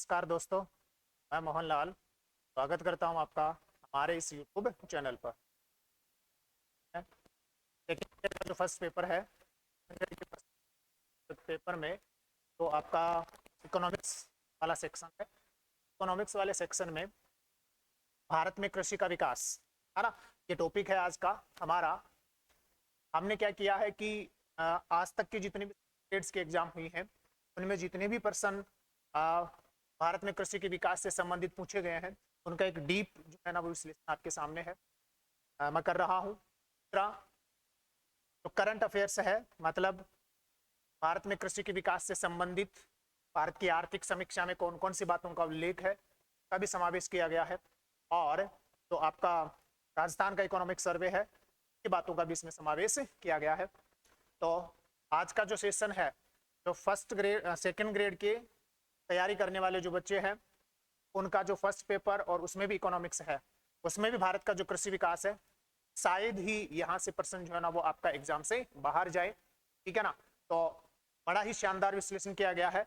नमस्कार दोस्तों, मैं मोहन लाल स्वागत करता हूं आपका हमारे इस YouTube चैनल पर। देखिए जो फर्स्ट पेपर है पेपर में तो आपका इकोनॉमिक्स वाला सेक्शन है। इकोनॉमिक्स वाले सेक्शन में भारत में कृषि का विकास है ना, ये टॉपिक है आज का हमारा। हमने क्या किया है कि आज तक की जितनी भी स्टेट्स की एग्जाम हुई हैं उनमें जितने भी प्रश्न भारत में कृषि के विकास से संबंधित पूछे गए हैं उनका एक डीप जो है ना वो विश्लेषण आपके सामने है, मैं कर रहा हूँ। दूसरा तो करंट अफेयर्स है, मतलब भारत में कृषि के विकास से संबंधित भारत की आर्थिक समीक्षा में कौन कौन सी बातों का उल्लेख है का भी समावेश किया गया है। और तो आपका राजस्थान का इकोनॉमिक सर्वे है की बातों का भी इसमें समावेश किया गया है। तो आज का जो सेशन है जो फर्स्ट ग्रेड सेकेंड ग्रेड के तैयारी करने वाले जो बच्चे हैं उनका जो फर्स्ट पेपर और उसमें भी इकोनॉमिक्स है, उसमें भी भारत का जो कृषि विकास है, शायद ही यहाँ से प्रश्न जो है ना वो आपका एग्जाम से बाहर जाए, ठीक है ना। तो बड़ा ही शानदार विश्लेषण किया गया है।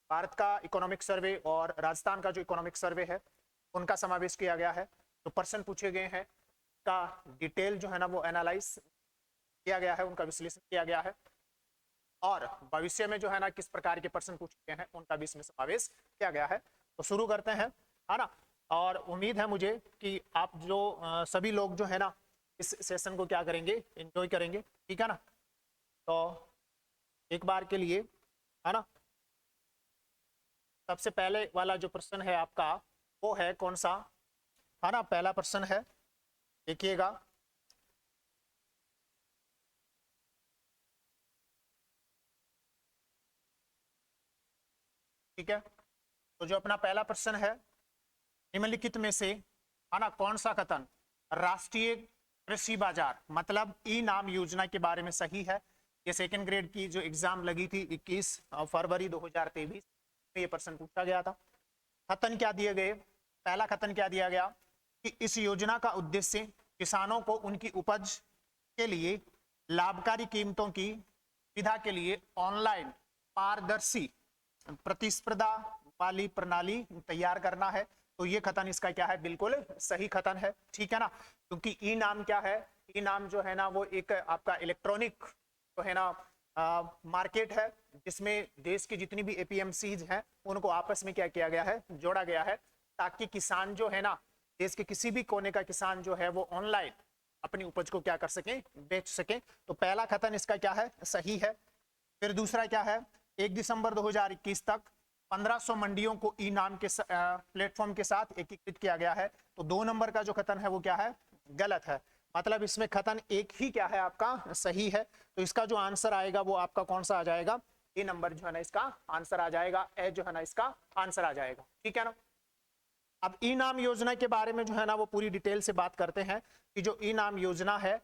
भारत का इकोनॉमिक सर्वे और राजस्थान का जो इकोनॉमिक सर्वे है उनका समावेश किया गया है। जो प्रश्न पूछे गए हैं का डिटेल जो है ना वो एनालाइज किया गया है, उनका विश्लेषण किया गया है और भविष्य में जो है ना किस प्रकार के प्रश्न पूछे गए हैं उनका भी इसमें समावेश किया गया है। तो शुरू करते हैं, है ना। और उम्मीद है मुझे कि आप जो सभी लोग जो है ना इस सेशन को क्या करेंगे, एंजॉय करेंगे, ठीक है ना। तो एक बार के लिए, है ना, सबसे पहले वाला जो प्रश्न है आपका वो है कौन सा, है ना। पहला प्रश्न है, देखिएगा, ठीक है। तो जो अपना पहला प्रश्न है, निम्नलिखित में से, है ना, कौन सा कथन राष्ट्रीय कृषि बाजार मतलब ई नाम योजना के बारे में सही है। ये सेकंड ग्रेड की जो एग्जाम लगी थी 21 फरवरी 2023 में ये प्रश्न पूछा गया था। कथन क्या दिए गए, पहला कथन क्या दिया गया कि इस योजना का उद्देश्य किसानों को उनकी उपज के लिए लाभकारी कीमतों की सुविधा के लिए ऑनलाइन पारदर्शी प्रतिस्पर्धा वाली प्रणाली तैयार करना है। तो ये कथन इसका क्या है, बिल्कुल सही कथन है, ठीक है ना। क्योंकि ई नाम क्या है, ई नाम जो है ना वो एक आपका इलेक्ट्रॉनिक जो है ना मार्केट है जिसमें देश की जितनी भी एपीएमसीज हैं उनको आपस में क्या किया गया है, जोड़ा गया है, ताकि किसान जो है ना देश के किसी भी कोने का किसान जो है वो ऑनलाइन अपनी उपज को क्या कर सके, बेच सके। तो पहला कथन इसका क्या है, सही है। फिर दूसरा क्या है, 1 दिसंबर 2021 तक 1500 मंडियों को ई नाम के प्लेटफॉर्म के साथ एकीकृत किया गया है। तो 2 नंबर का जो कथन है वो क्या है, गलत है। मतलब इसमें कथन एक ही क्या है आपका, सही है। तो इसका जो आंसर आएगा वो आपका कौन सा आ जाएगा, ए नंबर जो है ना इसका आंसर आ जाएगा, ए जो है ना इसका आंसर आ जाएगा, ठीक है ना। अब ई नाम योजना के बारे में जो है ना वो पूरी डिटेल से बात करते हैं कि जो ई नाम योजना है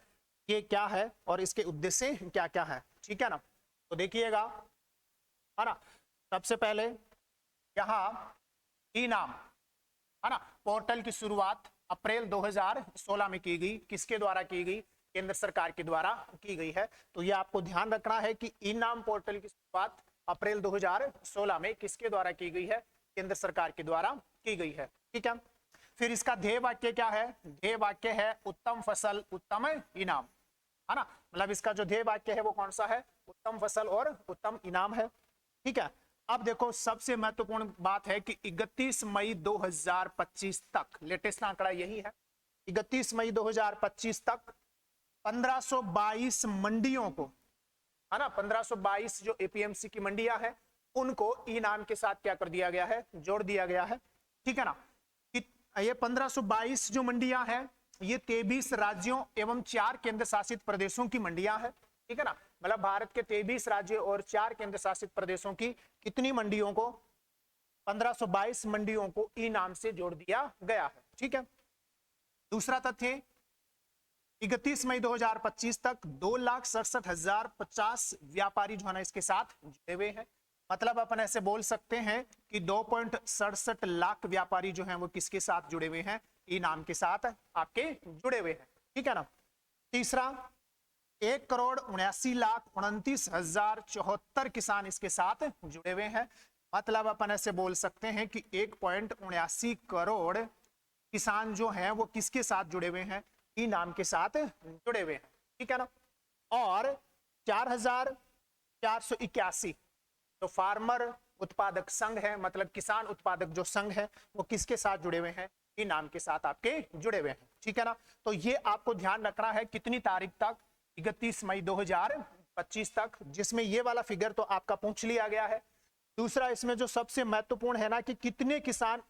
ये क्या है और इसके उद्देश्य क्या क्या है, ठीक है ना। तो देखिएगा, है ना, सबसे पहले यहाँ ई नाम, है ना, पोर्टल की शुरुआत अप्रैल 2016 में की गई। किसके द्वारा की गई, केंद्र सरकार के द्वारा की गई है। तो ये आपको ध्यान रखना है कि ई नाम पोर्टल की शुरुआत अप्रैल 2016 में किसके द्वारा की गई है, केंद्र सरकार के द्वारा की गई है, ठीक है। फिर इसका ध्येय वाक्य क्या है, ध्येय वाक्य है उत्तम फसल उत्तम इनाम, है ना। मतलब इसका जो ध्येय वाक्य है वो कौन सा है, उत्तम फसल और उत्तम इनाम है, ठीक है। अब देखो सबसे महत्वपूर्ण बात है कि 31 मई 2025 तक, लेटेस्ट आंकड़ा यही है, 31 मई 2025 तक 1522 मंडियों को, है ना, 1522 जो एपीएमसी की मंडियां हैं उनको ई नाम के साथ क्या कर दिया गया है, जोड़ दिया गया है, ठीक है ना। ये 1522 जो मंडियां हैं ये 23 राज्यों एवं 4 केंद्र शासित प्रदेशों की मंडियां हैं, ठीक है ना। मतलब भारत के 23 राज्यों और 4 केंद्र शासित प्रदेशों की कितनी मंडियों को, 1522 मंडियों को ई नाम से जोड़ दिया गया है, ठीक है। दूसरा तथ्य, 31 मई 2025 तक 2,67,050 व्यापारी जो है ना इसके साथ जुड़े हुए हैं। मतलब अपन ऐसे बोल सकते हैं कि 2.67 लाख व्यापारी जो हैं वो किसके साथ जुड़े हुए हैं, ई नाम के साथ आपके जुड़े हुए हैं, ठीक है ना। तीसरा, 1,79,29,074 किसान इसके साथ जुड़े हुए हैं। मतलब अपन ऐसे बोल सकते हैं कि 1.79 करोड़ किसान जो हैं वो किसके साथ जुड़े हुए हैं, ई नाम के साथ जुड़े हुए हैं, ठीक है ना। और 4,481 जो फार्मर उत्पादक संघ है, मतलब किसान उत्पादक जो संघ है, वो किसके साथ जुड़े हुए हैं, ई नाम के साथ आपके जुड़े हुए हैं, ठीक है ना। तो ये आपको ध्यान रखना है कितनी तारीख तक, 31 मई 2025 तक, जिसमें ये वाला फिगर तो आपका पूछ लिया गया है। दूसरा इसमें जो सबसे महत्वपूर्ण है ना कि कितने किसान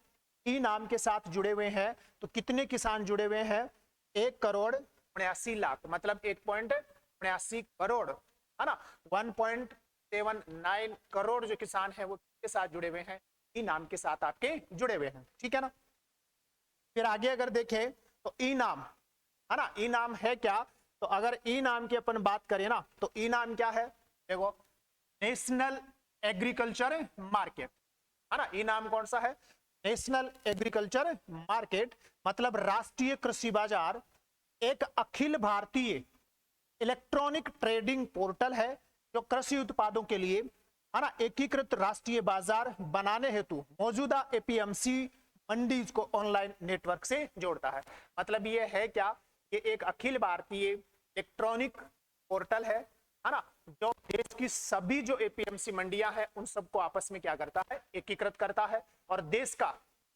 ई नाम के साथ जुड़े हुए हैं, तो कितने किसान जुड़े हुए हैं, 1,79,00,000, मतलब 1.79 करोड़, है ना। 1.79 करोड़ जो किसान है वो किसके साथ जुड़े हुए हैं, ई नाम के साथ आपके जुड़े हुए हैं, ठीक है ना। फिर आगे अगर देखें तो ई नाम, है ना, ई नाम है क्या, तो अगर ई नाम की अपन बात करें ना, तो ई नाम क्या है, देखो, नेशनल एग्रीकल्चर मार्केट, है ना। ई नाम कौन सा है, नेशनल एग्रीकल्चर मार्केट, मतलब राष्ट्रीय कृषि बाजार, एक Akhil Bharatiya electronic trading portal है जो कृषि उत्पादों के लिए, है ना, एकीकृत राष्ट्रीय बाजार बनाने हेतु मौजूदा एपीएमसी मंडीज को ऑनलाइन नेटवर्क से जोड़ता है। मतलब ये है क्या, ये एक अखिल भारतीय इलेक्ट्रॉनिक पोर्टल है ना, जो देश की सभी जो एपीएमसी मंडियां हैं उन सबको आपस में क्या करता है, एकीकृत करता है, और देश का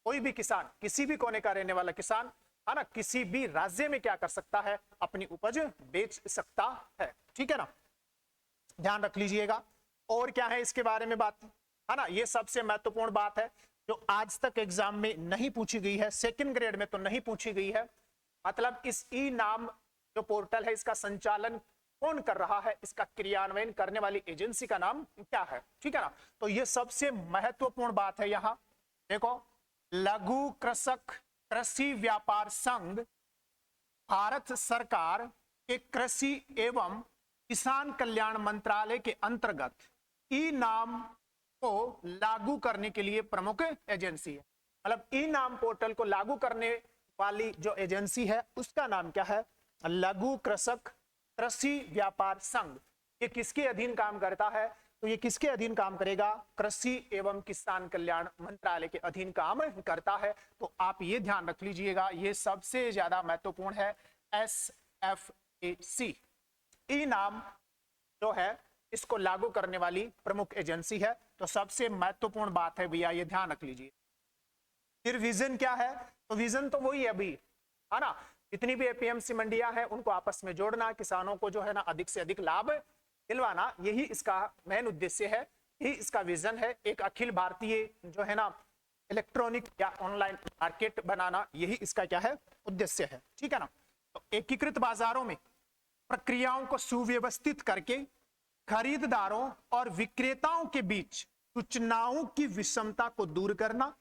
कोई भी किसान, किसी भी कोने का रहने वाला किसान, है ना, किसी भी राज्य में क्या कर सकता है, अपनी उपज बेच सकता है, ठीक है ना, ध्यान रख लीजिएगा। और क्या है इसके बारे में बात, है ना, ये सबसे महत्वपूर्ण बात है जो आज तक एग्जाम में नहीं पूछी गई है, सेकंड ग्रेड में तो नहीं पूछी गई है। मतलब इस ई नाम जो पोर्टल है इसका संचालन कौन कर रहा है, इसका क्रियान्वयन करने वाली एजेंसी का नाम क्या है, ठीक है ना। तो ये सबसे महत्वपूर्ण बात है यहां देखो, लघु कृषक कृषि व्यापार संघ भारत सरकार के कृषि एवं किसान कल्याण मंत्रालय के अंतर्गत ई नाम को लागू करने के लिए प्रमुख एजेंसी है। मतलब ई नाम पोर्टल को लागू करने वाली जो एजेंसी है उसका नाम क्या है, लघु कृषक कृषि व्यापार संघ। ये किसके अधीन काम करता है, तो ये किसके अधीन काम करेगा, कृषि एवं किसान कल्याण मंत्रालय के अधीन काम करता है। तो आप ये ध्यान रख लीजिएगा, ये सबसे ज्यादा महत्वपूर्ण है, SFAC ई नाम जो है इसको लागू करने वाली प्रमुख एजेंसी है। तो सबसे महत्वपूर्ण बात है भैया, ये ध्यान रख लीजिए। फिर विजन क्या है, तो विजन तो वही है अभी, है ना, जितनी भी एपीएमसी मंडियां हैं उनको आपस में जोड़ना, किसानों को जो है ना अधिक से अधिक लाभ दिलवाना, यही इसका मेन उद्देश्य है, यही इसका विजन है। एक अखिल भारतीय जो है ना इलेक्ट्रॉनिक या ऑनलाइन मार्केट बनाना, यही इसका क्या है, उद्देश्य है, ठीक है ना। तो एकीकृत बाजारों में प्रक्रियाओं को सुव्यवस्थित करके खरीदारों और विक्रेताओं के बीच सूचनाओं की विषमता को दूर करना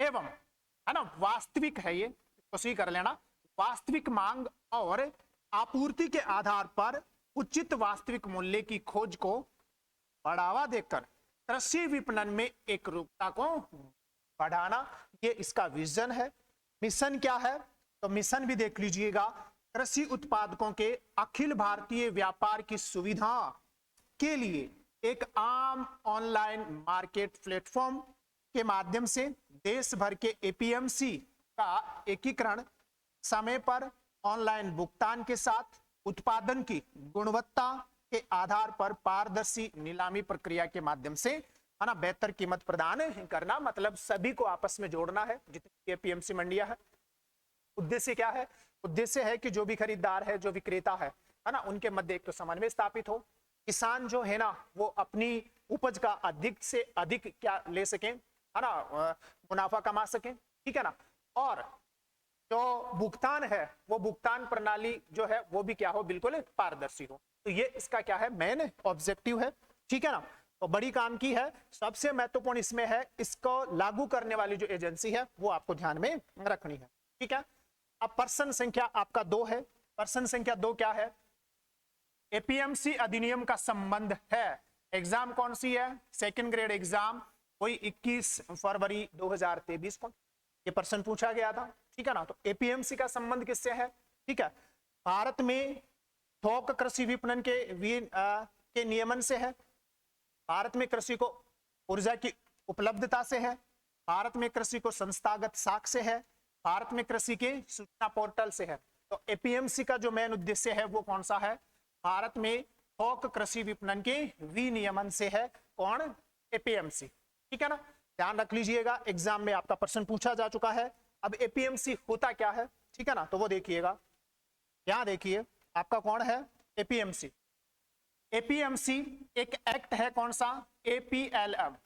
एवं, है ना, वास्तविक है ये, इसको सही कर लेना, वास्तविक मांग और आपूर्ति के आधार पर उचित वास्तविक मूल्य की खोज को बढ़ावा देकर कृषि विपणन में एकरूपता को बढ़ाना, ये इसका विजन है। मिशन क्या है, तो मिशन भी देख लीजिएगा, कृषि उत्पादकों के अखिल भारतीय व्यापार की सुविधा के लिए एक आम ऑनलाइन मार्केट प्लेटफॉर्म के माध्यम से देश भर के एपीएमसी का एकीकरण, समय पर ऑनलाइन भुगतान के साथ उत्पादन की गुणवत्ता के आधार पर पारदर्शी नीलामी प्रक्रिया के माध्यम से, है ना, बेहतर कीमत प्रदान करना। मतलब सभी को आपस में जोड़ना है, जितनी एपीएमसी मंडियां है। उद्देश्य क्या है, उद्देश्य है कि जो भी खरीदार है, जो विक्रेता है ना, उनके मध्य एक तो समन्वय स्थापित हो, किसान जो है ना वो अपनी उपज का अधिक से अधिक क्या ले सकें, है ना, मुनाफा कमा सकें, ठीक है ना। और जो भुगतान है वो भुगतान प्रणाली जो है वो भी क्या हो, बिल्कुल पारदर्शी हो। तो ये इसका क्या है, मेन ऑब्जेक्टिव है, ठीक है ना। तो बड़ी काम की है, सबसे महत्वपूर्ण इसमें है, इसको लागू करने वाली जो एजेंसी है वो आपको ध्यान में रखनी है, ठीक है। अब प्रश्न संख्या आपका 2 है। प्रश्न संख्या 2 क्या है, एपीएमसी अधिनियम का संबंध है, एग्जाम कौन सी है, सेकंड ग्रेड एग्जाम, वही 21 फरवरी 2023 को ये प्रश्न पूछा गया था, ठीक है ना। तो एपीएमसी का संबंध किससे है, ठीक है, भारत में थोक कृषि विपणन के नियमन से है। भारत में कृषि को ऊर्जा की उपलब्धता से है, भारत में कृषि को संस्थागत साख से है, भारत में कृषि के सूचना पोर्टल से है। तो एपीएमसी का जो मेन उद्देश्य है वो कौन सा है? भारत में थोक कृषि विपणन के विनियमन से है। कौन? एपीएमसी। ठीक है ना, ध्यान रख लीजिएगा, एग्जाम में आपका प्रश्न पूछा जा चुका है। अब एपीएमसी होता क्या है, ठीक है ना, तो वो देखिएगा, यहां देखिए आपका कौन है? एपीएमसी। एपीएमसी एक एक्ट है, कौन सा? एपीएलएम।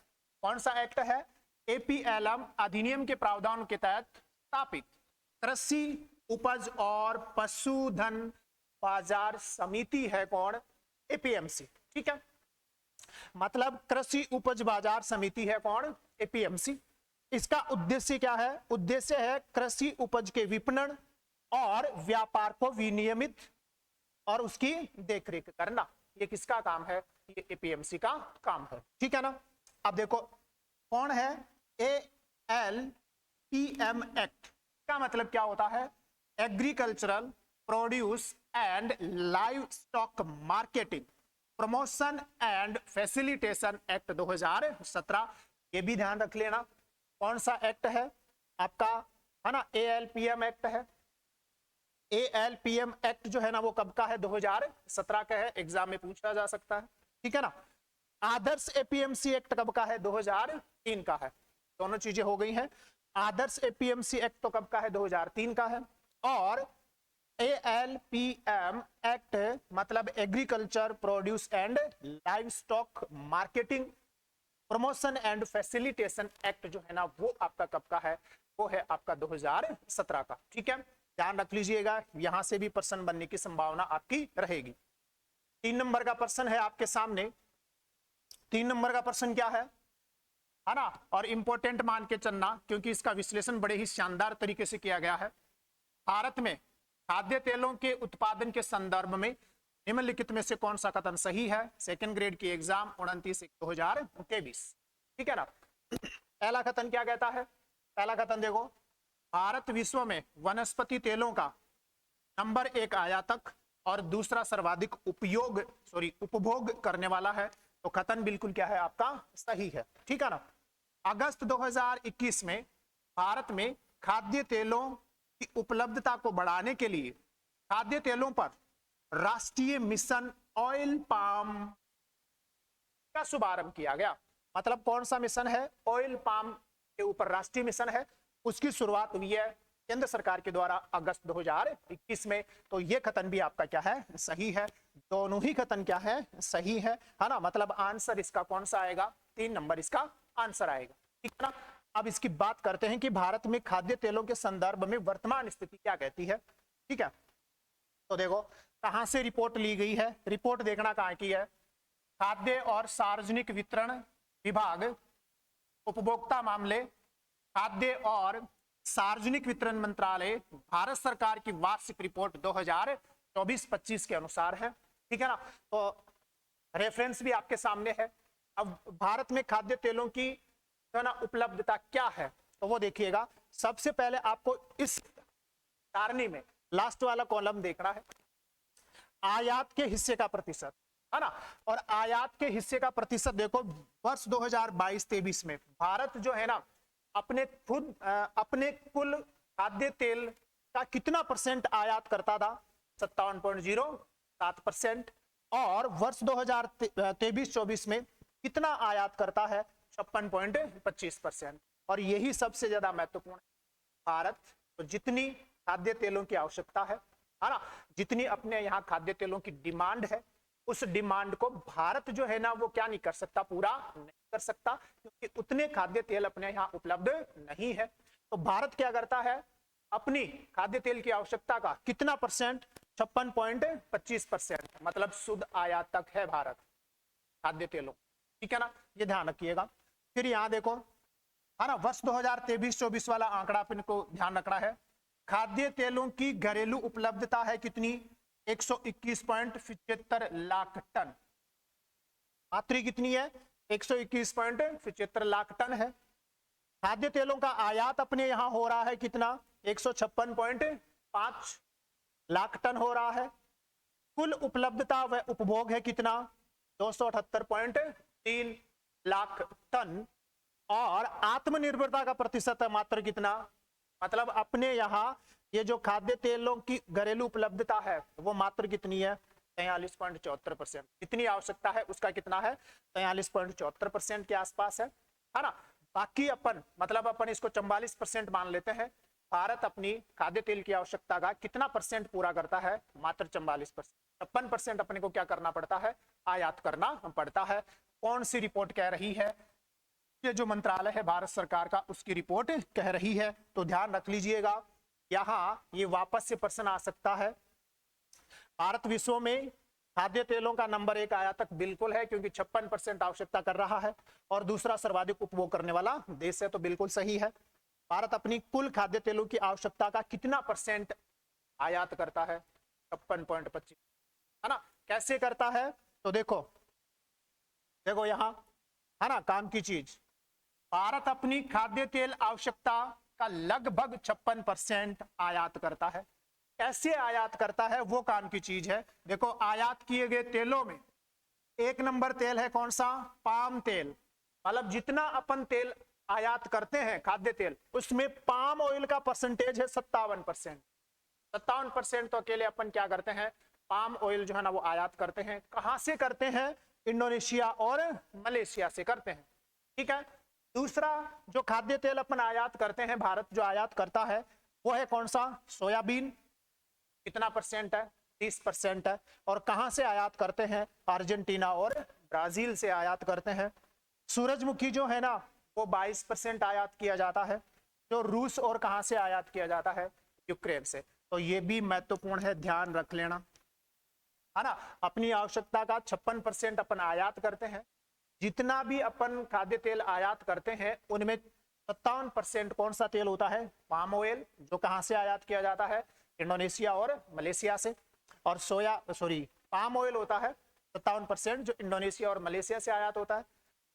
कौन सा एक्ट है? एपीएलएम अधिनियम के प्रावधान के तहत स्थापित कृषि उपज और पशुधन बाजार समिति है। कौन? एपीएमसी। ठीक है, मतलब कृषि उपज बाजार समिति है। कौन? एपीएमसी। इसका उद्देश्य क्या है? उद्देश्य है कृषि उपज के विपणन और व्यापार को विनियमित और उसकी देखरेख करना। ये किसका काम है? ये एपीएमसी का काम है। ठीक है ना, अब देखो कौन है? एएलपीएम एक्ट का मतलब क्या होता है? Agricultural produce and live stock marketing promotion and facilitation act 2017। ये भी ध्यान रख लेना, कौन सा एक्ट है आपका, है ना? एएलपीएम एक्ट है। एएलपीएम एक्ट जो है ना वो कब का है? 2017 का है, एग्जाम में पूछा जा सकता है। ठीक है ना, आदर्श एपीएमसी एक्ट कब का है? 2003 का है। दोनों चीजें हो गई हैं। आदर्श एपीएमसी एक्ट तो कब का है? 2003 का है। और एएलपीएम एक्ट मतलब agriculture produce and live stock marketing promotion and facilitation act जो है ना वो आपका कब का है? वो है आपका 2017 का। ठीक है, ध्यान रख लीजिएगा, यहां से भी प्रश्न बनने की संभावना आपकी रहेगी। 3 नंबर का प्रश्न है आपके सामने। 3 नंबर का प्रश्न क्या है ना, और इंपॉर्टेंट मान के चलना क्योंकि इसका विश्लेषण बड़े ही शानदार तरीके से किया गया है। भारत में खाद्य तेलों के उत्पादन के संदर्भ में निम्नलिखित में से कौन सा कथन सही है? सेकंड ग्रेड की एग्जाम 29/1/2023। ठीक है ना, पहला कथन क्या कहता है? पहला कथन देखो, भारत विश्व में वनस्पति तेलों का नंबर 1 आयातक और दूसरा सर्वाधिक उपभोग करने वाला है। तो कथन बिल्कुल क्या है आपका? सही है। ठीक है ना, अगस्त 2021 में भारत में खाद्य तेलों की उपलब्धता को बढ़ाने के लिए खाद्य तेलों पर राष्ट्रीय मिशन ऑयल पाम का शुभारंभ किया गया। मतलब कौन सा मिशन है? ऑयल पाम के ऊपर राष्ट्रीय मिशन है, उसकी शुरुआत हुई है केंद्र सरकार के द्वारा अगस्त 2021 में। तो ये कथन भी आपका क्या है? सही है। दोनों ही कथन क्या है? सही है ना, मतलब आंसर इसका कौन सा आएगा? 3 नंबर इसका आंसर आएगा। ठीक है ना, अब इसकी बात करते हैं कि भारत में खाद्य तेलों के संदर्भ में वर्तमान स्थिति क्या कहती है। ठीक है, तो देखो कहां से रिपोर्ट ली गई है। रिपोर्ट देखना कहां की है? खाद्य और सार्वजनिक वितरण विभाग, उपभोक्ता मामले, खाद्य और सार्वजनिक वितरण मंत्रालय, भारत सरकार की वार्षिक रिपोर्ट 2024-25 के अनुसार है। ठीक है ना, तो रेफरेंस भी आपके सामने है। अब भारत में खाद्य तेलों की ना उपलब्धता क्या है तो वो देखिएगा। सबसे पहले आपको इस सारणी में लास्ट वाला कॉलम देखना है, आयात के हिस्से का प्रतिशत, है ना। और आयात के हिस्से का प्रतिशत देखो, वर्ष 2022-23 में भारत जो है ना अपने कुल खाद्य तेल का कितना परसेंट आयात करता था? 57.07%। और वर्ष 2023-24 में कितना आयात करता है? 56.25%। और यही सबसे ज्यादा महत्वपूर्ण है। भारत तो जितनी खाद्य तेलों की आवश्यकता है ना, जितनी अपने यहाँ खाद्य तेलों की डिमांड है, उस डिमांड को भारत जो है ना वो क्या नहीं कर सकता? पूरा नहीं कर सकता, क्योंकि उतने खाद्य तेल अपने यहाँ उपलब्ध नहीं है। तो भारत क्या करता है? अपनी खाद्य तेल की आवश्यकता का कितना परसेंट? 56.25%, मतलब शुद्ध आयात तक है भारत खाद्य तेलों। ठीक है ना, ये ध्यान रखिएगा। फिर यहाँ देखो, है ना, वर्ष 2023-24 वाला आंकड़ा अपन को ध्यान रखना है। खाद्य तेलों की घरेलू उपलब्धता है कितनी? 121.75 लाख टन। मात्रा कितनी है? 121.75 लाख टन है। खाद्य तेलों का आयात अपने यहां हो रहा है कितना? 156.5 लाख टन हो रहा है। कुल उपलब्धता व उपभोग है कितना? 278.3 लाख टन, और आत्मनिर्भरता का प्रतिशत है मात्र कितना, मतलब अपने यहाँ ये जो खाद्य तेलों की घरेलू उपलब्धता है वो मात्र कितनी है, 43.74%। जितनी आवश्यकता है उसका कितना है, 43.74% के आसपास है ना। बाकी अपन मतलब अपन इसको 44% मान लेते हैं। भारत अपनी खाद्य तेल की आवश्यकता का कितना परसेंट पूरा करता है, मात्र 44%। 56% अपने को क्या करना पड़ता है, आयात करना पड़ता है। कौन सी रिपोर्ट कह रही है, ये जो मंत्रालय है भारत सरकार का उसकी रिपोर्ट कह रही है। तो ध्यान रख लीजिएगा, यहाँ ये वापस से प्रश्न आ सकता है। भारत विश्व में खाद्य तेलों का नंबर 1 आयातक बिल्कुल है, क्योंकि 56% आवश्यकता कर रहा है, और दूसरा सर्वाधिक उपभोग करने वाला देश है, तो बिल्कुल सही है। भारत अपनी कुल खाद्य तेलों की आवश्यकता का कितना परसेंट आयात करता है, 56.25, है ना। कैसे करता है, तो देखो देखो यहाँ है ना, काम की चीज। भारत अपनी खाद्य तेल आवश्यकता का लगभग 56% आयात करता है। कैसे आयात करता है वो काम की चीज है। देखो आयात किए गए तेलों में 1 नंबर तेल है कौन सा, पाम तेल। मतलब जितना अपन तेल आयात करते हैं खाद्य तेल, उसमें पाम ऑयल का परसेंटेज है 57%। 57% तो अकेले अपन क्या करते हैं, पाम ऑयल जो है ना वो आयात करते हैं। कहां से करते हैं, इंडोनेशिया और मलेशिया से करते हैं, ठीक है। दूसरा जो खाद्य तेल अपन आयात करते हैं, भारत जो आयात करता है वो है कौन सा, सोयाबीन। कितना परसेंट है, 30% है। और कहां से आयात करते हैं, अर्जेंटीना और ब्राजील से आयात करते हैं। सूरजमुखी जो है ना वो 22% आयात किया जाता है। जो रूस और कहां से आयात किया जाता है, यूक्रेन से। तो ये भी महत्वपूर्ण है, ध्यान रख लेना, है ना। अपनी आवश्यकता का 56% अपन आयात करते हैं। जितना भी अपन खाद्य तेल आयात करते हैं उनमें 57% कौन सा तेल होता है, पाम ऑयल, जो कहां से आयात किया जाता है, इंडोनेशिया और मलेशिया से। और पाम ऑयल होता है 57% जो इंडोनेशिया और मलेशिया से आयात होता है।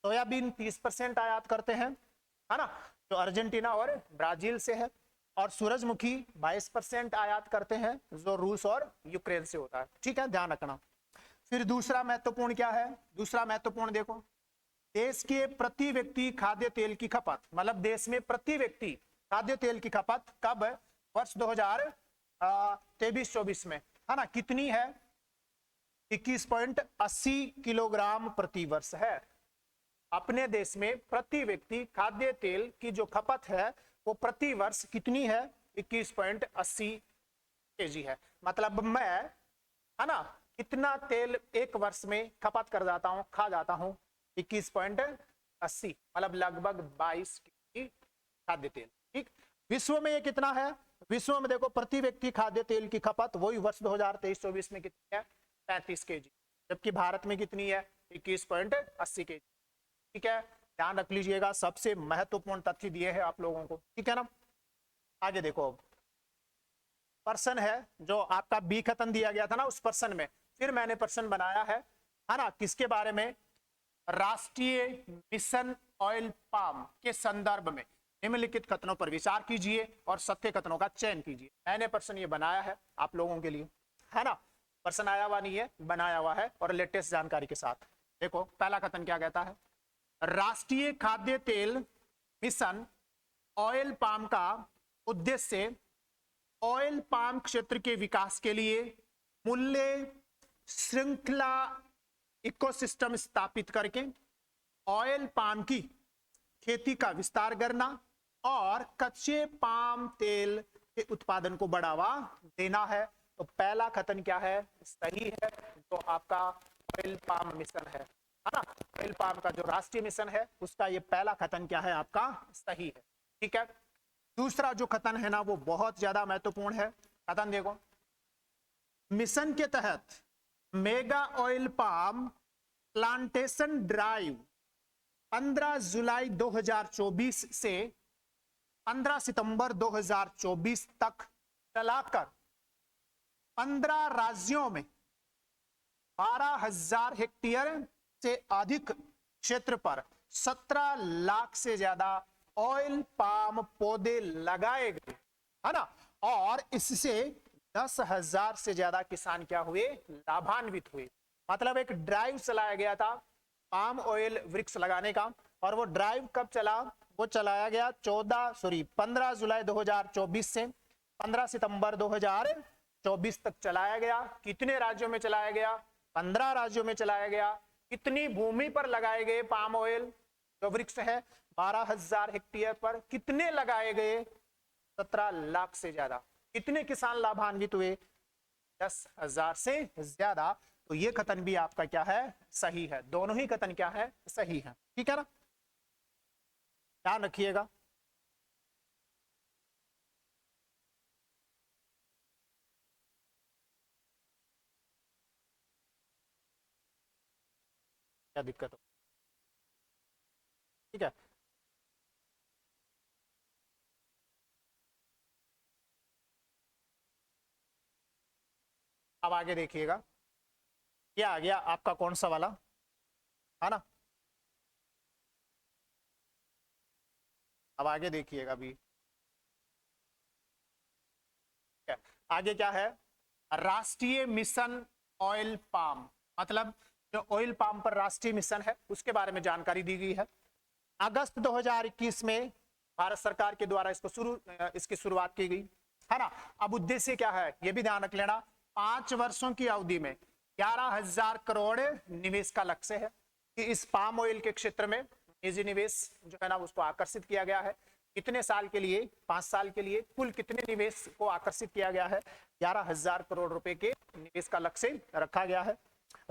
सोयाबीन 30% आयात करते हैं, है ना, जो अर्जेंटीना और ब्राजील से है। और सूरजमुखी 22% आयात करते हैं, जो रूस और यूक्रेन से होता है, ठीक है, ध्यान रखना। फिर दूसरा महत्वपूर्ण क्या है, दूसरा महत्वपूर्ण देखो, देश के प्रति व्यक्ति खाद्य तेल की खपत, मतलब देश में प्रति व्यक्ति खाद्य तेल की खपत कब, वर्ष 2023-24 में, है ना, कितनी है, 21.80 किलोग्राम प्रति वर्ष है। अपने देश में प्रति व्यक्ति खाद्य तेल की जो खपत है वो प्रति वर्ष कितनी है, 21.80 केजी है। मतलब मैं, है ना, कितना तेल एक वर्ष में खपत कर जाता हूं, खा जाता हूं, 21.80, मतलब लगभग 22 केजी खाद्य तेल, ठीक। विश्व में ये कितना है, विश्व में देखो प्रति व्यक्ति खाद्य तेल की खपत वही वर्ष 2023-24 में कितनी है, 35 केजी, जबकि भारत में कितनी है, 21.80 केजी, ठीक है, ध्यान रख लीजिएगा। सबसे महत्वपूर्ण तथ्य दिए हैं आप लोगों को, ठीक है ना। आगे देखो, प्रश्न है जो आपका बी खत्म दिया गया था ना, उस प्रश्न में फिर मैंने प्रश्न बनाया है ना, किसके बारे में, राष्ट्रीय मिशन ऑयल पाम के संदर्भ में निम्नलिखित कथनों पर विचार कीजिए और सत्य कथनों का चयन कीजिए। मैंने प्रश्न ये बनाया है आप लोगों के लिए, है ना, प्रश्न आया हुआ नहीं है, बनाया हुआ है और लेटेस्ट जानकारी के साथ। देखो पहला कथन क्या कहता है, राष्ट्रीय खाद्य तेल मिशन ऑयल पाम का उद्देश्य ऑयल पाम क्षेत्र के विकास के लिए मूल्य श्रृंखला इकोसिस्टम स्थापित करके ऑयल पाम की खेती का विस्तार करना और कच्चे पाम तेल के उत्पादन को बढ़ावा देना है। तो पहला कथन क्या है, सही है, तो आपका ऑयल पाम मिशन है ना, ऑयल पाम का जो राष्ट्रीय मिशन है उसका ये पहला कथन क्या है, आपका सही है, ठीक है। दूसरा जो कथन है ना वो बहुत ज्यादा महत्वपूर्ण है। कथन देखो, मिशन के तहत mega oil palm plantation drive 15 जुलाई 2024 से 15 सितंबर 2024 तक चलाकर 15 राज्यों में 12,000 हेक्टेयर से अधिक क्षेत्र पर 17 लाख से ज्यादा ऑयल पाम पौधे लगाए गए, है ना, और इससे 10,000 से ज्यादा किसान क्या हुए, लाभान्वित हुए। मतलब एक ड्राइव चलाया गया था पाम ऑयल वृक्ष लगाने का। और वो ड्राइव कब चला? वो चलाया गया 15 जुलाई 2024 से 15 सितंबर 2024 तक चलाया गया। कितने राज्यों में चलाया गया? 15 राज्यों में चलाया गया। कितनी भूमि पर लगाए गए पाम ऑयल जो वृक्ष है? 12,000 हेक्टेयर पर। कितने लगाए गए? 17 लाख से ज्यादा। कितने किसान लाभान्वित हुए? 10,000 से ज्यादा। तो ये कथन भी आपका क्या है? सही है। दोनों ही कथन क्या है? सही है। ठीक है ना, ध्यान रखिएगा। क्या दिक्कत हो? ठीक है, अब आगे देखिएगा। क्या आ गया आपका? कौन सा वाला है ना? अब आगे देखिएगा अभी। आगे क्या है? राष्ट्रीय मिशन ऑयल पाम, मतलब जो ऑयल पाम पर राष्ट्रीय मिशन है उसके बारे में जानकारी दी गई है। अगस्त 2021 में भारत सरकार के द्वारा इसकी शुरुआत की गई है ना। अब उद्देश्य क्या है ये भी ध्यान रख लेना। 5 वर्षों की अवधि में 11,000 करोड़ निवेश का लक्ष्य है कि इस पाम ऑयल के क्षेत्र में निजी निवेश जो है ना उसको आकर्षित किया गया है। कितने साल के लिए? 5 साल के लिए। कुल कितने निवेश को आकर्षित किया गया है? 11,000 करोड़ रुपए के निवेश का लक्ष्य रखा गया है।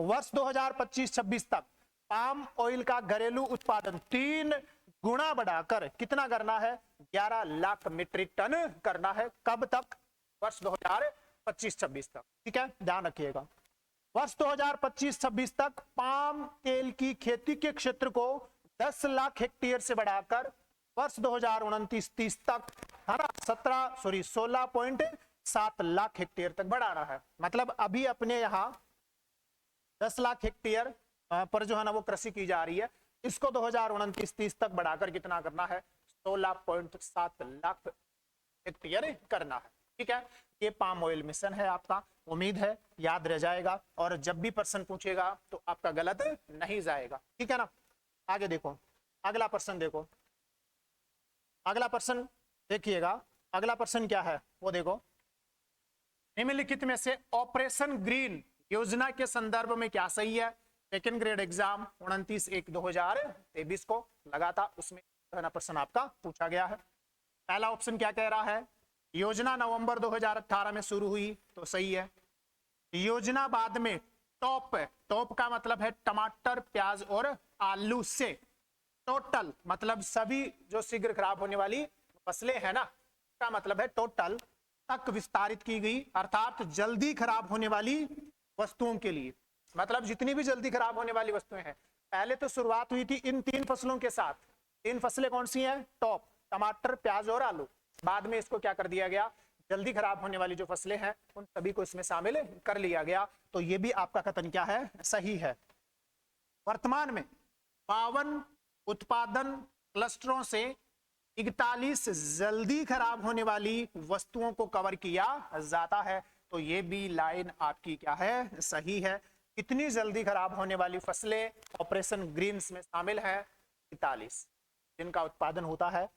वर्ष 2025-26 तक पाम ऑयल का घरेलू उत्पादन 3 गुना बढ़ाकर कितना करना है? 11 लाख मीट्रिक टन करना है। कब तक? वर्ष 2025-26 तक। ठीक है, ध्यान रखिएगा। वर्ष 2025-26 तक पाम तेल की खेती के क्षेत्र को 10 लाख हेक्टेयर से बढ़ाकर वर्ष 2029-30 तक है ना 16.7 लाख हेक्टेयर तक बढ़ाना है। मतलब अभी अपने यहाँ 10 लाख हेक्टेयर पर जो है ना वो कृषि की जा रही है, इसको 2029-30 तक बढ़ाकर कितना करना है? 16.7 लाख हेक्टेयर करना है। ठीक है, ये पाम ऑयल मिशन है आपका। उम्मीद है याद रह जाएगा और जब भी प्रश्न पूछेगा तो आपका गलत नहीं जाएगा। ठीक है ना, आगे देखो, अगला प्रश्न देखो। अगला प्रश्न देखिएगा, अगला प्रश्न क्या है वो देखो। निम्नलिखित में से ऑपरेशन ग्रीन योजना के संदर्भ में क्या सही है? सेकेंड ग्रेड एग्जाम 29/1/2023 को लगा था, उसमें प्रश्न आपका पूछा गया है। पहला ऑप्शन क्या कह रहा है? योजना नवंबर 2018 में शुरू हुई, तो सही है। योजना बाद में टॉप का मतलब है टमाटर, प्याज और आलू से टोटल, मतलब सभी जो शीघ्र खराब होने वाली फसलें है ना, का मतलब है टोटल तक विस्तारित की गई, अर्थात जल्दी खराब होने वाली वस्तुओं के लिए। मतलब जितनी भी जल्दी खराब होने वाली वस्तुएं हैं। पहले तो शुरुआत हुई थी इन 3 फसलों के साथ। 3 फसलें कौन सी हैं? टॉप, टमाटर, प्याज और आलू। बाद में इसको क्या कर दिया गया? जल्दी खराब होने वाली जो फसलें हैं उन सभी को इसमें शामिल कर लिया गया। तो ये भी आपका कथन क्या है? सही है। वर्तमान में 52 उत्पादन क्लस्टरों से 41 जल्दी खराब होने वाली वस्तुओं को कवर किया जाता है। तो ये भी लाइन आपकी क्या है? सही है। कितनी जल्दी खराब होने वाली फसलें ऑपरेशन ग्रीन्स में शामिल है? 41, जिनका उत्पादन होता है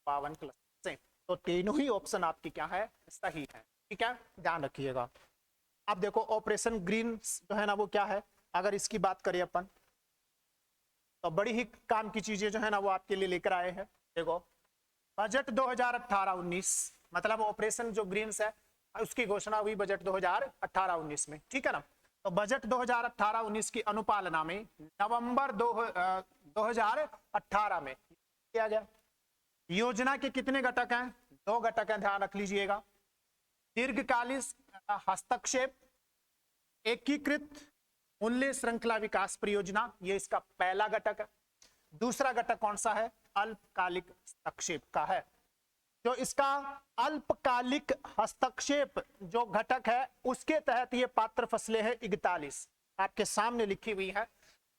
52 क्लस्टर से। तो तीनों ही ऑप्शन आपकी क्या है? सही है। ठीक है, ध्यान रखिएगा। अब देखो ऑपरेशन ग्रीन्स जो है ना वो क्या है, अगर इसकी बात करें अपन तो बड़ी ही काम की चीजें जो है ना वो आपके लिए लेकर आए हैं। देखो बजट 2018-19, मतलब ऑपरेशन जो ग्रीन्स है उसकी घोषणा हुई बजट 2018-19 में। ठीक है ना, तो बजट 2018-19 की अनुपालना में नवंबर 2018 में किया गया। योजना के कितने घटक हैं? 2 घटक हैं, ध्यान रख लीजिएगा। दीर्घकालीन हस्तक्षेप, एकीकृत मूल्य श्रृंखला विकास परियोजना, ये इसका पहला घटक है। दूसरा घटक कौन सा है? अल्पकालिक हस्तक्षेप का है। जो इसका अल्पकालिक हस्तक्षेप जो घटक है उसके तहत ये पात्र फसलें हैं 41, आपके सामने लिखी हुई है,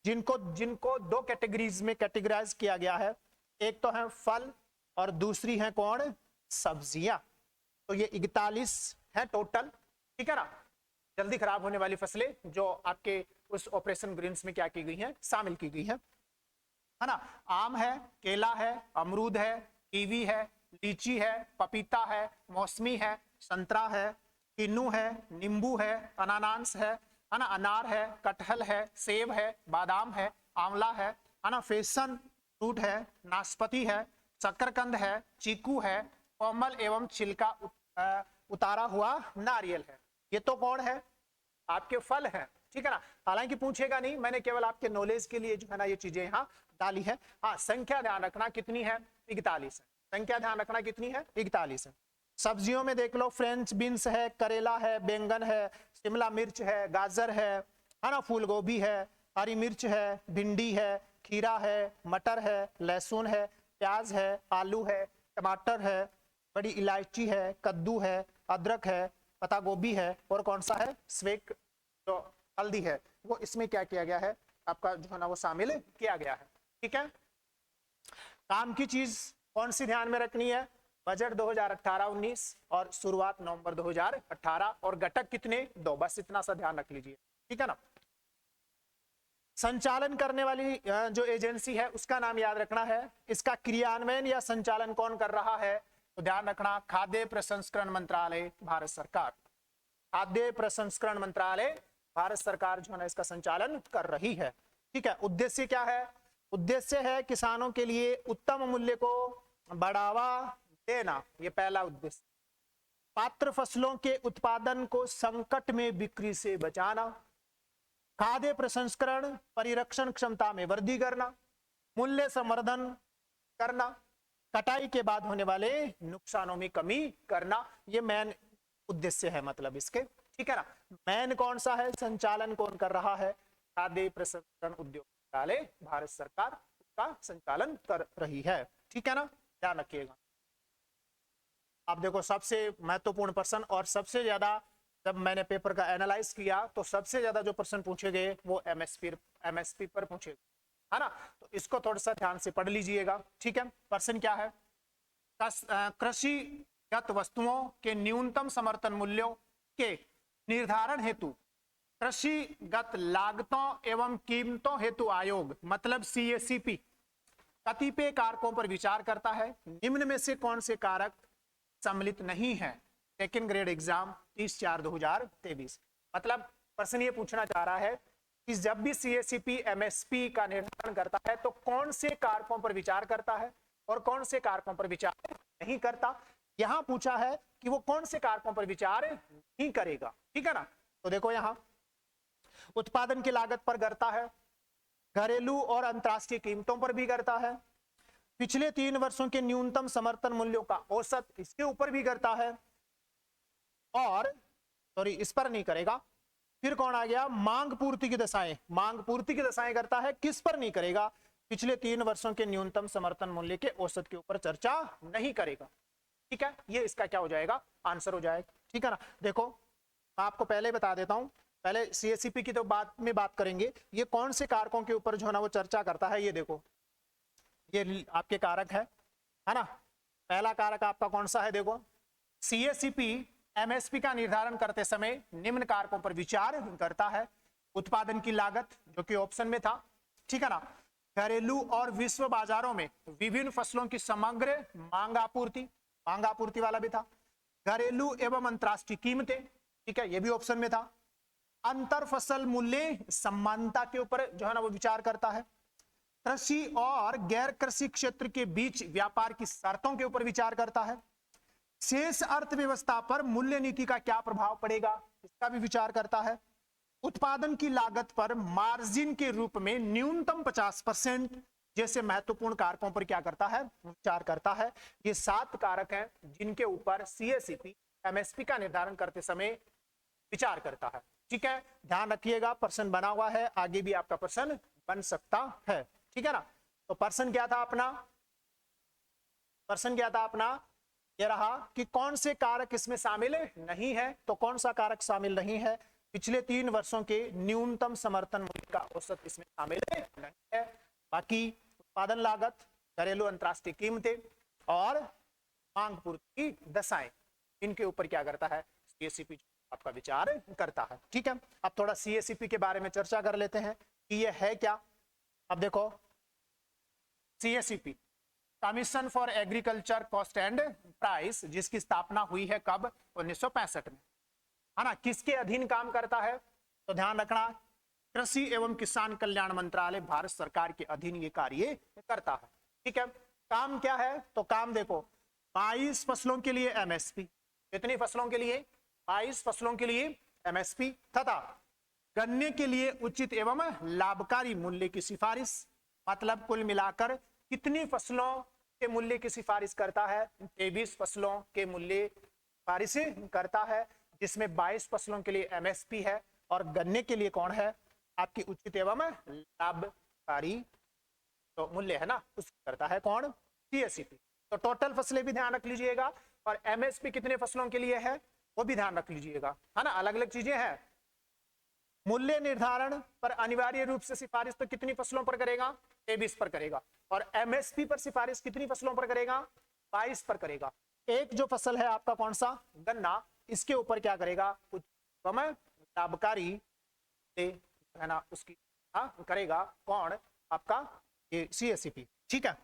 जिनको 2 कैटेगरीज में कैटेगराइज किया गया है। एक तो है फल और दूसरी है कौन? सब्जियां। तो ये 41 है टोटल। ठीक है ना, जल्दी खराब होने वाली फसलें जो आपके उस ऑपरेशन ग्रीन्स में क्या की गई हैं, शामिल की गई है ना। आम है, केला है, अमरूद है, कीवी है, लीची है, पपीता है, मौसमी है, संतरा है, किन्नू है, नींबू है, अनानास है ना, अनार है, कटहल है, सेब है, बादाम है, आंवला है ना, फैशन फ्रूट है, नाशपाती है, शकरकंद है, चीकू है, कोमल एवं छिलका उतारा हुआ नारियल है। ये तो कौन है, आपके फल हैं, ठीक है ना। हालांकि पूछेगा नहीं, मैंने केवल आपके नॉलेज के लिए जो है ना ये चीजें यहाँ डाली है। हाँ, संख्या ध्यान रखना कितनी है, 41 है। संख्या ध्यान रखना कितनी है, 41 है। सब्जियों में देख लो, फ्रेंच बीन्स है, करेला है, बैंगन है, शिमला मिर्च है, गाजर है ना, फूल गोभी है, हरी मिर्च है, भिंडी है, खीरा है, मटर है, लहसुन है, प्याज है, आलू है, टमाटर है, बड़ी इलायची है, कद्दू है, अदरक है, पत्ता गोभी है, और कौन सा है, स्वेक जो हल्दी है, वो इसमें क्या किया गया है, आपका जो है ना वो शामिल किया गया है। ठीक है, काम की चीज कौन सी ध्यान में रखनी है, बजट 2018-19 और शुरुआत नवंबर 2018, और घटक कितने, 2, बस इतना सा ध्यान रख लीजिए। ठीक है ना। संचालन करने वाली जो एजेंसी है उसका नाम याद रखना है। इसका क्रियान्वयन या संचालन कौन कर रहा है, तो ध्यान रखना, खाद्य प्रसंस्करण मंत्रालय, भारत सरकार। खाद्य प्रसंस्करण मंत्रालय, भारत सरकार जो है ना इसका संचालन कर रही है। ठीक है, उद्देश्य क्या है, उद्देश्य है किसानों के लिए उत्तम मूल्य को बढ़ावा देना, ये पहला उद्देश्य। पात्र फसलों के उत्पादन को संकट में बिक्री से बचाना, खाद्य प्रसंस्करण परिरक्षण क्षमता में वृद्धि करना, मूल्य संवर्धन करना, कटाई के बाद होने वाले नुकसानों में कमी करना, ये मेन उद्देश्य है मतलब इसके। ठीक है ना। मेन कौन सा है, संचालन कौन कर रहा है, खाद्य प्रसंस्करण उद्योग मंत्रालय, भारत सरकार उसका संचालन कर रही है। ठीक है ना, ध्यान रखिएगा। आप देखो सबसे महत्वपूर्ण प्रश्न, और सबसे ज्यादा जब मैंने पेपर का एनालाइज किया तो सबसे ज्यादा जो प्रश्न पूछे गए वो एमएसपी पर पूछे गए, है ना। तो इसको थोड़ा सा ध्यान से पढ़ लीजिएगा। ठीक है, प्रश्न क्या है, कृषिगत वस्तुओं के न्यूनतम समर्थन मूल्यों के निर्धारण हेतु कृषिगत लागतों एवं कीमतों हेतु आयोग मतलब सीएसीपी कतिपय कारकों पर विचार करता है। निम्न में से कौन से कारक सम्मिलित नहीं है, सेकेंड ग्रेड एग्जाम 30/4/2023। मतलब प्रश्न ये पूछना चाह रहा है कि जब भी सीएसीपी एमएसपी का निर्धारण करता है तो कौन से कारकों पर विचार करता है और कौन से कारकों पर विचार नहीं करता। यहां पूछा है कि वो कौन से कारकों पर विचार नहीं करेगा। ठीक है ना। तो देखो यहां उत्पादन की लागत पर करता है, घरेलू और अंतरराष्ट्रीय कीमतों पर भी करता है, पिछले 3 वर्षों के न्यूनतम समर्थन मूल्यों का औसत इसके ऊपर भी करता है, और सॉरी इस पर नहीं करेगा। फिर कौन आ गया, मांग पूर्ति की दशाएं, मांग पूर्ति की दशाएं करता है, किस पर नहीं करेगा, पिछले 3 वर्षों के न्यूनतम समर्थन मूल्य के औसत के ऊपर चर्चा नहीं करेगा। ठीक है, ये इसका क्या हो जाएगा, आंसर हो जाएगा। ठीक है ना। देखो मैं आपको पहले बता देता हूं, पहले सीएससीपी की तो बाद में बात करेंगे, ये कौन से कारकों के ऊपर जो है ना वो चर्चा करता है। ये देखो ये आपके कारक है ना। पहला कारक आपका कौन सा है, देखो सीएससीपी एमएसपी का निर्धारण करते समय निम्न कारकों पर विचार करता है। उत्पादन की लागत जो कि ऑप्शन में था, ठीक है ना, घरेलू और विश्व बाजारों में विभिन्न फसलों की समग्र मांग आपूर्ति वाला भी था, घरेलू एवं अंतरराष्ट्रीय कीमतें, ठीक है, ये भी ऑप्शन में था, अंतर फसल मूल्य समानता के ऊपर जो है ना वो विचार करता है, कृषि और गैर कृषि क्षेत्र के बीच व्यापार की शर्तों के ऊपर विचार करता है, शेष अर्थव्यवस्था पर मूल्य नीति का क्या प्रभाव पड़ेगा इसका भी विचार करता है, उत्पादन की लागत पर मार्जिन के रूप में न्यूनतम 50% जैसे महत्वपूर्ण कारकों पर क्या करता है, विचार करता है। ये 7 कारक हैं जिनके ऊपर सीएससीपी एमएसपी का निर्धारण करते समय विचार करता है। ठीक है, ध्यान रखिएगा, प्रश्न बना हुआ है, आगे भी आपका प्रश्न बन सकता है। ठीक है ना। तो प्रश्न क्या था अपना, प्रश्न क्या था अपना, ये रहा कि कौन से कारक इसमें शामिल नहीं है। तो कौन सा कारक शामिल नहीं है, पिछले 3 वर्षों के न्यूनतम समर्थन मूल्य का औसत इसमें शामिल नहीं है। बाकी उत्पादन लागत, घरेलू अंतरराष्ट्रीय कीमतें और मांग पूर्ति की दशाएं, इनके ऊपर क्या करता है सीएससीपी आपका विचार करता है। ठीक है, अब थोड़ा सीएसीपी के बारे में चर्चा कर लेते हैं कि ये है क्या। अब देखो, CACP commission for agriculture cost and price, जिसकी स्थापना हुई है कब, 1965 में, है ना। किसके अधीन काम करता है, तो ध्यान रखना, कृषि एवं किसान कल्याण मंत्रालय, भारत सरकार के अधीन ये कार्य करता है। ठीक है, काम क्या है, तो काम देखो, 22 फसलों के लिए एमएसपी, कितनी फसलों के लिए, 22 फसलों के लिए एमएसपी, तथा गन्ने के लिए उचित एवं लाभकारी मूल्य की सिफारिश। मतलब कुल मिलाकर कितनी फसलों के मूल्य की सिफारिश करता है, 23 फसलों के मूल्य सिफारिश करता है, जिसमें 22 फसलों के लिए एमएसपी है और गन्ने के लिए कौन है, आपकी उचित एवं लाभकारी तो मूल्य है ना, उसकी करता है कौन, सीएसीपी। तो टोटल फसलें भी ध्यान रख लीजिएगा, और एमएसपी कितने फसलों के लिए है वो भी ध्यान रख लीजिएगा, है ना। अलग अलग चीजें हैं। मूल्य निर्धारण पर अनिवार्य रूप से सिफारिश तो कितनी फसलों पर करेगा, 23 पर करेगा, और एमएसपी पर सिफारिश कितनी फसलों पर करेगा, 22 पर करेगा। एक जो फसल है आपका कौन सा, गन्ना, इसके ऊपर क्या करेगा, लाभकारी है ना, उसकी करेगा कौन, आपका ये सीएसीपी। ठीक है,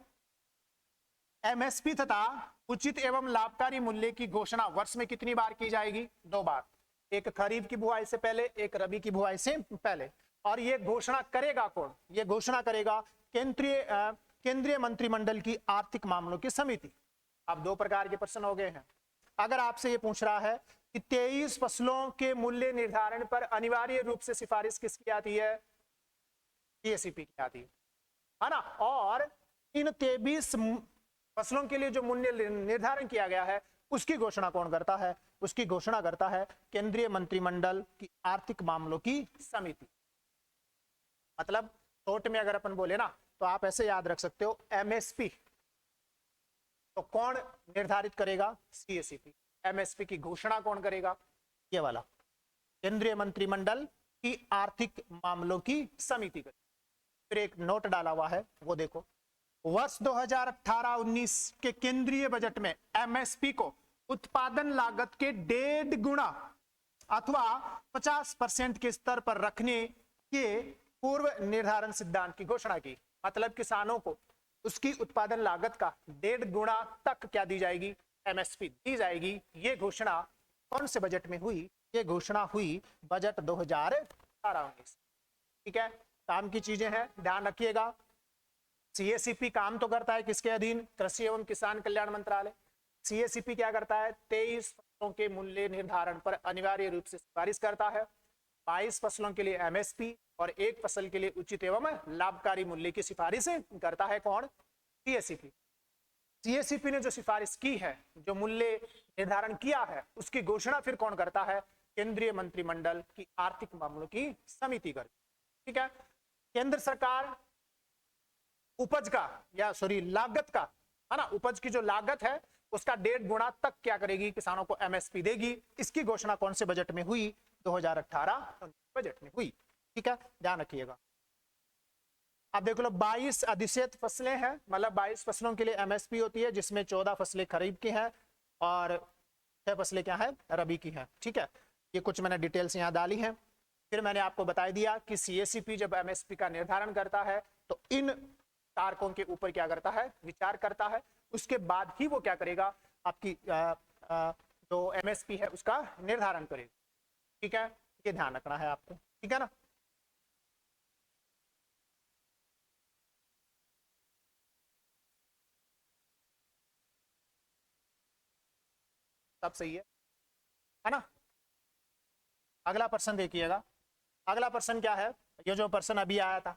एमएसपी तथा उचित एवं लाभकारी मूल्य की घोषणा वर्ष में कितनी बार की जाएगी, 2 बार, एक खरीफ की बुआई से पहले, एक रबी की बुआई से पहले। और ये घोषणा करेगा कौन, ये घोषणा करेगा केंद्रीय मंत्रिमंडल की आर्थिक मामलों की समिति। अब 2 प्रकार के प्रश्न हो गए हैं। अगर आपसे ये पूछ रहा है कि 23 फसलों के मूल्य निर्धारण पर अनिवार्य रूप से सिफारिश किसकी आती है, सीएसीपी की आती है ना। और इन 23 फसलों के लिए जो मूल्य निर्धारण किया गया है उसकी घोषणा कौन करता है, उसकी घोषणा करता है केंद्रीय मंत्रिमंडल की आर्थिक मामलों की समिति। मतलब शॉर्ट में अगर अपन बोले ना, तो आप ऐसे याद रख सकते हो, एमएसपी तो कौन निर्धारित करेगा, सीएसीपी। एमएसपी की घोषणा कौन करेगा, ये वाला, केंद्रीय मंत्रिमंडल की आर्थिक मामलों की समिति करेगी। फिर एक नोट डाला हुआ है वो देखो, वर्ष 2018-19 के केंद्रीय बजट में एमएसपी को उत्पादन लागत के 1.5 गुना अथवा 50% के स्तर पर रखने के पूर्व निर्धारण सिद्धांत की घोषणा की। मतलब किसानों को उसकी उत्पादन लागत का 1.5 गुना तक क्या दी जाएगी, एमएसपी दी जाएगी। ये घोषणा कौन से बजट में हुई, ये घोषणा हुई बजट 2018-19। ठीक है, काम की चीजें हैं, ध्यान रखिएगा। सीएसीपी काम तो करता है किसके अधीन, कृषि एवं किसान कल्याण मंत्रालय। सीएसीपी क्या करता है, 23 फसलों के मूल्य निर्धारण पर अनिवार्य रूप से सिफारिश करता है, 22 फसलों के लिए एमएसपी और एक फसल के लिए उचित एवं लाभकारी मूल्य की सिफारिश करता है कौन, सीएसीपी। सीएसीपी ने जो सिफारिश की है, जो मूल्य निर्धारण किया है, उसकी घोषणा फिर कौन करता है, केंद्रीय मंत्रिमंडल की आर्थिक मामलों की समिति करती है। ठीक है, केंद्र सरकार उपज का या सॉरी लागत का, है ना, उपज की जो लागत है उसका 1.5 गुना तक क्या करेगी, किसानों को एमएसपी देगी। इसकी घोषणा कौन से बजट में हुई, 2018 बजट में हुई। ठीक है, ध्यान रखिएगा। अब देख लो, 22 अधिशेष फसलें हैं, मतलब 22 फसलों के लिए एमएसपी होती है, जिसमें 14 फसलें खरीफ की हैं और 6 फसलें क्या है, रबी की हैं। ठीक है, ये कुछ मैंने डिटेल्स यहाँ डाली हैं। फिर मैंने आपको बता दिया कि सीएसीपी जब एमएसपी का निर्धारण करता है तो इन कारकों के ऊपर क्या करता है, विचार करता है। उसके बाद ही वो क्या करेगा, आपकी जो एमएसपी है उसका निर्धारण करेगा। ठीक है, ये ध्यान रखना है आपको। ठीक है ना, सब सही है ना। अगला प्रश्न देखिएगा, अगला प्रश्न क्या है, ये जो प्रश्न अभी आया था,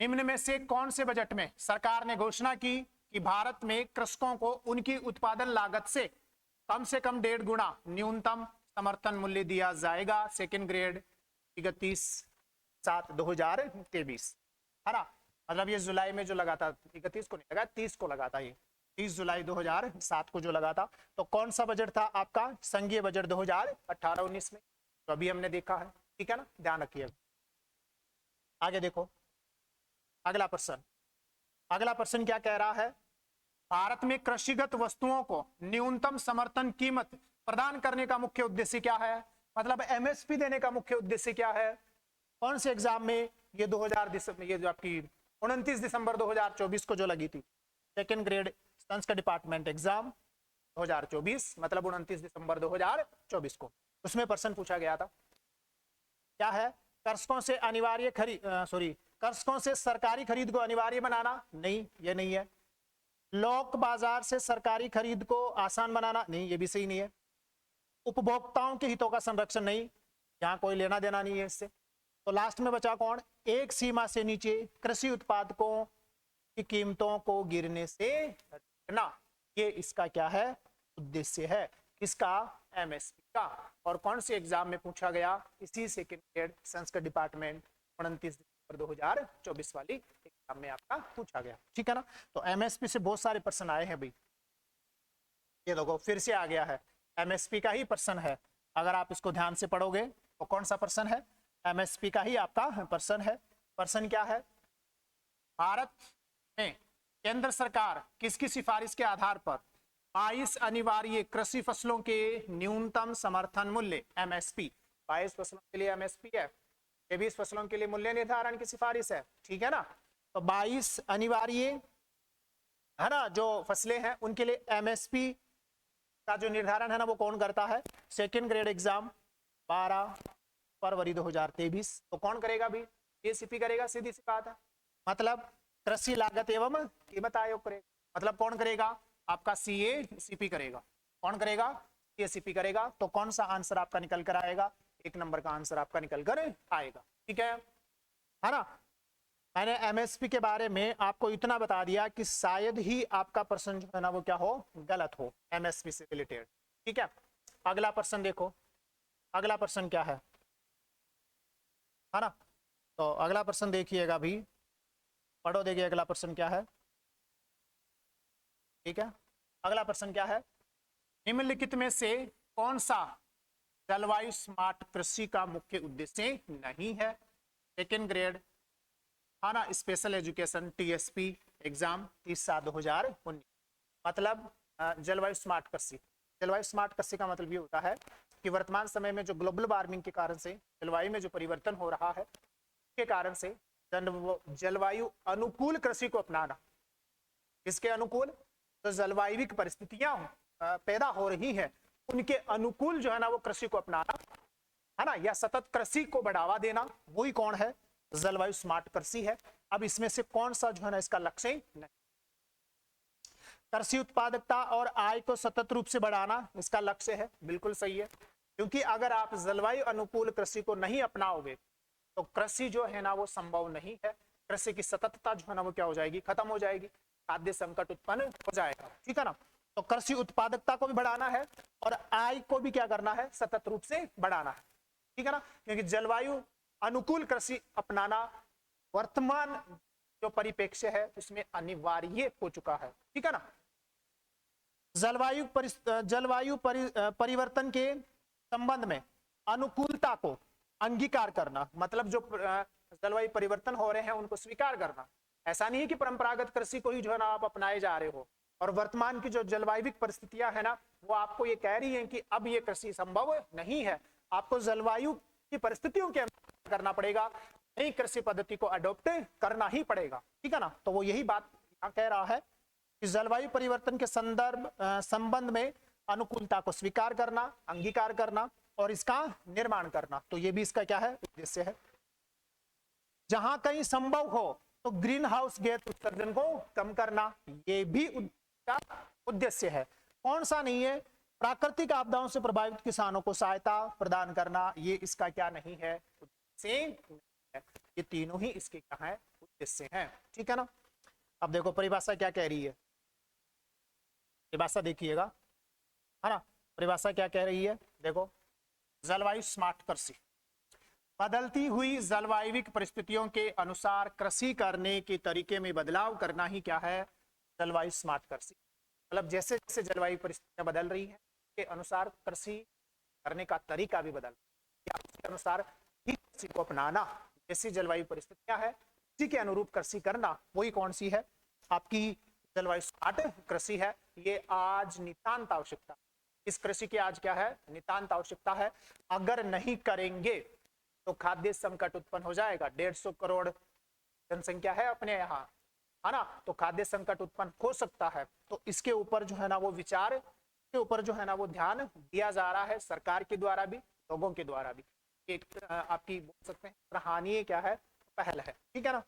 निम्न में से कौन से बजट में सरकार ने घोषणा की कि भारत में कृषकों को उनकी उत्पादन लागत से कम 1.5 गुना न्यूनतम समर्थन मूल्य दिया जाएगा। सेकंड ग्रेड 31/7/2023, है ना। मतलब ये जुलाई में जो लगा था, 31 को नहीं लगा, 30 को लगा था, ये 30 जुलाई 2007 को जो लगा था। तो कौन सा बजट था आपका, संघीय बजट 2018-19 में, तो अभी हमने देखा है। ठीक है ना, ध्यान रखिएगा। आगे देखो, अगला प्रश्न, अगला प्रश्न क्या कह रहा है, भारत में कृषिगत वस्तुओं को न्यूनतम समर्थन कीमत प्रदान करने का मुख्य उद्देश्य क्या है, मतलब एमएसपी देने का मुख्य उद्देश्य क्या है, कौन से एग्जाम में, ये 2000 ये जो आपकी 29 दिसंबर 2024 को जो लगी थी, second grade Sanskrit department exam 2024, मतलब 29 दिसंबर 2024 को, उसमें प्रश्न पूछा गया था। क्या है, कर्षकों से अनिवार्य कर्षकों से सरकारी खरीद को अनिवार्य बनाना, नहीं ये नहीं है। लोक बाजार से सरकारी खरीद को आसान बनाना, नहीं ये भी सही नहीं है। उपभोक्ताओं के हितों का संरक्षण, नहीं, यहां कोई लेना देना नहीं है इससे। तो लास्ट में बचा कौन, एक सीमा से नीचे कृषि उत्पादकों की कीमतों को गिरने से रोकना, ये इसका क्या है, उद्देश्य है, किसका, एमएसपी का। और कौन से एग्जाम में पूछा गया, इसी सेकेंड ग्रेड संस्कृत डिपार्टमेंट 29 दिसंबर 2024 वाली एग्जाम में आपका पूछा गया, ठीक है ना। तो एमएसपी से बहुत सारे प्रश्न आए हैं भाई, ये देखो फिर से आ गया है, एमएसपी का ही प्रश्न है। अगर आप इसको ध्यान से पढ़ोगे तो कौन सा प्रश्न है, एमएसपी का ही आपका प्रश्न है। प्रश्न क्या है, भारत में केंद्र सरकार किसकी सिफारिश के आधार पर 22 अनिवार्य कृषि फसलों के न्यूनतम समर्थन मूल्य एमएसपी, 22 फसलों के लिए एमएसपी है, 23 फसलों के लिए मूल्य निर्धारण की सिफारिश है, ठीक है ना। तो 22 अनिवार्य है ना जो फसलें हैं उनके लिए एमएसपी का जो निर्धारण है ना वो कौन करता है, सेकेंड ग्रेड एग्जाम 12 फरवरी 2023। तो कौन करेगा भी, एसीपी करेगा, सीधी सी बात है, मतलब कृषि लागत एवं कीमत आयोग करेगा। मतलब कौन करेगा, आपका सीएसीपी करेगा। कौन करेगा, सीएसीपी करेगा। तो कौन सा आंसर आपका निकल कर आएगा, 1 नंबर का आंसर आपका निकल कर आएगा, ठीक है ना। मैंने एमएसपी के बारे में आपको इतना बता दिया कि शायद ही आपका प्रश्न जो है ना वो क्या हो, गलत हो, एमएसपी से रिलेटेड, ठीक है। अगला प्रश्न देखो, अगला प्रश्न क्या है ना। तो अगला प्रश्न देखिएगा भी, पढ़ो, देखिए अगला प्रश्न क्या है, ठीक है। अगला प्रश्न क्या है, निम्नलिखित में से कौन सा जलवायु स्मार्ट कृषि का मुख्य उद्देश्य नहीं है। सेकेंड ग्रेड है ना स्पेशल एजुकेशन टीएसपी एग्जाम 30/7/2019, मतलब जलवायु स्मार्ट कृषि। जलवायु स्मार्ट कृषि का मतलब ये होता है कि वर्तमान समय में जो ग्लोबल वार्मिंग के कारण से जलवायु में जो परिवर्तन हो रहा है के कारण से जलवायु अनुकूल कृषि को अपनाना। इसके अनुकूल जो जलवायविक परिस्थितियां पैदा हो रही हैं उनके अनुकूल जो है ना वो कृषि को अपनाना है ना, या सतत कृषि को बढ़ावा देना, वही कौन है, जलवायु स्मार्ट कृषि है। अब इसमें से कौन सा जो है ना इसका लक्ष्य नहीं, कृषि उत्पादकता और आय को सतत रूप से बढ़ाना इसका लक्ष्य है, बिल्कुल सही है। क्योंकि अगर आप जलवायु अनुकूल कृषि को नहीं अपनाओगे तो कृषि जो है ना वो संभव नहीं है, कृषि की सततता जो है ना वो क्या हो जाएगी, खत्म हो जाएगी, खाद्य संकट उत्पन्न हो जाएगा, ठीक है ना। तो कृषि उत्पादकता को भी बढ़ाना है और आय को भी क्या करना है, सतत रूप से बढ़ाना है, ठीक है ना। क्योंकि जलवायु अनुकूल कृषि अपनाना वर्तमान जो परिप्रेक्ष्य है उसमें अनिवार्य हो चुका है, ठीक है ना। जलवायु परिवर्तन के संबंध में अनुकूलता को अंगीकार करना, मतलब जो जलवायु परिवर्तन हो रहे हैं उनको स्वीकार करना। ऐसा नहीं है कि परंपरागत कृषि को ही जो है ना आप अपनाए जा रहे हो, और वर्तमान की जो जलवायु परिस्थितियां है ना वो आपको ये कह रही हैं कि अब ये कृषि संभव नहीं है, आपको जलवायु की परिस्थितियों के अनुसार करना पड़ेगा, नई कृषि पद्धति को अडॉप्ट करना ही पड़ेगा, ठीक है ना। तो वो यही बात यहाँ कह रहा है कि जलवायु परिवर्तन के संबंध में अनुकूलता को स्वीकार करना, अंगीकार करना और इसका निर्माण करना। तो ये भी इसका क्या है, उद्देश्य है। जहां कहीं संभव हो तो ग्रीन हाउस गैस उत्सर्जन को कम करना, ये भी उसका उद्देश्य है। कौन सा नहीं है, प्राकृतिक आपदाओं से प्रभावित किसानों को सहायता प्रदान करना, ये इसका क्या नहीं है, उद्देश्य है। ये तीनों ही इसके क्या है, उद्देश्य हैं, ठीक है ना। अब देखो परिभाषा क्या कह रही है, परिभाषा देखिएगा है ना। परिभाषा क्या कह रही है, देखो, जलवायु स्मार्ट कृषि, बदलती हुई जलवायविक परिस्थितियों के अनुसार कृषि करने के तरीके में बदलाव करना ही क्या है, जलवायु स्मार्ट कृषि। मतलब जैसे जैसे जलवायु परिस्थितियां बदल रही हैं के अनुसार कृषि करने का तरीका भी बदल, उसके अनुसार ही कृषि को अपनाना। जैसी जलवायु परिस्थितियां है उसी के अनुरूप कृषि करना, वही कौन सी है, आपकी जलवायु स्मार्ट कृषि है। ये आज नितांत आवश्यकता, इस कृषि की आज क्या है, नितांत आवश्यकता है। अगर नहीं करेंगे तो खाद्य संकट उत्पन्न हो जाएगा। 150 करोड़ जनसंख्या है अपने यहाँ, है ना, तो खाद्य संकट उत्पन्न हो सकता है। तो इसके ऊपर जो है ना वो विचार के ऊपर जो है ना वो ध्यान दिया जा रहा है, सरकार के द्वारा भी, लोगों के द्वारा भी। एक आपकी बोल सकते हैं सराहनीय क्या है, पहल है, ठीक है ना।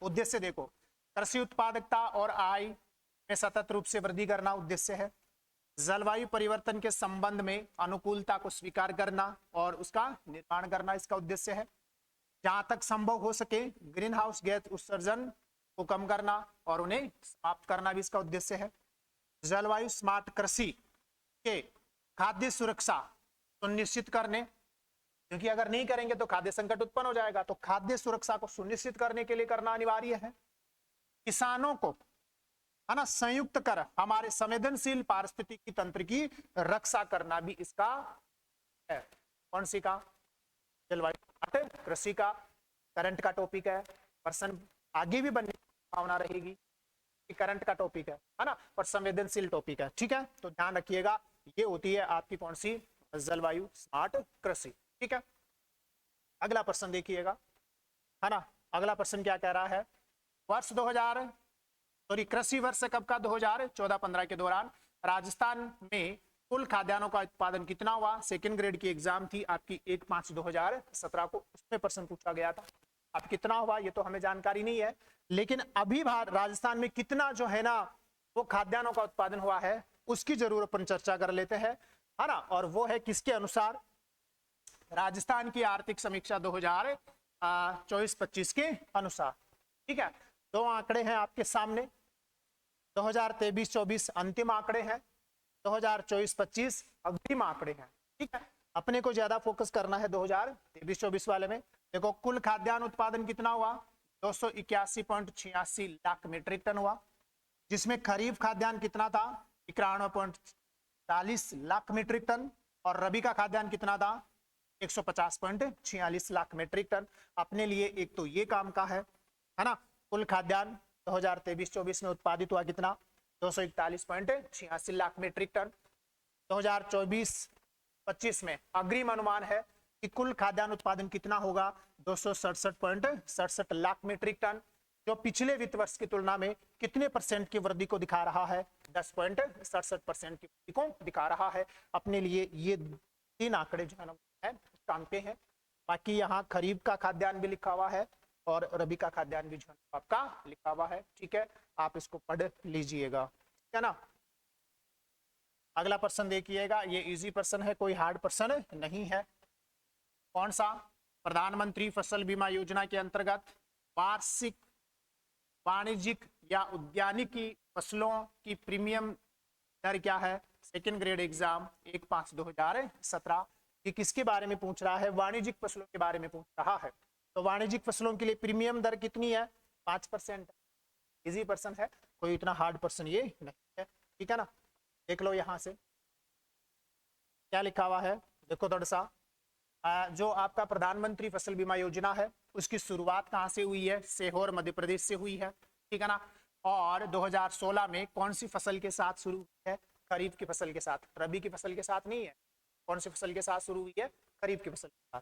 उद्देश्य देखो, कृषि उत्पादकता और आय में सतत रूप से वृद्धि करना उद्देश्य है। जलवायु परिवर्तन के संबंध में अनुकूलता को स्वीकार करना और उसका निर्माण करना इसका उद्देश्य है। जहां तक संभव हो सके ग्रीन हाउस गैस उत्सर्जन को कम करना और उन्हें समाप्त करना भी इसका उद्देश्य है। जलवायु स्मार्ट कृषि के खाद्य सुरक्षा सुनिश्चित करने, क्योंकि अगर नहीं करेंगे तो खाद्य संकट उत्पन्न हो जाएगा, तो खाद्य सुरक्षा को सुनिश्चित करने के लिए करना अनिवार्य है। किसानों को, है ना, संयुक्त कर हमारे संवेदनशील पारिस्थितिकी तंत्र की रक्षा करना भी इसका है। कौन सी का, जलवायु कृषि का करंट का टॉपिक है, पर्सन आगे भी बनने की संभावना रहेगी, करंट का टॉपिक है ना, और संवेदनशील टॉपिक है, ठीक है। तो ध्यान रखिएगा, ये होती है आपकी कौन सी, जलवायु स्मार्ट कृषि, ठीक है। अगला प्रश्न देखिएगा, है ना, अगला प्रश्न क्या कह रहा है, वर्ष 2000 सॉरी कृषि वर्ष कब का, 2014-15 के दौरान राजस्थान में कुल खाद्यान्नों का उत्पादन कितना हुआ। सेकंड ग्रेड की एग्जाम थी आपकी 1/5/2017 को, उसमें प्रश्न पूछा गया था। अब कितना हुआ ये तो हमें जानकारी नहीं है, लेकिन अभी राजस्थान में कितना जो है ना वो खाद्यान्नों का उत्पादन हुआ है उसकी जरूर अपन चर्चा कर लेते हैं, है ना। और वो है किसके अनुसार, राजस्थान की आर्थिक समीक्षा 2024-25 के अनुसार, ठीक है। दो आंकड़े हैं आपके सामने, 2023-24 अंतिम आंकड़े हैं, 2024-25 अग्रिम आंकड़े हैं, ठीक है। अपने को ज्यादा फोकस करना है 2023-24 वाले में। देखो कुल खाद्यान्न उत्पादन कितना हुआ, 281.86 लाख मीट्रिक टन हुआ, जिसमें खरीफ खाद्यान्न कितना था, 91.40 लाख मीट्रिक टन, और रबी का खाद्यान्न कितना था, 150.46 लाख मीट्रिक टन। अपने लिए एक तो ये काम का है ना। कुल खाद्यान्न 2023-24 में उत्पादित हुआ कितना, 241.86 लाख मीट्रिक टन। 2024-25 में अग्रिम अनुमान है कि कुल खाद्यान्न उत्पादन कितना होगा, 267.67 लाख मीट्रिक टन, जो पिछले वित्त वर्ष की तुलना में कितने परसेंट की वृद्धि को दिखा रहा है, 10.67% की वृद्धि को दिखा रहा है। अपने लिए ये तीन आंकड़े जो है ना काम के हैं। बाकी यहाँ खरीफ का खाद्यान्न भी लिखा हुआ है और रबी का खाद्यान्न भी जो है आपका लिखा हुआ है, ठीक है, आप इसको पढ़ लीजिएगा, ठीक है ना। अगला प्रश्न देखिएगा, ये इजी प्रश्न है, कोई हार्ड प्रश्न नहीं है। कौन सा, प्रधानमंत्री फसल बीमा योजना के अंतर्गत वार्षिक वाणिज्यिक या उद्यानिकी फसलों की प्रीमियम दर क्या है। सेकंड ग्रेड एग्जाम 1/5/2017, ये किसके बारे में पूछ रहा है, वाणिज्यिक फसलों के बारे में पूछ रहा है। तो वाणिज्यिक फसलों के लिए प्रीमियम दर कितनी है, 5%। इजी प्रश्न है, कोई इतना हार्ड प्रश्न ये नहीं है, ठीक है ना। देख लो यहाँ से क्या लिखा हुआ है, देखो थोड़ा सा, जो आपका प्रधानमंत्री फसल बीमा योजना है उसकी शुरुआत कहाँ से हुई है, सीहोर मध्य प्रदेश से हुई है, ठीक है ना। और 2016 में कौन सी फसल के साथ शुरू हुई है, खरीफ की फसल के साथ, रबी की फसल के साथ नहीं है। कौन सी फसल के साथ शुरू हुई है, खरीफ की फसल के साथ।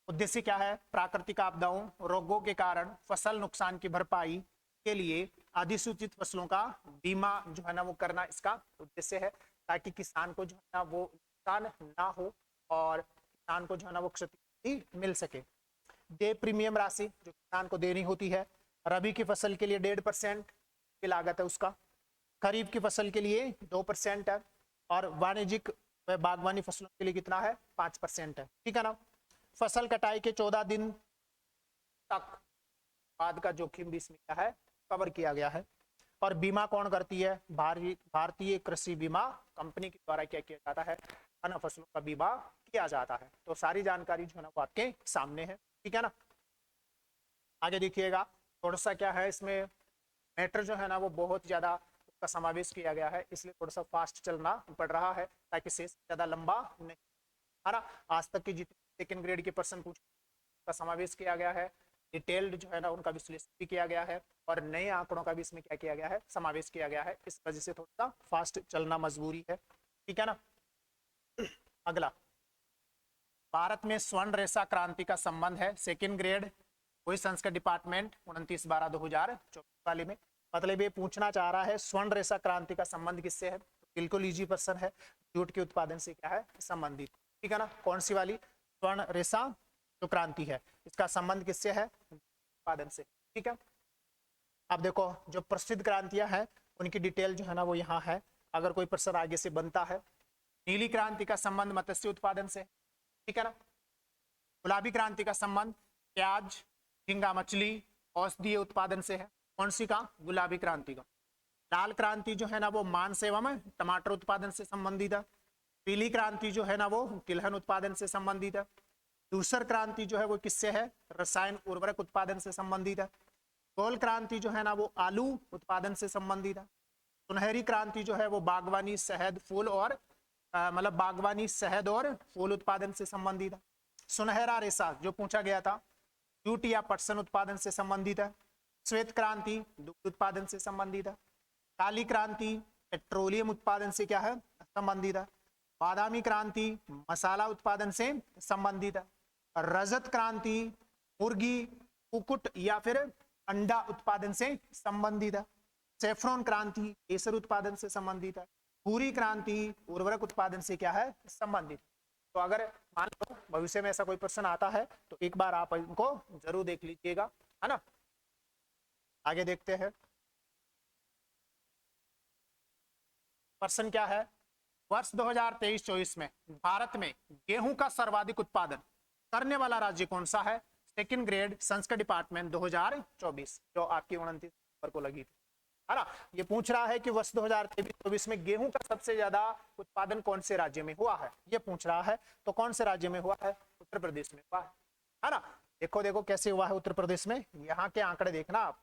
उद्देश्य क्या है, प्राकृतिक आपदाओं रोगों के कारण फसल नुकसान की भरपाई के लिए अधिसूचित फसलों का बीमा जो है ना वो करना इसका उद्देश्य है, ताकि किसान को जो है ना वो नुकसान ना हो और किसान को जो है ना वो क्षति मिल सके। दे प्रीमियम राशि जो किसान को देनी होती है, रबी की फसल के लिए 1.5% की लागत है उसका, खरीफ की फसल के लिए 2% है, और वाणिज्यिक व बागवानी फसलों के लिए कितना है, 5% है, ठीक है ना। फसल कटाई के 14 दिन तक बाद का जोखिम भी इसमें क्या है, कवर किया गया है। और बीमा कौन करती है, भारतीय कृषि बीमा कंपनी के द्वारा क्या किया जाता है, अन्य फसलों का बीमा किया जाता है। तो सारी जानकारी जो है ना वो आपके सामने है, ठीक है ना। आगे देखिएगा, थोड़ा सा क्या है इसमें मैटर जो है ना वो बहुत ज्यादा उसका समावेश किया गया है, इसलिए थोड़ा सा फास्ट चलना पड़ रहा है ताकि शेष ज्यादा लंबा नहीं, है ना। आज तक की जितने सेकंड ग्रेड के प्रश्न पूछ का समावेश किया गया है, डिटेल्ड जो है ना उनका विश्लेषण भी किया गया है, और नए आंकड़ों का भी इसमें क्या किया गया है, समावेश किया गया है। इस वजह से थोड़ा सा फास्ट चलना मजबूरी है। ठीक है ना। अगला, भारत में स्वर्ण रेशा क्रांति का संबंध है, सेकंड ग्रेड, वही संस्कृत डिपार्टमेंट 29/12/2024 वाले में। मतलब ये पूछना चाह रहा है स्वर्ण रेशा क्रांति का संबंध किससे है, तो बिल्कुल इजी प्रश्न है, जूट के उत्पादन से क्या है संबंधित, ठीक है ना। कौन सी वाली, स्वर्ण रेशा जो क्रांति है इसका संबंध किससे है, उत्पादन से, ठीक है। अब देखो जो प्रसिद्ध क्रांतियां हैं उनकी डिटेल जो है ना वो यहाँ है, अगर कोई प्रश्न आगे से बनता है। नीली क्रांति का संबंध मत्स्य उत्पादन से, ठीक है ना। गुलाबी क्रांति का संबंध प्याज, झींगा मछली, औषधीय उत्पादन से है। कौन सी का, गुलाबी क्रांति का। लाल क्रांति जो है ना वो मांस एवं टमाटर उत्पादन से संबंधित है। पीली क्रांति जो है ना वो तिलहन उत्पादन से संबंधित है। धूसर क्रांति जो है वो किससे है, रसायन उर्वरक उत्पादन से संबंधित है। गोल क्रांति जो है ना वो आलू उत्पादन से संबंधित है। सुनहरी क्रांति जो है वो बागवानी, शहद, फूल और मतलब बागवानी, शहद और फूल उत्पादन से संबंधित है। सुनहरा रेशा जो पूछा गया था, जूट या पटसन उत्पादन से संबंधित है। श्वेत क्रांति दुग्ध उत्पादन से संबंधित है। काली क्रांति पेट्रोलियम उत्पादन से क्या है संबंधित है। बादामी क्रांति मसाला उत्पादन से संबंधित है। रजत क्रांति मुर्गी, कुक्कुट या फिर अंडा उत्पादन से संबंधित है। सेफ्रॉन क्रांति केसर उत्पादन से संबंधित है। भूरी क्रांति उर्वरक उत्पादन से क्या है संबंधित। तो अगर मान लो भविष्य में ऐसा कोई प्रश्न आता है तो एक बार आप इनको जरूर देख लीजिएगा, है ना। आगे देखते हैं प्रश्न क्या है। वर्ष 2023-24 में भारत में गेहूं का सर्वाधिक उत्पादन करने वाला राज्य कौन सा है, सेकंड ग्रेड संस्कृत डिपार्टमेंट 2024 जो आपकी 29 नवंबर को लगी थी, है ना। ये पूछ रहा है कि वर्ष 2023-24 में गेहूं का सबसे ज्यादा उत्पादन कौन से राज्य में हुआ है, ये पूछ रहा है। तो कौन से राज्य में हुआ है, उत्तर प्रदेश में हुआ है ना। देखो देखो कैसे हुआ है उत्तर प्रदेश में, यहाँ के आंकड़े देखना आप,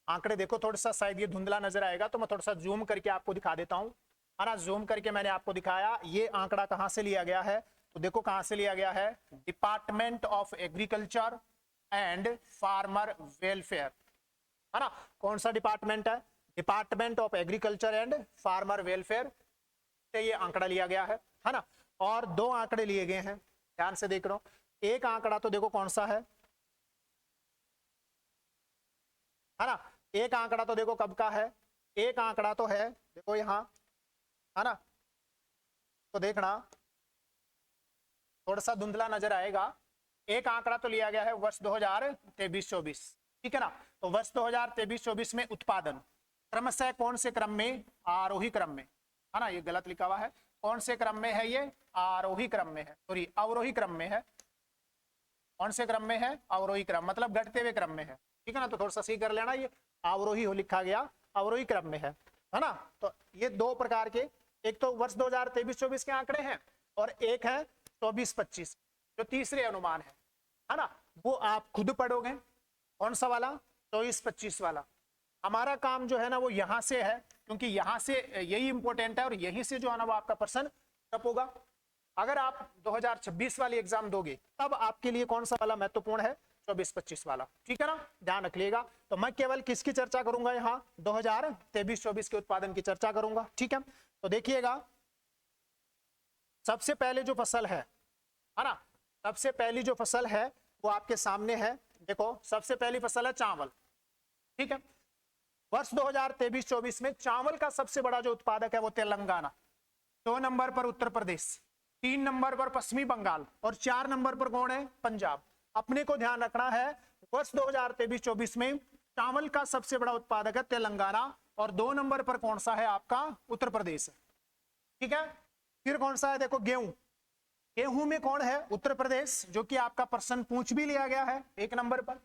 आंकड़े देखो थोड़ा सा, शायद ये धुंधला नजर आएगा तो मैं थोड़ा सा जूम करके आपको दिखा देता हूँ, है ना। जूम करके मैंने आपको दिखाया, ये आंकड़ा कहाँ से लिया गया है, तो देखो कहाँ से लिया गया है, department of agriculture and farmer welfare, है ना। कौन सा डिपार्टमेंट है, department of agriculture and farmer welfare से ये आंकड़ा लिया गया है ना। और दो आंकड़े लिए गए हैं, ध्यान से देख रहा हूं। एक आंकड़ा तो देखो कौन सा है ना। एक आंकड़ा तो देखो कब का है, एक आंकड़ा तो है देखो यहाँ, है ना। तो देखना थोड़ा सा धुंधला नजर आएगा। एक आंकड़ा तो लिया गया है वर्ष 2023-24, ठीक है ना। तो वर्ष 2023-24 में उत्पादन क्रमशः कौन से क्रम में, आरोही क्रम में, है ना। ये गलत लिखा हुआ है, कौन से क्रम में है, ये आरोही क्रम में है, सॉरी अवरोही क्रम में है। कौन से क्रम में है, अवरोही क्रम, मतलब घटते हुए क्रम में है, ठीक है ना। तो थोड़ा सा सही कर लेना, ये अवरोही हो लिखा गया, अवरोही क्रम में है ना। तो ये दो प्रकार के, एक तो वर्ष 2023-24 के आंकड़े हैं और एक है 24-25 जो तीसरे अनुमान है ना। वो आप खुद पढ़ोगे, कौन सा वाला, 24-25 वाला। हमारा काम जो है ना वो यहां से है, क्योंकि यहां से यही इंपॉर्टेंट है और यहीं से जो है ना वो आपका प्रश्न टप होगा। अगर आप 2026 वाली एग्जाम दोगे तब आपके लिए कौन सा वाला महत्वपूर्ण है, 24-25 वाला, ठीक है ना, ध्यान रख लीजिएगा। तो मैं केवल किसकी चर्चा करूंगा, यहाँ 2023-24 के उत्पादन की चर्चा करूंगा, ठीक है। तो देखिएगा सबसे पहले जो फसल है ना, सबसे पहली जो फसल है वो आपके सामने है। देखो सबसे पहली फसल है चावल, ठीक है। वर्ष 2023-24 में चावल का सबसे बड़ा जो उत्पादक है वो तेलंगाना, 2 नंबर पर उत्तर प्रदेश, 3 नंबर पर पश्चिमी बंगाल और 4 नंबर पर कौन है, पंजाब। अपने को ध्यान रखना है वर्ष 2023-24 में चावल का सबसे बड़ा उत्पादक है तेलंगाना और 2 नंबर पर कौन सा है आपका, उत्तर प्रदेश, ठीक है। फिर कौन सा है, देखो गेहूं, गेहूं में कौन है, उत्तर प्रदेश, जो कि आपका प्रश्न पूछ भी लिया गया है 1 नंबर पर।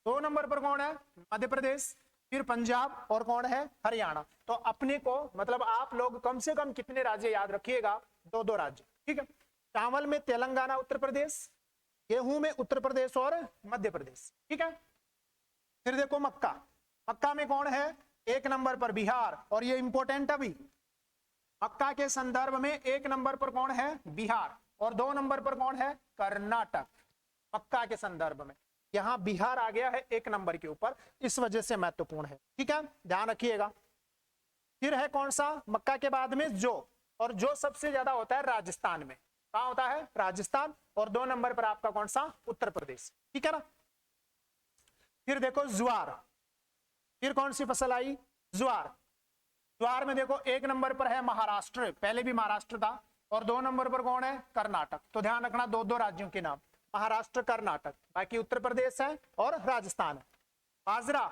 2 नंबर पर कौन है, मध्य प्रदेश, फिर पंजाब और कौन है, हरियाणा। तो अपने को मतलब आप लोग कम से कम कितने राज्य याद रखिएगा, 2-2 राज्य, ठीक है। चावल में तेलंगाना उत्तर प्रदेश, गेहूं में उत्तर प्रदेश और मध्य प्रदेश, ठीक है। फिर देखो मक्का, मक्का में कौन है, 1 नंबर पर बिहार, और ये इंपॉर्टेंट है भी, मक्का के संदर्भ में 1 नंबर पर कौन है, बिहार, और 2 नंबर पर कौन है, कर्नाटक। मक्का के संदर्भ में यहां बिहार आ गया है 1 नंबर के ऊपर, इस वजह से महत्वपूर्ण है, ठीक है, ध्यान रखिएगा। फिर है कौन सा, मक्का के बाद में जौ, और जो सबसे ज्यादा होता है राजस्थान में, कहां होता है? राजस्थान। और 2 नंबर पर आपका कौन सा? उत्तर प्रदेश। ठीक है ना। फिर देखो ज्वार, फिर कौन सी फसल आई? ज्वार। ज्वार में देखो 1 नंबर पर है महाराष्ट्र, पहले भी महाराष्ट्र था, और 2 नंबर पर कौन है? कर्नाटक। तो ध्यान रखना 2-2 राज्यों के नाम, महाराष्ट्र कर्नाटक, बाकी उत्तर प्रदेश है और राजस्थान है। बाजरा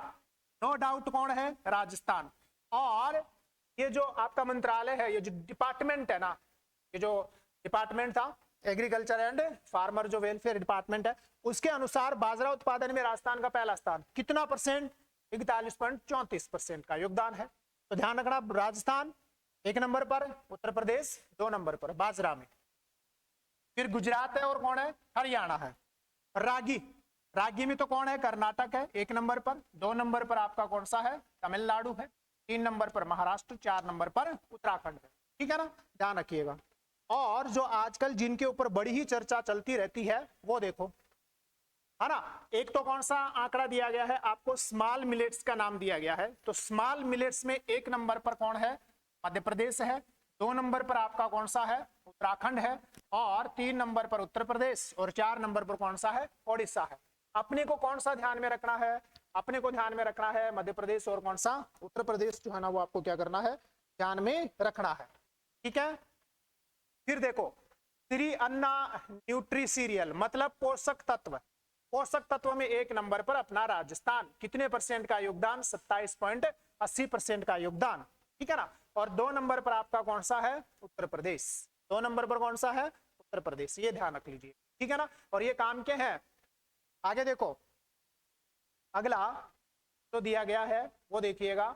नो डाउट कौन है? राजस्थान। और ये जो आपका मंत्रालय है, ये जो डिपार्टमेंट है ना, ये जो डिपार्टमेंट था एग्रीकल्चर एंड फार्मर जो वेलफेयर डिपार्टमेंट है, उसके अनुसार बाजरा उत्पादन में राजस्थान का पहला स्थान। कितना परसेंट? 41.34% का योगदान है। तो ध्यान रखना राजस्थान 1 नंबर पर, उत्तर प्रदेश 2 नंबर पर बाजरा में। फिर गुजरात है और कौन है? हरियाणा है। रागी, रागी में तो कौन है? कर्नाटक है 1 नंबर पर, 2 नंबर पर आपका कौन सा है? तमिलनाडु है, 3 नंबर पर महाराष्ट्र, 4 नंबर पर उत्तराखंड है। ठीक है ना, ध्यान रखिएगा। और जो आजकल जिनके ऊपर बड़ी ही चर्चा चलती रहती है वो देखो, है ना, एक तो कौन सा आंकड़ा दिया गया है आपको? स्मॉल मिलेट्स का नाम दिया गया है। तो स्मॉल मिलेट्स में 1 नंबर पर कौन है? मध्य प्रदेश है, 2 नंबर पर आपका कौन सा है? उत्तराखंड है, और 3 नंबर पर उत्तर प्रदेश, और 4 नंबर पर कौन सा है? ओडिशा है। अपने को कौन सा ध्यान में रखना है? अपने को ध्यान में रखना है मध्य प्रदेश और कौन सा? उत्तर प्रदेश जो है ना, वो आपको क्या करना है? ध्यान में रखना है। ठीक है। फिर देखो श्री अन्ना न्यूट्री सीरियल मतलब पोषक तत्व, पोषक तत्व में 1 नंबर पर अपना राजस्थान। कितने परसेंट का योगदान? 27.80% का योगदान। ठीक है ना। और 2 नंबर पर आपका कौन सा है? उत्तर प्रदेश। 2 नंबर पर कौन सा है? उत्तर प्रदेश। ये ध्यान रख लीजिए। ठीक है ना। और ये काम के हैं। आगे देखो, अगला जो दिया गया है वो देखिएगा।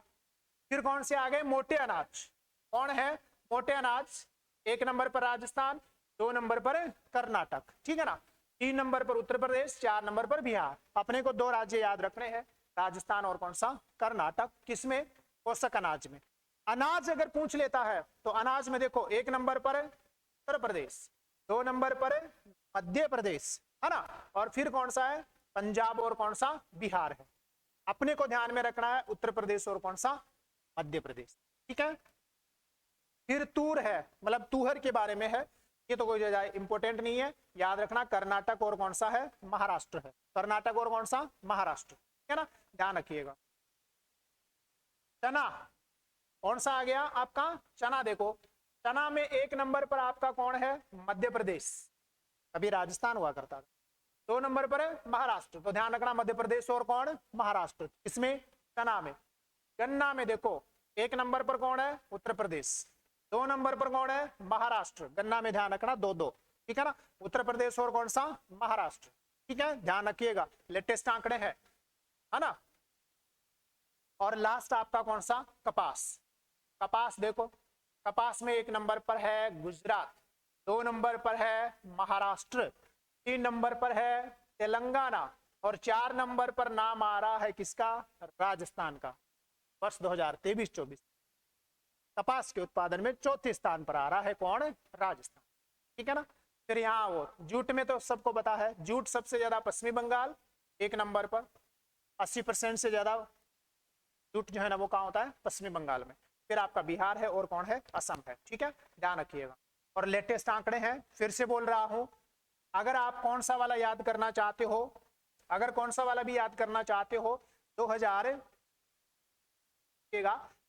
फिर कौन से आ गए? मोटे अनाज। कौन है? मोटे अनाज 1 नंबर पर राजस्थान, 2 नंबर पर कर्नाटक। ठीक है ना। 3 नंबर पर उत्तर प्रदेश, 4 नंबर पर बिहार। अपने को 2 राज्य याद रखने हैं, राजस्थान और कौन सा? कर्नाटक। किसमें? पोषक अनाज में। अनाज अगर पूछ लेता है तो अनाज में देखो 1 नंबर पर उत्तर प्रदेश, 2 नंबर पर मध्य प्रदेश, है ना, और फिर कौन सा है? पंजाब और कौन सा? बिहार है। अपने को ध्यान में रखना है उत्तर प्रदेश और कौन सा? मध्य प्रदेश। ठीक है। फिर तूर है, मतलब तूहर के बारे में है, ये तो कोई ज्यादा इंपोर्टेंट नहीं है, याद रखना कर्नाटक और कौन सा है? महाराष्ट्र है। कर्नाटक और कौन सा? महाराष्ट्र। ठीक है ना, ध्यान रखिएगा। चना कौन सा आ गया आपका? चना। देखो चना में 1 नंबर पर आपका कौन है? मध्य प्रदेश, अभी राजस्थान हुआ करता था। 2 नंबर पर है महाराष्ट्र। तो ध्यान रखना मध्य प्रदेश और कौन? महाराष्ट्र। इसमें चना में। गन्ना में देखो 1 नंबर पर कौन है? उत्तर प्रदेश, 2 नंबर पर कौन है? महाराष्ट्र। गन्ना में ध्यान रखना 2-2। ठीक है ना, उत्तर प्रदेश और कौन सा? महाराष्ट्र। ठीक है, ध्यान रखिएगा, लेटेस्ट आंकड़े हैं, है ना। और लास्ट आपका कौन सा? कपास। कपास देखो, कपास में 1 नंबर पर है गुजरात, 2 नंबर पर है महाराष्ट्र, 3 नंबर पर है तेलंगाना, और 4 नंबर पर नाम आ रहा है किसका? राजस्थान का। वर्ष 2023-24 कपास के उत्पादन में 4थे स्थान पर आ रहा है कौन? राजस्थान। ठीक है ना। फिर यहाँ वो जूट में तो सबको पता है, जूट सबसे ज्यादा पश्चिमी बंगाल 1 नंबर पर, 80% से ज्यादा जूट जो है ना वो कहाँ होता है? पश्चिमी बंगाल में। फिर आपका बिहार है और कौन है? असम है। ठीक है, ध्यान रखिएगा। और लेटेस्ट आंकड़े हैं, फिर से बोल रहा हूं, अगर आप कौन सा वाला याद करना चाहते हो, अगर कौन सा वाला भी याद करना चाहते हो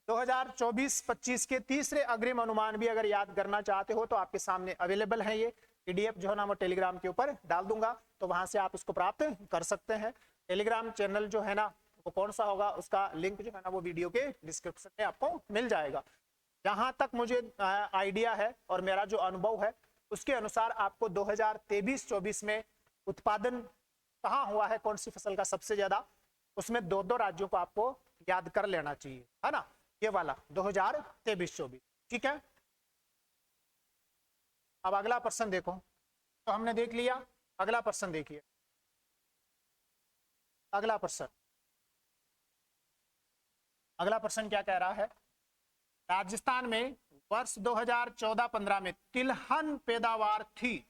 2024-25 के तीसरे अग्रिम अनुमान भी अगर याद करना चाहते हो तो आपके सामने अवेलेबल है। ये पीडीएफ जो है ना वो टेलीग्राम के ऊपर डाल दूंगा, तो वहां से आप इसको प्राप्त कर सकते हैं। टेलीग्राम चैनल जो है ना वो कौन सा होगा, उसका लिंक जो है ना वो वीडियो के डिस्क्रिप्शन में आपको मिल जाएगा। जहां तक मुझे आइडिया है और मेरा जो अनुभव है उसके अनुसार आपको 2023-24 में उत्पादन कहाँ हुआ है, कौन सी फसल का सबसे ज्यादा, उसमें 2-2 राज्यों को आपको याद कर लेना चाहिए, है ना। ये वाला 2023-24। ठीक है। अब अगला प्रश्न देखो, तो हमने देख लिया, अगला प्रश्न देखिए। अगला प्रश्न, अगला प्रश्न क्या कह रहा है? राजस्थान में वर्ष 2014-15 में तिलहन पैदावार थी,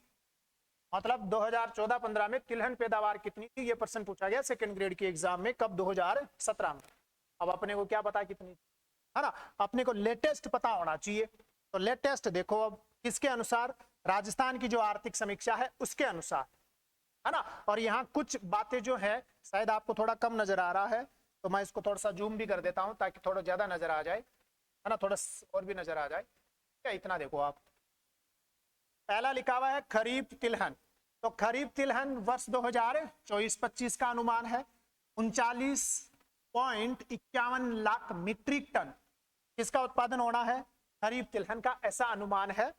मतलब 2014-15 में तिलहन पैदावार कितनी थी? ये प्रश्न पूछा गया सेकंड ग्रेड के एग्जाम में, कब? 2017 में। अब अपने को क्या पता कितनी, है ना, अपने को लेटेस्ट पता होना चाहिए। तो लेटेस्ट देखो अब किसके अनुसार, राजस्थान की जो आर्थिक समीक्षा है उसके अनुसार, है ना। और यहाँ कुछ बातें जो है शायद आपको थोड़ा कम नजर आ रहा है, तो मैं इसको थोड़ा सा जूम भी कर देता हूं ताकि थोड़ा ज्यादा नजर आ जाए, है ना, थोड़ा और भी नजर आ जाए। क्या इतना देखो आप, पहला लिखा हुआ है खरीफ तिलहन। तो खरीफ तिलहन वर्ष 2024-25 का अनुमान है 39.51 लाख मीट्रिक टन किसका उत्पादन होना है, खरीफ तिलहन का। ऐसा अनुमान है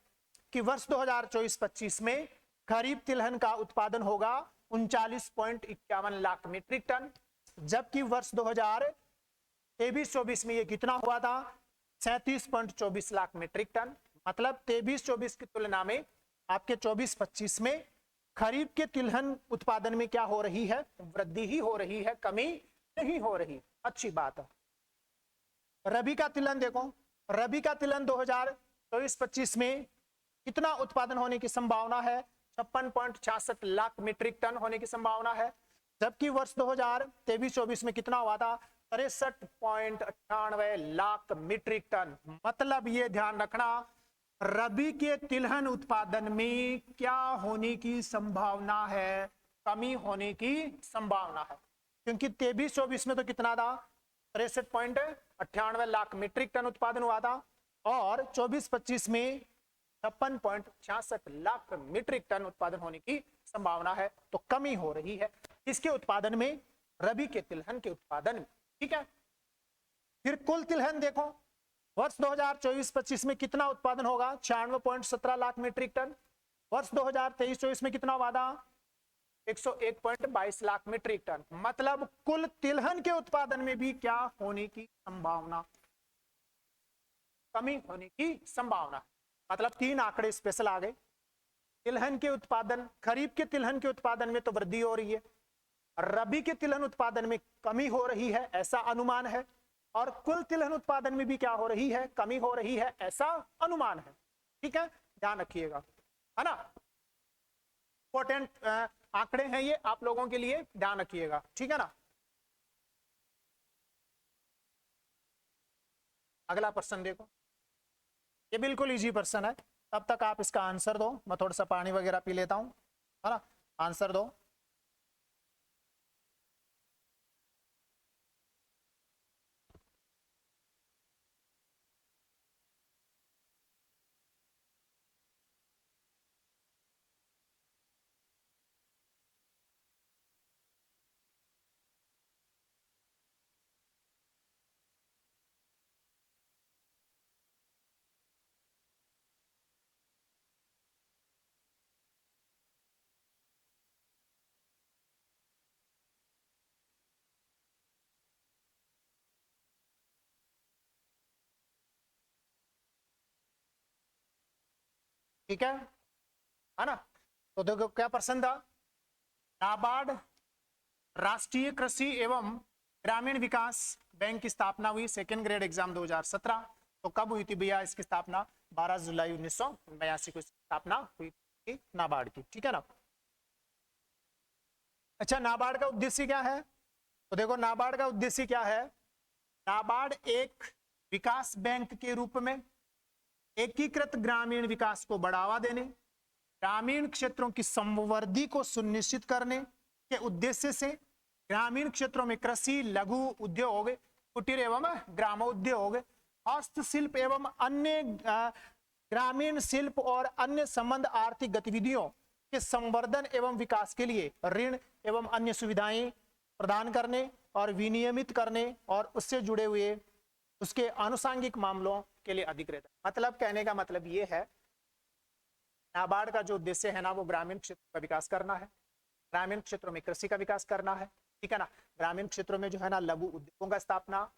कि वर्ष 2024-25 में खरीफ तिलहन का उत्पादन होगा 39.51 लाख मीट्रिक टन, जबकि वर्ष 2023-24 में ये कितना हुआ था, 37.24 लाख मीट्रिक टन। मतलब 23-24 की तुलना में आपके 24-25 में खरीफ के तिलहन उत्पादन में क्या हो रही है, वृद्धि ही हो रही है, कमी नहीं हो रही। अच्छी बात है। रबी का तिलहन देखो, रबी का तिलहन 2024-25 में कितना उत्पादन होने की संभावना है, 56.66 लाख मीट्रिक टन होने की संभावना है, जबकि वर्ष 2023-24 में कितना हुआ था, 63.98 लाख मीट्रिक टन। मतलब ये ध्यान रखना, रबी के तिलहन उत्पादन में क्या होने की संभावना है, कमी होने की संभावना है, क्योंकि 23-24 में तो कितना था, 63.98 लाख मीट्रिक टन उत्पादन हुआ था, और 24-25 में 56.66 लाख मीट्रिक टन उत्पादन होने की संभावना है। तो कमी हो रही है इसके उत्पादन में, रबी के तिलहन के उत्पादन में। ठीक है, फिर कुल तिलहन देखो, वर्ष 2024-25 में कितना उत्पादन होगा, 96.17 लाख मीट्रिक टन। वर्ष 2023-24 में कितना हुआ था, 101.22 लाख मीट्रिक टन। मतलब कुल तिलहन के उत्पादन में भी क्या होने की संभावना, कमी होने की संभावना। मतलब तीन आंकड़े स्पेशल आ गए। तिलहन के उत्पादन, खरीफ के तिलहन के उत्पादन में तो वृद्धि हो रही है, रबी के तिलहन उत्पादन में कमी हो रही है, ऐसा अनुमान है, और कुल तिलहन उत्पादन में भी क्या हो रही है, कमी हो रही है, ऐसा अनुमान है। ठीक है, ध्यान रखिएगा, है ना। इंपॉर्टेंट आंकड़े हैं ये आप लोगों के लिए, ध्यान रखिएगा। ठीक है ना। अगला प्रश्न देखो, ये बिल्कुल इजी प्रश्न है, तब तक आप इसका आंसर दो, मैं थोड़ा सा पानी वगैरह पी लेता हूं, है ना। आंसर दो। ठीक है ना। तो देखो क्या प्रश्न था, नाबार्ड राष्ट्रीय कृषि एवं ग्रामीण विकास बैंक की स्थापना हुई, सेकेंड ग्रेड एग्जाम 2017। तो कब हुई थी भैया इसकी स्थापना, 12 जुलाई 1982 को स्थापना हुई थी नाबार्ड की। ठीक है ना। अच्छा, नाबार्ड का उद्देश्य क्या है, तो देखो नाबार्ड का उद्देश्य क्या है, नाबार्ड एक विकास बैंक के रूप में एकीकृत ग्रामीण विकास को बढ़ावा देने, ग्रामीण क्षेत्रों की समृद्धि को सुनिश्चित करने के उद्देश्य से ग्रामीण क्षेत्रों में कृषि, लघु उद्योग, कुटीर एवं ग्रामोद्योग, हस्तशिल्प एवं अन्य ग्रामीण शिल्प और अन्य संबंध आर्थिक गतिविधियों के संवर्धन एवं विकास के लिए ऋण एवं अन्य सुविधाएं प्रदान करने और विनियमित करने और उससे जुड़े हुए उसके आनुषंगिक मामलों के लिए अधिकृत। मतलब कहने का मतलब ये है, नाबार्ड का जो उद्देश्य है ना, वो ग्रामीण क्षेत्र का विकास करना है, ग्रामीण क्षेत्रों में कृषि का विकास करना है। ठीक है ना। ग्रामीण क्षेत्रों में जो है ना लघु उद्योगों का स्थापना,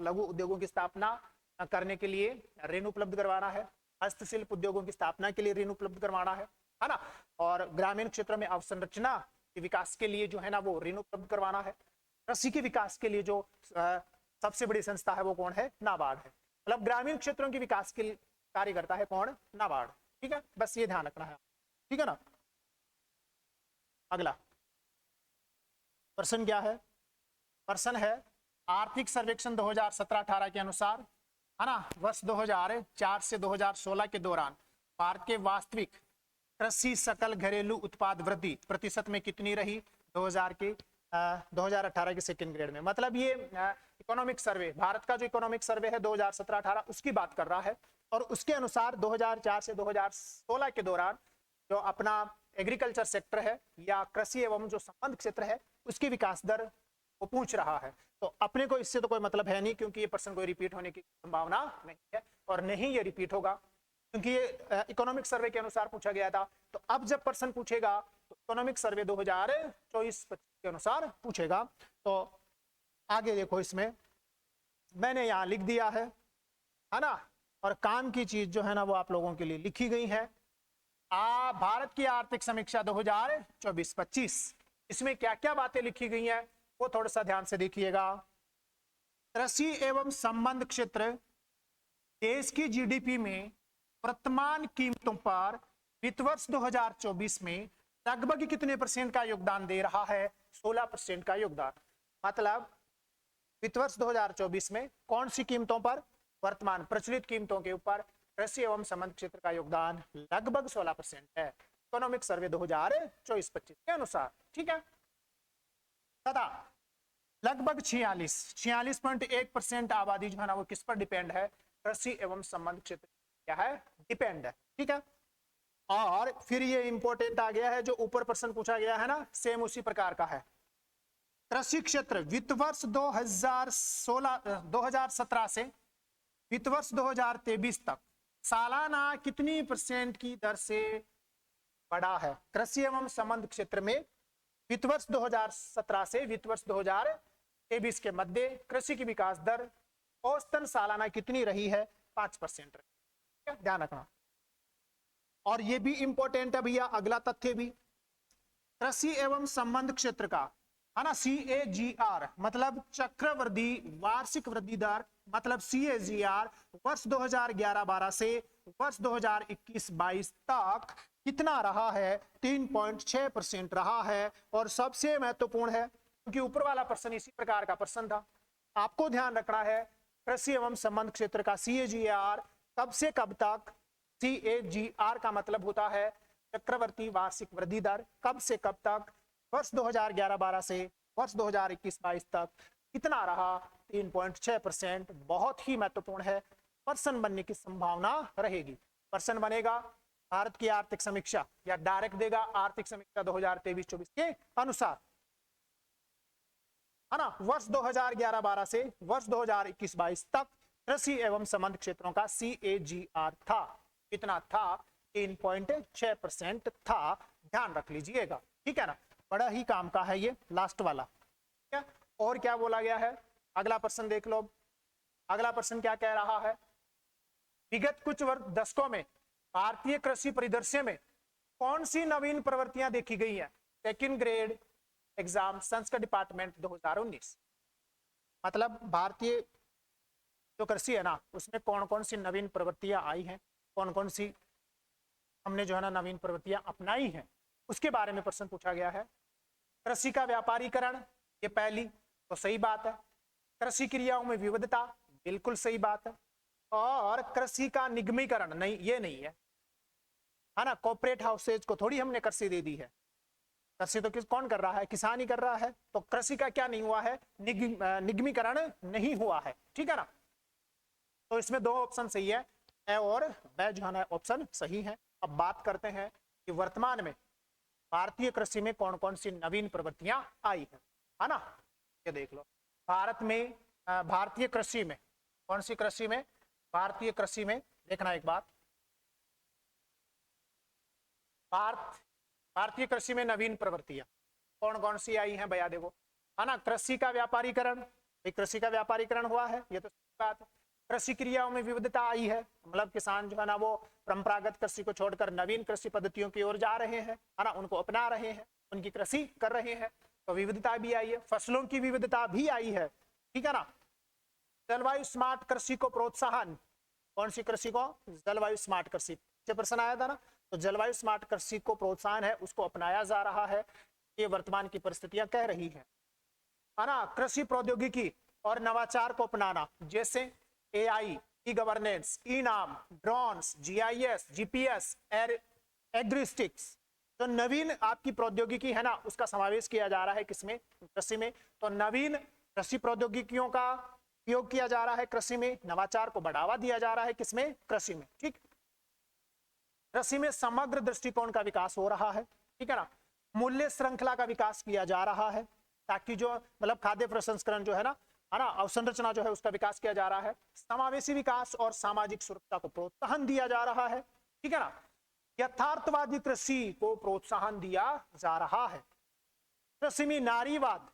लघु उद्योगों की स्थापना करने के लिए ऋण उपलब्ध करवाना है, हस्तशिल्प उद्योगों की स्थापना के लिए ऋण उपलब्ध करवाना है ना, और ग्रामीण क्षेत्रों में अवसंरचना के विकास के लिए जो है ना वो ऋण उपलब्ध करवाना है। कृषि के विकास के लिए जो सबसे बड़ी संस्था है वो कौन है, नाबार्ड है। मतलब ग्रामीण क्षेत्रों के विकास के लिए कार्य करता है कौन, नाबार्ड। ठीक है, बस ये ध्यान रखना है। ठीक है ना। अगला प्रश्न क्या है, प्रश्न है आर्थिक सर्वेक्षण 2017-18 के अनुसार है ना, वर्ष 2004 से 2016 के दौरान भारत के वास्तविक कृषि सकल घरेलू उत्पाद वृद्धि प्रतिशत में कितनी रही 2018 के सेकंड ग्रेड में। मतलब ये इकोनॉमिक सर्वे, भारत का जो इकोनॉमिक सर्वे है 2017-18 उसकी बात कर रहा है, और उसके अनुसार 2004 से 2016 के दौरान जो अपना एग्रीकल्चर सेक्टर है या कृषि एवं जो संबंध क्षेत्र है उसकी विकास दर वो पूछ रहा है। तो अपने को इससे तो कोई मतलब है नहीं, क्योंकि ये प्रश्न कोई रिपीट होने की संभावना नहीं है, और नहीं ये रिपीट होगा क्योंकि ये इकोनॉमिक सर्वे के अनुसार पूछा गया था। तो अब जब प्रश्न पूछेगा तो इकोनॉमिक सर्वे 2024-25 के अनुसार पूछेगा। तो आगे देखो, इसमें मैंने यहाँ लिख दिया है ना, और काम की चीज जो है ना वो आप लोगों के लिए लिखी गई है। भारत की आर्थिक समीक्षा 2024-25, इसमें क्या क्या बातें लिखी गई हैं वो थोड़ा सा ध्यान से देखिएगा। कृषि एवं संबंध क्षेत्र देश की जीडीपी में वर्तमान कीमतों पर वित्त वर्ष 2024 में लगभग कितने % का योगदान दे रहा है? 16% का योगदान। मतलब वित्त वर्ष 2024 में कौन सी कीमतों पर? वर्तमान प्रचलित कीमतों के ऊपर कृषि एवं संबंध क्षेत्र का योगदान लगभग 16% है, इकोनॉमिक सर्वे 2024-25 के अनुसार। ठीक है, तथा लगभग 46.1% आबादी जो है ना वो किस पर डिपेंड है? कृषि एवं संबंध क्षेत्र क्या है? डिपेंड है। ठीक है, और फिर ये इंपॉर्टेंट आ गया है, जो ऊपर प्रश्न पूछा गया है ना सेम उसी प्रकार का है। कृषि क्षेत्र वित्त वर्ष 2017 से वित्त वर्ष 2023 तक सालाना कितनी % की दर से बढ़ा है? कृषि एवं संबंध क्षेत्र में वित्त वर्ष 2017 से वित्त वर्ष 2023 के मध्य कृषि की विकास दर औसतन सालाना कितनी रही है? 5% रही। ध्यान रखना। और ये भी इंपॉर्टेंट है भैया, अगला तथ्य भी, कृषि एवं संबंध क्षेत्र का है ना CAGR मतलब चक्रवृद्धि वार्षिक वृद्धि दर, मतलब CAGR वर्ष 2011-12 से वर्ष 2021-22 तक कितना रहा है? 3.6% रहा है। और सबसे महत्वपूर्ण है, क्योंकि ऊपर वाला प्रश्न इसी प्रकार का प्रश्न था, आपको ध्यान रखना है कृषि एवं संबंध क्षेत्र का CAGR कब से कब तक? CAGR का मतलब होता है चक्रवर्ती वार्षिक वृद्धि दर, कब से कब तक? वर्ष 2011-12 से वर्ष 2021-22 तक कितना रहा? 3.6%। बहुत ही महत्वपूर्ण है, प्रश्न बनने की संभावना रहेगी। प्रश्न बनेगा भारत की आर्थिक समीक्षा या डायरेक्ट देगा आर्थिक समीक्षा 2023-24 के अनुसार, है ना। वर्ष 2011-12 से वर्ष 2021-22 तक कृषि एवं संबंध क्षेत्रों का CAGR था, कितना था? 3.6% था। ध्यान रख लीजिएगा, ठीक है ना, बड़ा ही काम का है ये लास्ट वाला। ठीक है, और क्या बोला गया है? अगला प्रश्न देख लो। अगला प्रश्न क्या कह रहा है? विगत कुछ दशकों में भारतीय कृषि परिदृश्य में कौन सी नवीन प्रवृत्तियां देखी गई हैं? Second grade exam Sanskrit department 2019। मतलब भारतीय जो कृषि है ना उसमें कौन कौन सी नवीन प्रवृत्तियां आई हैं, कौन कौन सी हमने जो है ना नवीन प्रवृत्तियां अपनाई हैं, उसके बारे में प्रश्न पूछा गया है। कृषि का व्यापारीकरण, ये पहली तो सही बात है। कृषि क्रियाओं में विविधता, बिल्कुल सही बात है। और कृषि का निगमीकरण, नहीं ये नहीं है ना, कॉर्पोरेट हाउसेज को थोड़ी हमने कृषि दे दी है। कृषि तो कौन कर रहा है? किसान ही कर रहा है। तो कृषि का क्या नहीं हुआ है? निगमीकरण नहीं हुआ है। ठीक है ना, तो इसमें दो ऑप्शन सही है, ए और ब जो है ना ऑप्शन सही है। अब बात करते हैं कि वर्तमान में भारतीय कृषि में कौन कौन सी नवीन प्रवृत्तियां आई है ना। ये देख लो, भारत में भारतीय कृषि में कौन सी कृषि में? भारतीय कृषि में देखना एक बात, भारतीय कृषि में नवीन प्रवृत्तियां कौन कौन सी आई हैं भैया? देखो, है ना, कृषि का व्यापारीकरण, कृषि का व्यापारीकरण हुआ है, ये तो बात है। कृषि क्रियाओं में विविधता आई है, मतलब किसान जो है ना वो परंपरागत कृषि को छोड़कर नवीन कृषि पद्धतियों की ओर जा रहे हैं, है ना, उनको अपना रहे हैं, उनकी कृषि कर रहे हैं, तो विविधता भी आई है। फसलों की विविधता भी आई है, ठीक है ना। जलवायु स्मार्ट कृषि को प्रोत्साहन, कौन सी कृषि को? जलवायु स्मार्ट कृषि, प्रश्न आया था ना, तो जलवायु स्मार्ट कृषि को प्रोत्साहन है, उसको अपनाया जा रहा है, ये वर्तमान की परिस्थितियां कह रही है ना। कृषि प्रौद्योगिकी और नवाचार को अपनाना, जैसे AI, ई गवर्नेंस, ई नाम, ड्रोन्स, जीआईएस, जीपीएस, एग्रिस्टिक्स, तो नवीन आपकी प्रौद्योगिकी है ना, उसका समावेश किया जा रहा है किसमें? कृषि में। तो नवीन कृषि प्रौद्योगिकियों का उपयोग किया जा रहा है कृषि में, नवाचार को बढ़ावा दिया जा रहा है किसमें? कृषि में। ठीक, कृषि में समग्र दृष्टिकोण का विकास हो रहा है, ठीक है ना। मूल्य श्रृंखला का विकास किया जा रहा है, ताकि जो मतलब खाद्य प्रसंस्करण जो है ना अवसंरचना जो है उसका विकास किया जा रहा है। समावेशी विकास और सामाजिक सुरक्षा को प्रोत्साहन दिया जा रहा है, ठीक है ना। यथार्थवादी कृषि को प्रोत्साहन दिया जा रहा है। कृषि में नारीवाद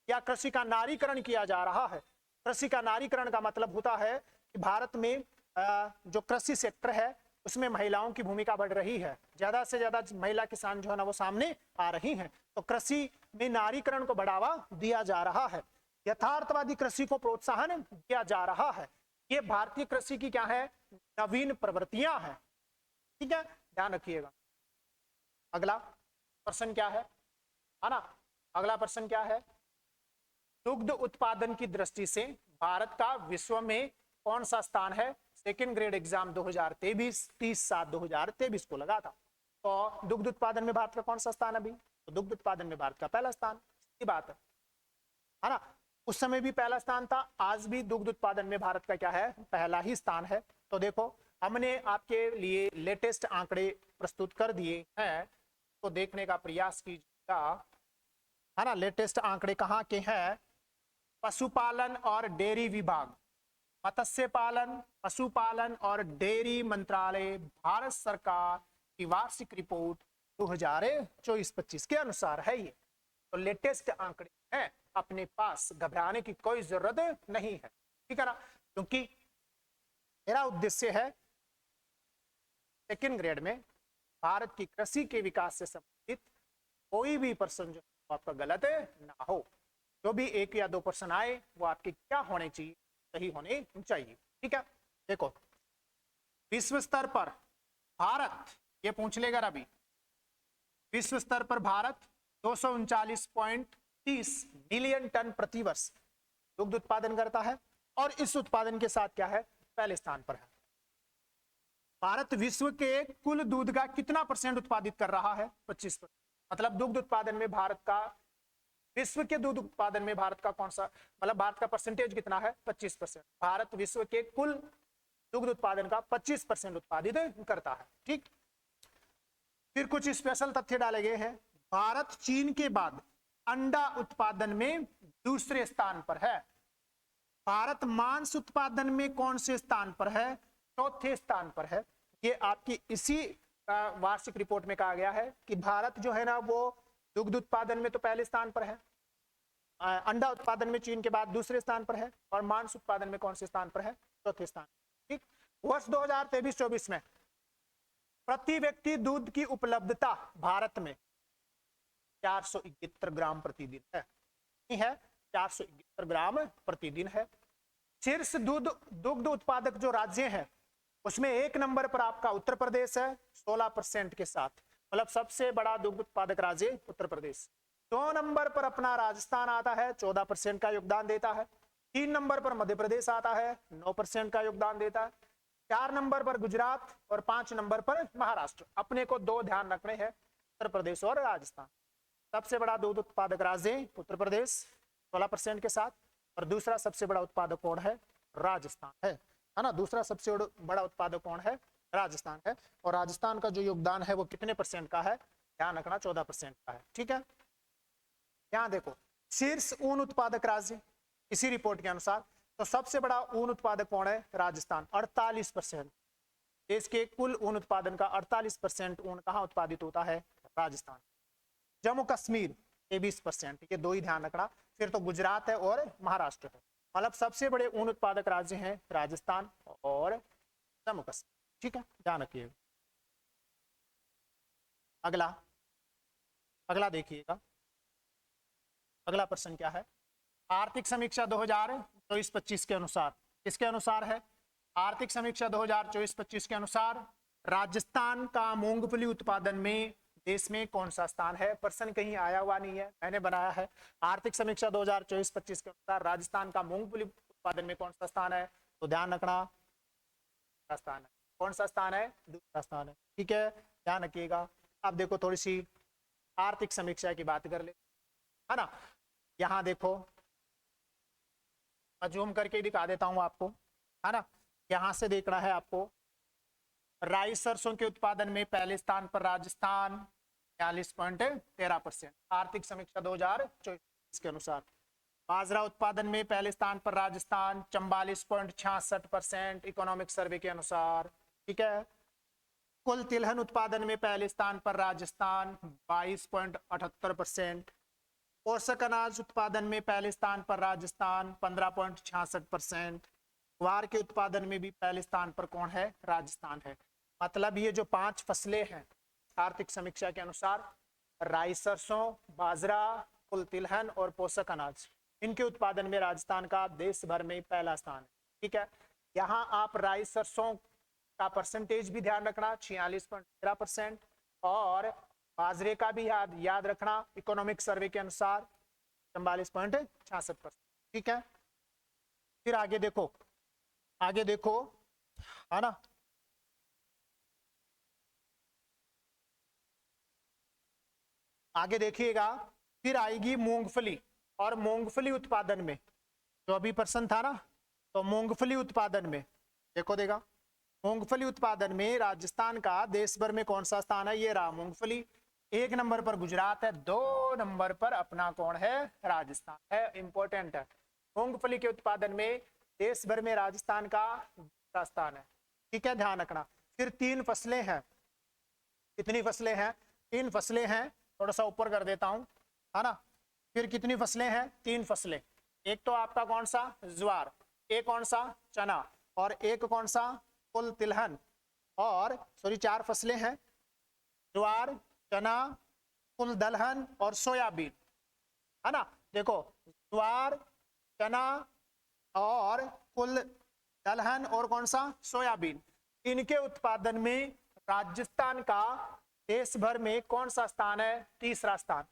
या कृषि का नारीकरण किया जा रहा है। कृषि का नारीकरण का मतलब होता है कि भारत में जो कृषि सेक्टर है उसमें महिलाओं की भूमिका बढ़ रही है, ज्यादा से ज्यादा महिला किसान जो है ना वो सामने आ रही हैं, तो कृषि में नारीकरण को बढ़ावा दिया जा रहा है। यथार्थवादी कृषि को प्रोत्साहन दिया जा रहा है। ये भारतीय कृषि की क्या है? नवीन प्रवृत्तियां हैं, ठीक है, ध्यान रखिएगा। अगला प्रश्न क्या है ना, अगला प्रश्न क्या है? दुग्ध उत्पादन की दृष्टि से भारत का विश्व में कौन सा स्थान है? सेकेंड ग्रेड एग्जाम 2023 30/7/2023 को लगा था। तो दुग्ध उत्पादन में भारत का कौन सा स्थान अभी? तो दुग्ध उत्पादन में भारत का पहला स्थान, सीधी बात है ना। उस समय भी पहला स्थान था, आज भी दुग्ध उत्पादन में भारत का क्या है? पहला ही स्थान है। तो देखो हमने आपके लिए लेटेस्ट आंकड़े प्रस्तुत कर दिए हैं, तो देखने का प्रयास कीजिएगा, है ना। लेटेस्ट आंकड़े कहाँ के हैं? पशुपालन और डेयरी विभाग, मत्स्य पालन, पशुपालन और डेयरी मंत्रालय, भारत सरकार की वार्षिक रिपोर्ट 2024-25 के अनुसार है ये। तो लेटेस्ट आंकड़े हैं अपने पास, घबराने की कोई जरूरत नहीं है, ठीक है ना। क्योंकि मेरा उद्देश्य है सेकेंड ग्रेड में भारत की कृषि के विकास से संबंधित कोई भी प्रश्न जो आपका गलत ना हो। जो भी 1 या 2 प्रश्न आए वो आपके क्या होने चाहिए? सही होने चाहिए, ठीक है। देखो विश्व स्तर पर भारत, ये पूछ लेगा अभी, विश्व स्तर पर भारत 239.30 मिलियन टन प्रति वर्ष दुग्ध उत्पादन करता है, और इस उत्पादन के साथ क्या है? पहले स्थान पर है। भारत विश्व के कुल दूध का कितना % उत्पादित कर रहा है? 25%। मतलब दुग्ध उत्पादन में भारत का, विश्व के दूध उत्पादन में भारत का कौन सा, मतलब भारत का परसेंटेज कितना है? 25%। भारत विश्व के कुल दुग्ध उत्पादन का 25% उत्पादित करता है, ठीक। फिर कुछ स्पेशल तथ्य डाले गए हैं। भारत चीन के बाद अंडा उत्पादन में दूसरे स्थान पर है। भारत मांस उत्पादन में कौन से स्थान पर है? चौथे स्थान पर है। ये आपकी इसी वार्षिक रिपोर्ट में कहा गया है कि भारत जो है ना वो दुग्ध उत्पादन में तो पहले स्थान पर है, अंडा उत्पादन में चीन के बाद दूसरे स्थान पर है, और मांस उत्पादन में कौन से स्थान पर है? चौथे स्थान, ठीक। वर्ष 2023-24 में प्रति व्यक्ति दूध की उपलब्धता भारत में 471 ग्राम प्रतिदिन है 471 ग्राम प्रतिदिन है। शीर्ष दुग्ध उत्पादक जो राज्य हैं उसमें 1 नंबर पर आपका उत्तर प्रदेश है 16% के साथ, मतलब सबसे बड़ा दुग्ध उत्पादक राज्य उत्तर प्रदेश। 2 नंबर पर अपना राजस्थान आता है, 14% का योगदान देता है। 3 नंबर पर मध्य प्रदेश आता है, 9% का योगदान देता है। 4 नंबर पर गुजरात और 5 नंबर पर महाराष्ट्र। अपने को 2 ध्यान रखने हैं, उत्तर प्रदेश और राजस्थान। सबसे बड़ा दूध उत्पादक राज्य उत्तर प्रदेश 16% के साथ, और दूसरा सबसे बड़ा उत्पादक कौन है? राजस्थान है ना। दूसरा सबसे बड़ा उत्पादक कौन है? राजस्थान है। और राजस्थान का जो योगदान है वो कितने % का है? ध्यान रखना 14% का है, ठीक है। यहां देखो शीर्ष ऊन उत्पादक राज्य इसी रिपोर्ट के अनुसार, तो सबसे बड़ा ऊन उत्पादक कौन है? राजस्थान 48%। देश के कुल ऊन उत्पादन का 48% ऊन कहां उत्पादित होता है? राजस्थान। जम्मू कश्मीर 23%, ये 2 ही ध्यान रखना। फिर तो गुजरात है और महाराष्ट्र है। मतलब सबसे बड़े ऊन उत्पादक राज्य हैं राजस्थान और जम्मू कश्मीर, ठीक है, ध्यान रखिएगा। अगला देखिएगा, अगला प्रश्न क्या है? आर्थिक समीक्षा 2024-25 के अनुसार, किसके अनुसार है? आर्थिक समीक्षा 2024-25 के अनुसार राजस्थान का मूंगफली उत्पादन में देश में कौन सा स्थान है? प्रश्न कहीं आया हुआ नहीं है, मैंने बनाया है। आर्थिक समीक्षा 2024-25 के अनुसार राजस्थान का मूंगफली उत्पादन में कौन सा स्थान है? तो ध्यान रखना दूसरा स्थान है। कौन सा स्थान है? दूसरा स्थान है। ठीक है, ध्यान रखिएगा। अब देखो थोड़ी सी आर्थिक समीक्षा की बात कर ले, है ना। यहाँ देखो मैं जूम करके दिखा देता हूँ आपको, है ना। यहाँ से देखना है आपको, राई सरसों के उत्पादन में पहले स्थान पर राजस्थान 42.13%, आर्थिक समीक्षा 2024 के अनुसार। बाजरा उत्पादन में पहले स्थान पर राजस्थान 44.66%, इकोनॉमिक सर्वे के अनुसार। ठीक है। कुल तिलहन उत्पादन में पहले स्थान पर राजस्थान 22.78%, पोषक अनाज उत्पादन में पहले स्थान पर राजस्थान 15.66%, ग्वार के उत्पादन में भी पहले स्थान पर कौन है? राजस्थान है। मतलब ये जो 5 फसलें हैं आर्थिक समीक्षा के अनुसार, राई सरसों, बाजरा, कुल तिलहन और पोषक अनाज, इनके उत्पादन में राजस्थान का देश भर में पहला स्थान है। ठीक है। यहाँ आप राई सरसों का परसेंटेज भी ध्यान रखना 46.13%, और बाजरे का भी याद रखना इकोनॉमिक सर्वे के अनुसार 44.66%। ठीक है। फिर आगे देखो, आगे देखो, है ना। आगे देखिएगा, फिर आएगी मूंगफली, और मूंगफली उत्पादन में जो अभी प्रश्न था ना, तो मूंगफली उत्पादन में देखो देगा, मूंगफली उत्पादन में राजस्थान का देश भर में कौन सा स्थान है? ये रहा मूंगफली। 1 नंबर पर गुजरात है, 2 नंबर पर अपना कौन है? राजस्थान है। इंपॉर्टेंट है, मूंगफली के उत्पादन में देश भर में राजस्थान का दूसरा स्थान है। ठीक है, ध्यान रखना। फिर 3 फसलें हैं। कितनी फसलें हैं? 3 फसलें हैं। थोड़ा सा ऊपर कर देता हूं, है ना। फिर कितनी फसलें हैं? 3 फसलें। एक तो आपका कौन सा? ज्वार, एक कौन सा? चना, और एक कौन सा? कुल तिलहन। और सॉरी 4 फसलें हैं, ज्वार, चना, कुल दलहन और सोयाबीन, है ना। देखो, ज्वार, चना और कुल दलहन और कौन सा? सोयाबीन। इनके उत्पादन में राजस्थान का देश भर में कौन सा स्थान है? तीसरा स्थान,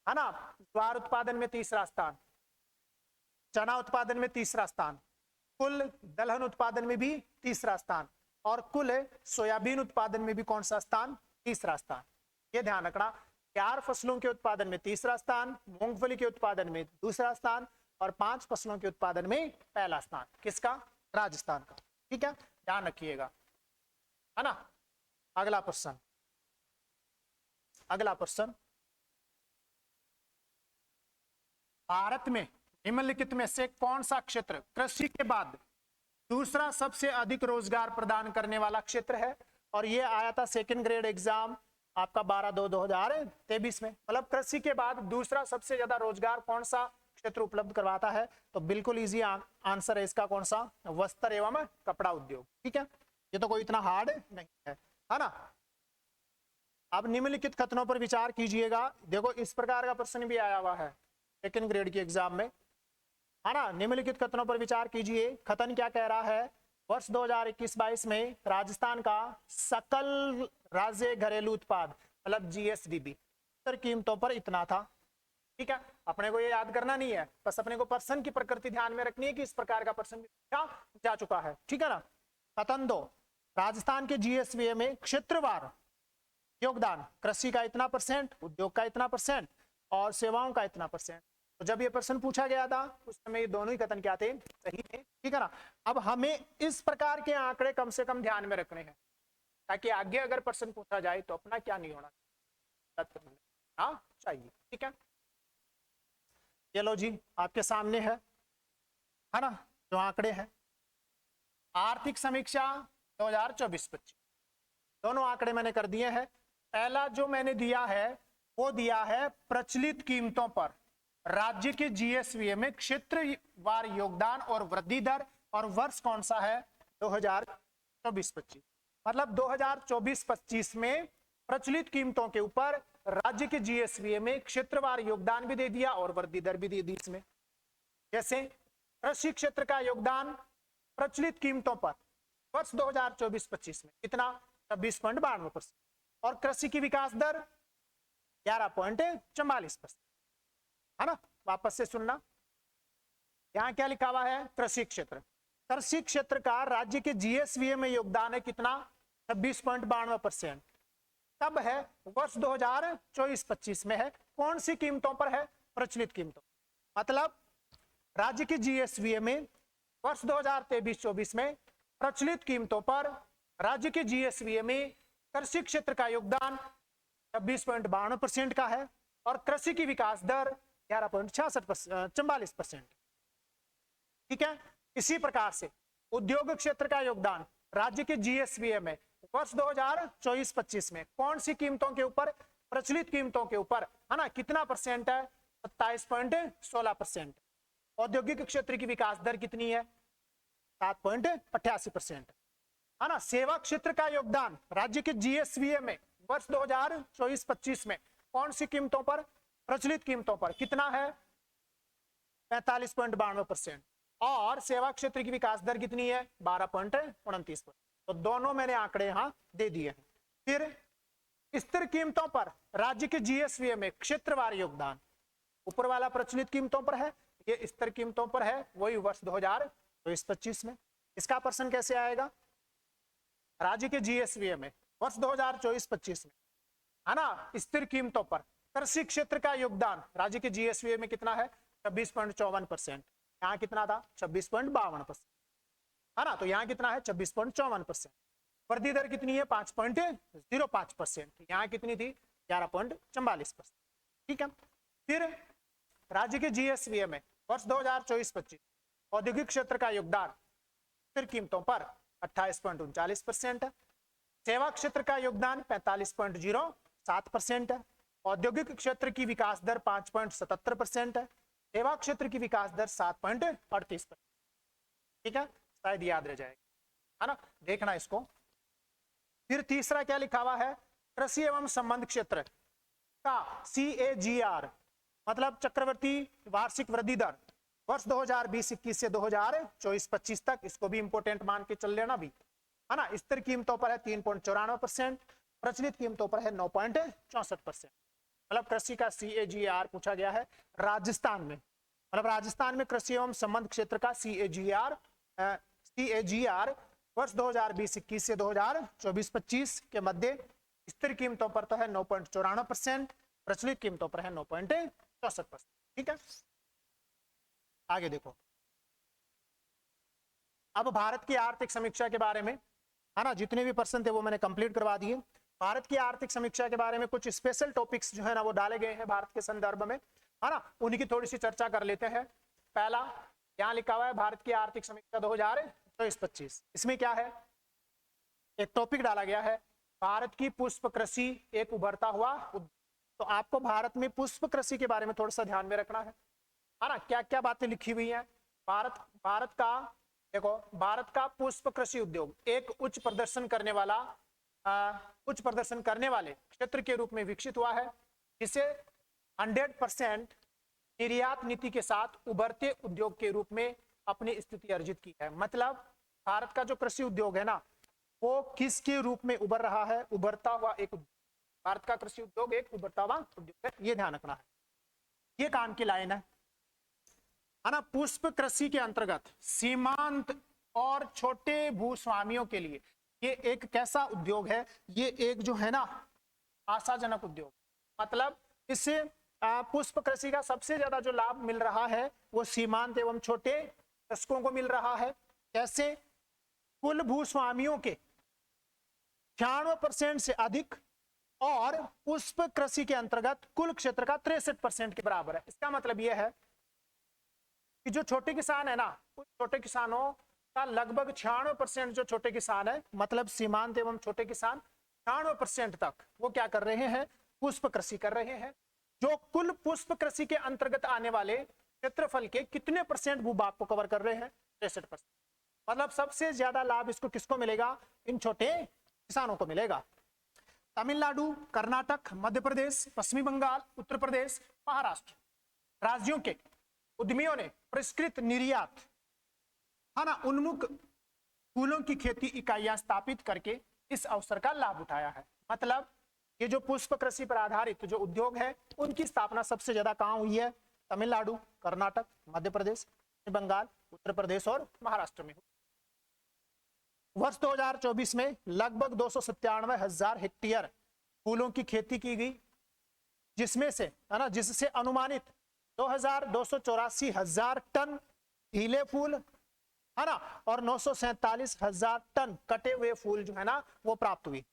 है ना। ज्वार उत्पादन में तीसरा स्थान, चना उत्पादन में तीसरा स्थान, कुल दलहन उत्पादन में भी तीसरा स्थान, और कुल सोयाबीन उत्पादन में भी कौन सा स्थान? तीसरा स्थान। ये ध्यान रखना, 4 फसलों के उत्पादन में तीसरा स्थान, मूंगफली के उत्पादन में दूसरा स्थान, और 5 फसलों के उत्पादन में पहला स्थान। किसका? राजस्थान का। ठीक है, ध्यान रखिएगा, है ना। अगला प्रश्न, अगला प्रश्न, भारत में निम्नलिखित में से कौन सा क्षेत्र कृषि के बाद दूसरा सबसे अधिक रोजगार प्रदान करने वाला क्षेत्र है? और ये आया था 2nd ग्रेड एग्जाम आपका 12/2/2023 में। मतलब कृषि के बाद दूसरा सबसे ज्यादा रोजगार कौन सा क्षेत्र उपलब्ध करवाता है? तो बिल्कुल इजी आंसर है इसका, कौन सा? वस्त्र एवं कपड़ा उद्योग। ठीक है, ये तो कोई इतना हार्ड नहीं है ना। अब निम्नलिखित कथनों पर विचार कीजिएगा। देखो इस प्रकार का प्रश्न भी आया हुआ है 2nd ग्रेड की एग्जाम में, है ना। निम्नलिखित कथनों पर विचार कीजिए। कथन क्या कह रहा है? वर्ष 2021-22 में राजस्थान का सकल राज्य घरेलू उत्पाद मतलब जीएसडीपी उत्तर कीमतों पर इतना था। ठीक है, अपने को ये याद करना नहीं है, बस अपने को प्रश्न की प्रकृति ध्यान में रखनी है कि इस प्रकार का प्रश्न जा चुका है। ठीक है ना। कथन 2, राजस्थान के जीएसवीए में क्षेत्रवार योगदान कृषि का इतना %, उद्योग का इतना %, और सेवाओं का इतना %। तो जब ये प्रश्न पूछा गया था उस समय ये दोनों ही कथन क्या थे? सही थे। ठीक है ना। अब हमें इस प्रकार के आंकड़े कम से कम ध्यान में रखने हैं, ताकि आगे अगर प्रश्न पूछा जाए तो अपना क्या नहीं होना चाहिए। ठीक है, ये लो जी आपके सामने है ना, जो आंकड़े हैं आर्थिक समीक्षा 2024-25, दोनों आंकड़े मैंने कर दिए हैं। पहला जो मैंने दिया है वो दिया है प्रचलित कीमतों पर राज्य के जीएसवीए में क्षेत्रवार योगदान और वृद्धि दर, और वर्ष कौन सा है? 2024-25। मतलब 2024-25 में प्रचलित कीमतों के ऊपर राज्य के जीएसवीए में क्षेत्रवार योगदान भी दे दिया और वृद्धि दर भी दे दी इसमें। जैसे कृषि क्षेत्र का योगदान प्रचलित कीमतों पर वर्ष 2024-25 में कितना? 26.92%, और कृषि की विकास दर 11.44%, है ना। वापस से सुनना, यहां क्या लिखा हुआ है? कृषि क्षेत्र, कृषि क्षेत्र का राज्य के जीएसवीए में योगदान है कितना? 26.92%। कब है? वर्ष 2024-25 में है। कौन सी कीमतों पर है? प्रचलित कीमतों। मतलब राज्य के जीएसवीए में वर्ष 2023-24 में प्रचलित कीमतों पर राज्य के जीएसवीए में कृषि क्षेत्र का योगदान 26.92% का है और कृषि की विकास दर 11.44%। ठीक है। इसी प्रकार से उद्योग क्षेत्र का योगदान राज्य के जीएसवीए में वर्ष 2024-25 में कौन सी कीमतों के ऊपर? प्रचलित कीमतों के ऊपर, है ना, कितना परसेंट है? 27.16%। औद्योगिक क्षेत्र की विकास दर कितनी है? 7.88%, है ना। सेवा क्षेत्र का योगदान राज्य के जीएसवीए में वर्ष 2024-25 में कौन सी कीमतों पर? प्रचलित कीमतों पर कितना है? 45.92%। और सेवा क्षेत्र की विकास दर कितनी है? 12.29%। तो दोनों मैंने आंकड़े यहां दे दिए हैं। फिर स्थिर कीमतों पर राज्य के जीएसवीए में क्षेत्रवार योगदान, ऊपर वाला प्रचलित कीमतों पर है, ये स्थिर कीमतों पर है, वही वर्ष 2024-25 में। इसका पर्सन कैसे आएगा? राज्य के जीएसवीए में वर्ष 2024-25 में, है ना, स्थिर कीमतों पर कृषि क्षेत्र का योगदान राज्य के जीएसवीए में कितना है? 26.54%। यहाँ कितना था? 26.52%, है ना। तो यहाँ कितना है? 26.54%। वृद्धि दर कितनी है? 5.05%। यहाँ कितनी थी? 11.44%। ठीक है। फिर राज्य के जीएसवीए में वर्ष 2024-25 औद्योगिक क्षेत्र का योगदान स्थिर कीमतों पर 28.39% है। सेवा क्षेत्र का योगदान 45.07% है। औद्योगिक क्षेत्र की विकास दर 5.77% है। सेवा क्षेत्र की विकास दर 7.38%। ठीक है, शायद याद रह जाएगा, है ना, देखना इसको। फिर तीसरा क्या लिखा हुआ है? कृषि एवं संबंध क्षेत्र का CAGR मतलब चक्रवर्ती वार्षिक वृद्धि दर वर्ष 2020-21 से 2024-25 तक, इसको भी इंपोर्टेंट मान के चल लेना भी, है ना। स्थिर कीमतों पर है 3.94%, प्रचलित कीमतों पर है 9.64%। मतलब कृषि का CAGR पूछा गया है राजस्थान में, मतलब राजस्थान में कृषि एवं संबंध क्षेत्र का CAGR वर्ष 2020-21 से 2024-25 के मध्य स्थिर कीमतों पर तो है 9.94%, प्रचलित कीमतों पर है 9.64%। ठीक है, आगे देखो। अब भारत की आर्थिक समीक्षा के बारे में, है ना, जितने भी पर्सन थे वो मैंने कंप्लीट करवा दिए। भारत की आर्थिक समीक्षा के बारे में कुछ स्पेशल टॉपिक्स जो है ना वो डाले गए हैं भारत के संदर्भ में, है ना, उन्हीं की थोड़ी सी चर्चा कर लेते हैं। पहला यहाँ लिखा हुआ है भारत की आर्थिक समीक्षा 2024-25। इसमें क्या है? एक टॉपिक डाला गया है भारत की पुष्प कृषि एक उभरता हुआ उद्योग। तो आपको भारत में पुष्प कृषि के बारे में थोड़ा सा ध्यान में रखना है ना, क्या क्या बातें लिखी हुई हैं। भारत का देखो, भारत का पुष्प कृषि उद्योग एक उच्च प्रदर्शन करने वाले क्षेत्र के रूप में विकसित हुआ है, जिसे 100% निर्यात नीति के साथ उभरते उद्योग के रूप में अपनी स्थिति अर्जित की है। मतलब भारत का जो कृषि उद्योग है ना वो किसके रूप में उभर रहा है? उभरता हुआ एक उद्योग। भारत का कृषि उद्योग एक उभरता हुआ उद्योग है, ये ध्यान रखना है। ये काम की लाइन है ना। पुष्प कृषि के अंतर्गत सीमांत और छोटे भूस्वामियों के लिए ये एक कैसा उद्योग है? ये एक जो है ना आशाजनक उद्योग। मतलब इससे पुष्प कृषि का सबसे ज्यादा जो लाभ मिल रहा है वो सीमांत एवं छोटे कृषकों को मिल रहा है। कैसे? कुल भूस्वामियों के 96% से अधिक और पुष्प कृषि के अंतर्गत कुल क्षेत्र का 63% के बराबर है। इसका मतलब यह है कि जो छोटे किसान है ना, उस छोटे किसानों का लगभग 96% जो छोटे किसान है, मतलब सीमांत एवं छोटे किसान 96% तक वो क्या कर रहे हैं? पुष्प कृषि कर रहे हैं। जो कुल पुष्प कृषि के अंतर्गत आने वाले क्षेत्रफल के कितने % भूभाग को कवर कर रहे हैं? 63%। मतलब सबसे ज्यादा लाभ इसको किसको मिलेगा? इन छोटे किसानों को मिलेगा। तमिलनाडु, कर्नाटक, मध्य प्रदेश, पश्चिमी बंगाल, उत्तर प्रदेश, महाराष्ट्र राज्यों के उद्यमियों ने परिष्कृत निर्यात, है ना, उन्मुख फूलों की खेती इकाइयां स्थापित करके इस अवसर का लाभ उठाया है। मतलब ये जो पुष्प कृषि पर आधारित जो उद्योग है उनकी स्थापना सबसे ज्यादा कहां हुई है? तमिलनाडु, कर्नाटक, मध्य प्रदेश, बंगाल, उत्तर प्रदेश और महाराष्ट्र में। वर्ष 2024 में लगभग 297,000 हेक्टेयर फूलों की खेती की गई, जिसमें से है ना, जिससे अनुमानित 2,284,000 टन ढीले फूल है ना और 947,000 टन कटे हुए फूल जो है ना वो प्राप्त हुई।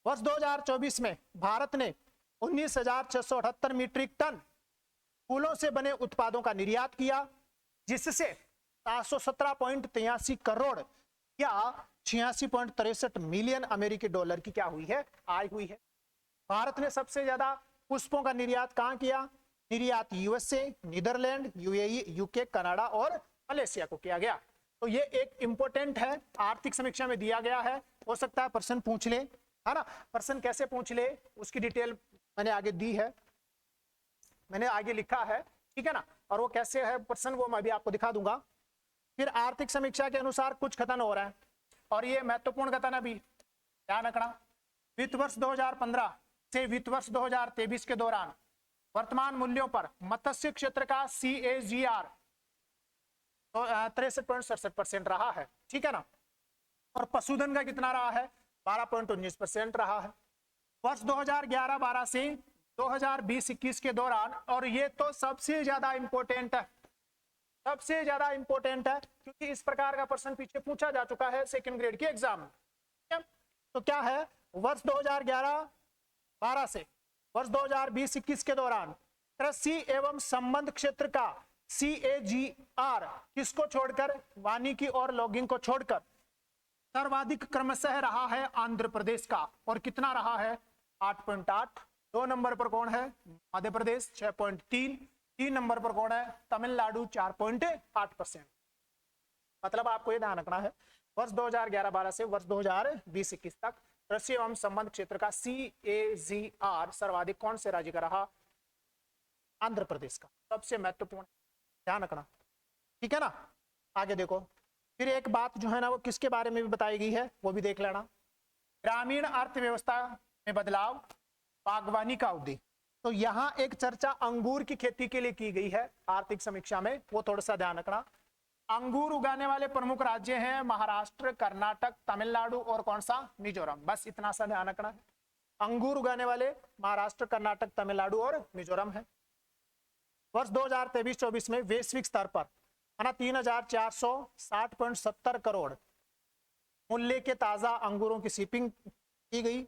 वर्ष 2024 में भारत ने 19,678 मीट्रिक टन फूलों से बने उत्पादों का निर्यात किया, जिससे 717.83 करोड़ या 86.63 मिलियन अमेरिकी डॉलर की क्या हुई है, आय हुई है। भारत ने सबसे ज्यादा पुष्पों का निर्यात कहां किया? निर्यात USA, Netherland, UAE, UK, Canada और मलेशिया को किया गया। तो ये एक इंपॉर्टेंट है, आर्थिक समीक्षा में दिया गया है, हो सकता है प्रश्न पूछ ले, है ना। प्रश्न कैसे पूछ ले उसकी डिटेल मैंने आगे दी है, मैंने आगे लिखा है, ठीक है ना। और वो कैसे है प्रश्न वो मैं भी आपको दिखा दूंगा। फिर आर्थिक समीक्षा के अनुसार कुछ कथन हो रहा है और ये महत्वपूर्ण कथन अभी ध्यान रखना। वित्त वर्ष 2015 से वित्त वर्ष 2023 के दौरान वर्तमान मूल्यों पर मत्स्य क्षेत्र का CAGR 63.67% रहा है, ठीक है ना। और पशुधन का कितना रहा है? 12.19% रहा है। वर्ष 2011-12 से 2020-21 के दौरान, और ये तो सबसे ज्यादा इंपॉर्टेंट है, सबसे ज्यादा इंपॉर्टेंट है क्योंकि इस प्रकार का प्रश्न पीछे पूछा जा चुका है सेकंड ग्रेड के एग्जाम में। तो क्या है? वर्ष 2011-12 से वर्ष 2020-21 के दौरान कृषि एवं संबंध क्षेत्र का CAGR किसको छोड़कर, वानिकी और लॉगिंग को छोड़कर, सर्वाधिक क्रमशः रहा है आंध्र प्रदेश का, और कितना रहा है? 8.8। 2 नंबर पर कौन है? मध्य प्रदेश 6.3। 3 नंबर पर कौन है? तमिलनाडु 4.8%। मतलब आपको ये ध्यान रखना है वर्ष 2011-12 से वर्ष 2020-21 तक कृषि एवं संबंध क्षेत्र का CAGR सर्वाधिक कौन से राज्य का रहा? आंध्र प्रदेश का। सबसे महत्वपूर्ण ध्यान रखना, ठीक है ना। आगे देखो, फिर एक बात जो है ना वो किसके बारे में भी बताई गई है वो भी देख लेना। ग्रामीण अर्थव्यवस्था में बदलाव, बागवानी का अवधि। तो यहाँ एक चर्चा अंगूर की खेती के लिए की गई है आर्थिक समीक्षा में, वो थोड़ा सा ध्यान रखना। अंगूर उगाने वाले प्रमुख राज्य हैं महाराष्ट्र, कर्नाटक, तमिलनाडु और कौन सा? मिजोरम। बस इतना सा ध्यान रखना है। अंगूर उगाने वाले महाराष्ट्र, कर्नाटक, तमिलनाडु और मिजोरम है। वर्ष 2023-24 में वैश्विक स्तर पर है ना 3,460.70 करोड़ मूल्य के ताजा अंगूरों की शिपिंग की गई।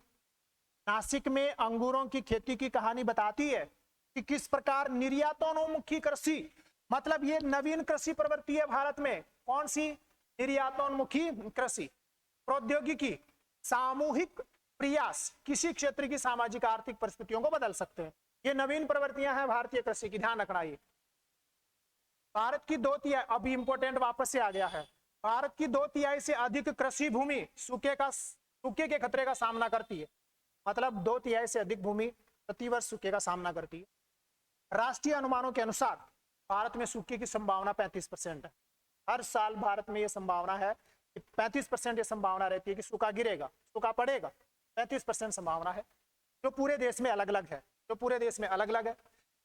नासिक में अंगूरों की खेती की कहानी बताती है कि किस प्रकार निर्यातोन्मुखी कृषि, मतलब ये नवीन कृषि प्रवृत्ति है भारत में। कौन सी? निर्यातोन्मुखी कृषि। प्रौद्योगिकी, सामूहिक प्रयास किसी क्षेत्र की सामाजिक आर्थिक परिस्थितियों को बदल सकते हैं। ये नवीन प्रवृत्तियां हैं भारतीय कृषि की, ध्यान रखना। ये भारत की 2/3, अभी इंपोर्टेंट वापस से आ गया है, भारत की 2/3 से अधिक कृषि भूमि सूखे के खतरे का सामना करती है। मतलब 2/3 से अधिक भूमि प्रतिवर्ष सूखे का सामना करती है। राष्ट्रीय अनुमानों के अनुसार भारत में सूखे की संभावना 35% है। हर साल भारत में यह संभावना है कि 35% ये संभावना रहती है कि सूखा गिरेगा, सूखा पड़ेगा। 35% संभावना है, जो पूरे देश में अलग अलग है, जो पूरे देश में अलग अलग है।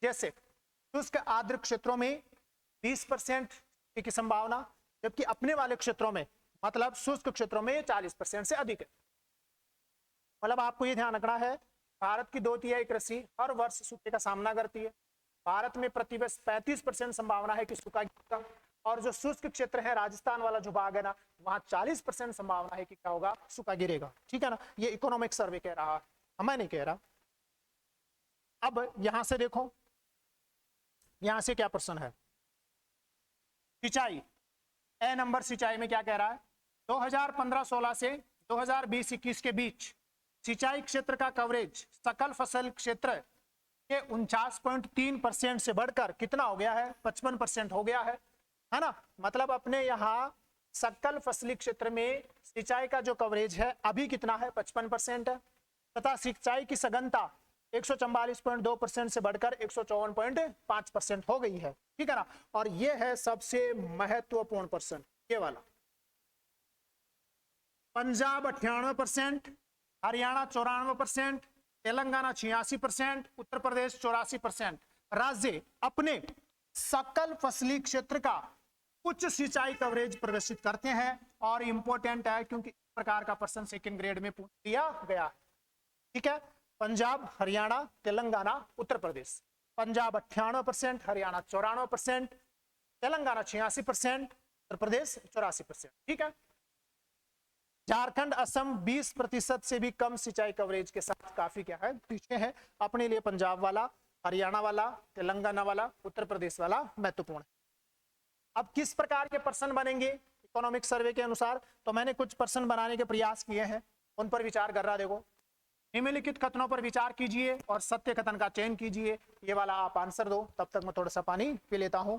जैसे शुष्क आर्द्र क्षेत्रों में 20% की संभावना, जबकि अपने वाले क्षेत्रों में मतलब शुष्क क्षेत्रों में 40% से अधिक है। मतलब आपको ये ध्यान रखना है भारत की 2/3 कृषि हर वर्ष सूखे का सामना करती है। भारत में प्रतिवर्ष 35% संभावना है कि सूखा गिरेगा, और जो शुष्क क्षेत्र है राजस्थान वाला जो भाग है ना, वहां 40% संभावना है कि क्या होगा? सूखा गिरेगा, ठीक है ना। ये इकोनॉमिक सर्वे कह रहा है, मैं नहीं कह रहा। अब यहां से देखो, यहां से क्या प्रश्न है? सिंचाई, ए नंबर सिंचाई में क्या कह रहा है? 2015-16 से 2020-21 के बीच सिंचाई क्षेत्र का कवरेज सकल फसल क्षेत्र के 49.3% से बढ़कर कितना हो गया है? 55% हो गया है ना। मतलब अपने यहाँ सकल फसली क्षेत्र में सिंचाई का जो कवरेज है अभी कितना है? 55% है। तथा सिंचाई की सघनता 144.2% से बढ़कर 154.5% हो गई है, ठीक है ना। और ये है सबसे महत्वपूर्ण प्रश्न, ये वाला। पंजाब 98%, हरियाणा 94%, तेलंगाना 86%, उत्तर प्रदेश 84% राज्य अपने सकल फसली क्षेत्र का उच्च सिंचाई कवरेज प्रदर्शित करते हैं। और इंपॉर्टेंट है क्योंकि इस प्रकार का प्रश्न सेकंड ग्रेड में पूछ लिया गया है। ठीक है, पंजाब, हरियाणा, तेलंगाना, उत्तर प्रदेश। पंजाब 98%, हरियाणा 94%, तेलंगाना 86%, उत्तर प्रदेश 84%। ठीक है, झारखंड, असम 20% से भी कम सिंचाई कवरेज के साथ काफी क्या है, पीछे है। अपने लिए पंजाब वाला, हरियाणा वाला, तेलंगाना वाला, उत्तर प्रदेश वाला महत्वपूर्ण है। अब किस प्रकार के प्रश्न बनेंगे इकोनॉमिक सर्वे के अनुसार, तो मैंने कुछ प्रश्न बनाने के प्रयास किए हैं, उन पर विचार कर रहा। देखो, निम्नलिखित कथनों पर विचार कीजिए और सत्य कथन का चयन कीजिए। ये वाला आप आंसर दो, तब तक मैं थोड़ा सा पानी पी लेता हूं।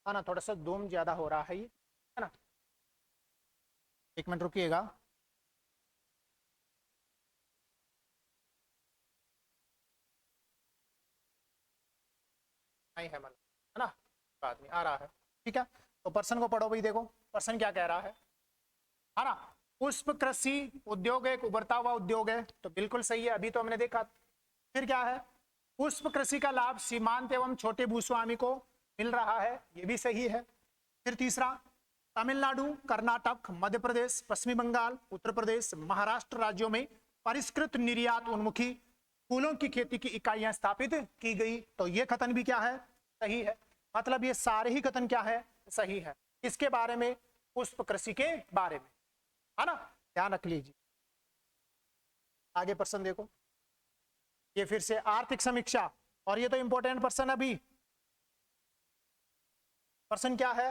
है ना, थोड़ा सा धूम ज्यादा हो रहा है ये, है ना। एक मिनट रुकिएगा। नहीं है मतलब, है ना, बाद में आ रहा है। ठीक है, तो प्रश्न को पढ़ो भाई। देखो प्रश्न क्या कह रहा है ना। पुष्प कृषि उद्योग एक उभरता हुआ उद्योग है, तो बिल्कुल सही है, अभी तो हमने देखा। फिर क्या है, पुष्प कृषि का लाभ सीमांत एवं छोटे भूस्वामी को मिल रहा है, ये भी सही है। फिर तीसरा, तमिलनाडु, कर्नाटक, मध्य प्रदेश, पश्चिमी बंगाल, उत्तर प्रदेश, महाराष्ट्र राज्यों में परिष्कृत निर्यात उन्मुखी फूलों की खेती की इकाइयां स्थापित की गई, तो ये कथन भी क्या है, सही है। मतलब ये सारे ही कथन क्या है, सही है। इसके बारे में, पुष्प कृषि के बारे में, है ना, ध्यान रख लीजिए। आगे प्रश्न देखो, ये फिर से आर्थिक समीक्षा, और ये तो इंपॉर्टेंट प्रश्न अभी। प्रश्न क्या है,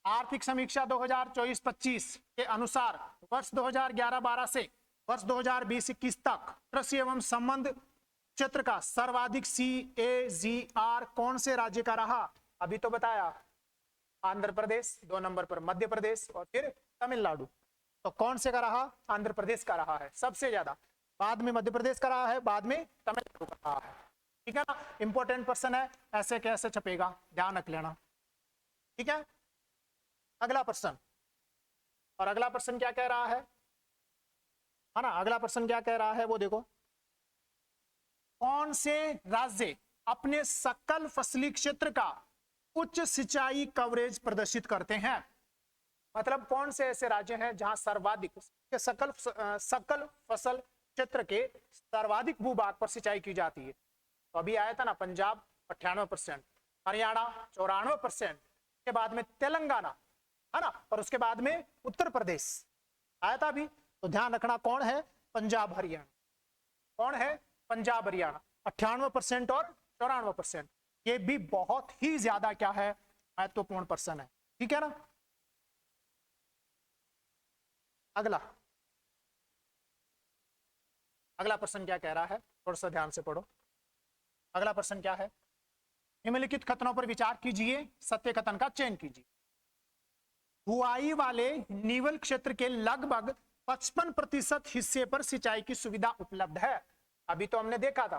आर्थिक समीक्षा 2024-25 के अनुसार वर्ष 2011-12 से वर्ष 2020-21 तक कृषि एवं संबंध क्षेत्र का सर्वाधिक CAGR कौन से राज्य का रहा? अभी तो बताया, आंध्र प्रदेश, 2 नंबर पर मध्य प्रदेश और फिर तमिलनाडु। तो कौन से का रहा? आंध्र प्रदेश का रहा है सबसे ज्यादा, बाद में मध्य प्रदेश का रहा है, बाद में तमिलनाडु का रहा है। ठीक है ना, इंपॉर्टेंट प्रश्न है, ऐसे कैसे छपेगा, ध्यान रख लेना। ठीक है, अगला प्रश्न, और अगला प्रश्न क्या कह रहा है ना, अगला प्रश्न क्या कह रहा है वो देखो, कौन से राज्य अपने सकल फसली क्षेत्र का उच्च सिंचाई कवरेज प्रदर्शित करते हैं? मतलब कौन से ऐसे राज्य हैं जहां सर्वाधिक सकल फसल क्षेत्र के सर्वाधिक भूभाग पर सिंचाई की जाती है? तो अभी आया था ना, पंजाब 98%, हरियाणा 94%, के बाद में तेलंगाना, है ना, और उसके बाद में उत्तर प्रदेश आया था अभी। तो ध्यान रखना कौन है, पंजाब हरियाणा। कौन है, पंजाब हरियाणा, 98% और 94%। ये भी बहुत ही ज्यादा क्या है, महत्वपूर्ण प्रश्न है। ठीक है ना, अगला अगला प्रश्न क्या कह रहा है, थोड़ा सा ध्यान से पढ़ो। अगला प्रश्न क्या है, निम्नलिखित कथनों पर विचार कीजिए, सत्य कथन का चयन कीजिए। बुआई वाले नीवल क्षेत्र के लगभग 55% हिस्से पर सिंचाई की सुविधा उपलब्ध है। अभी तो हमने देखा था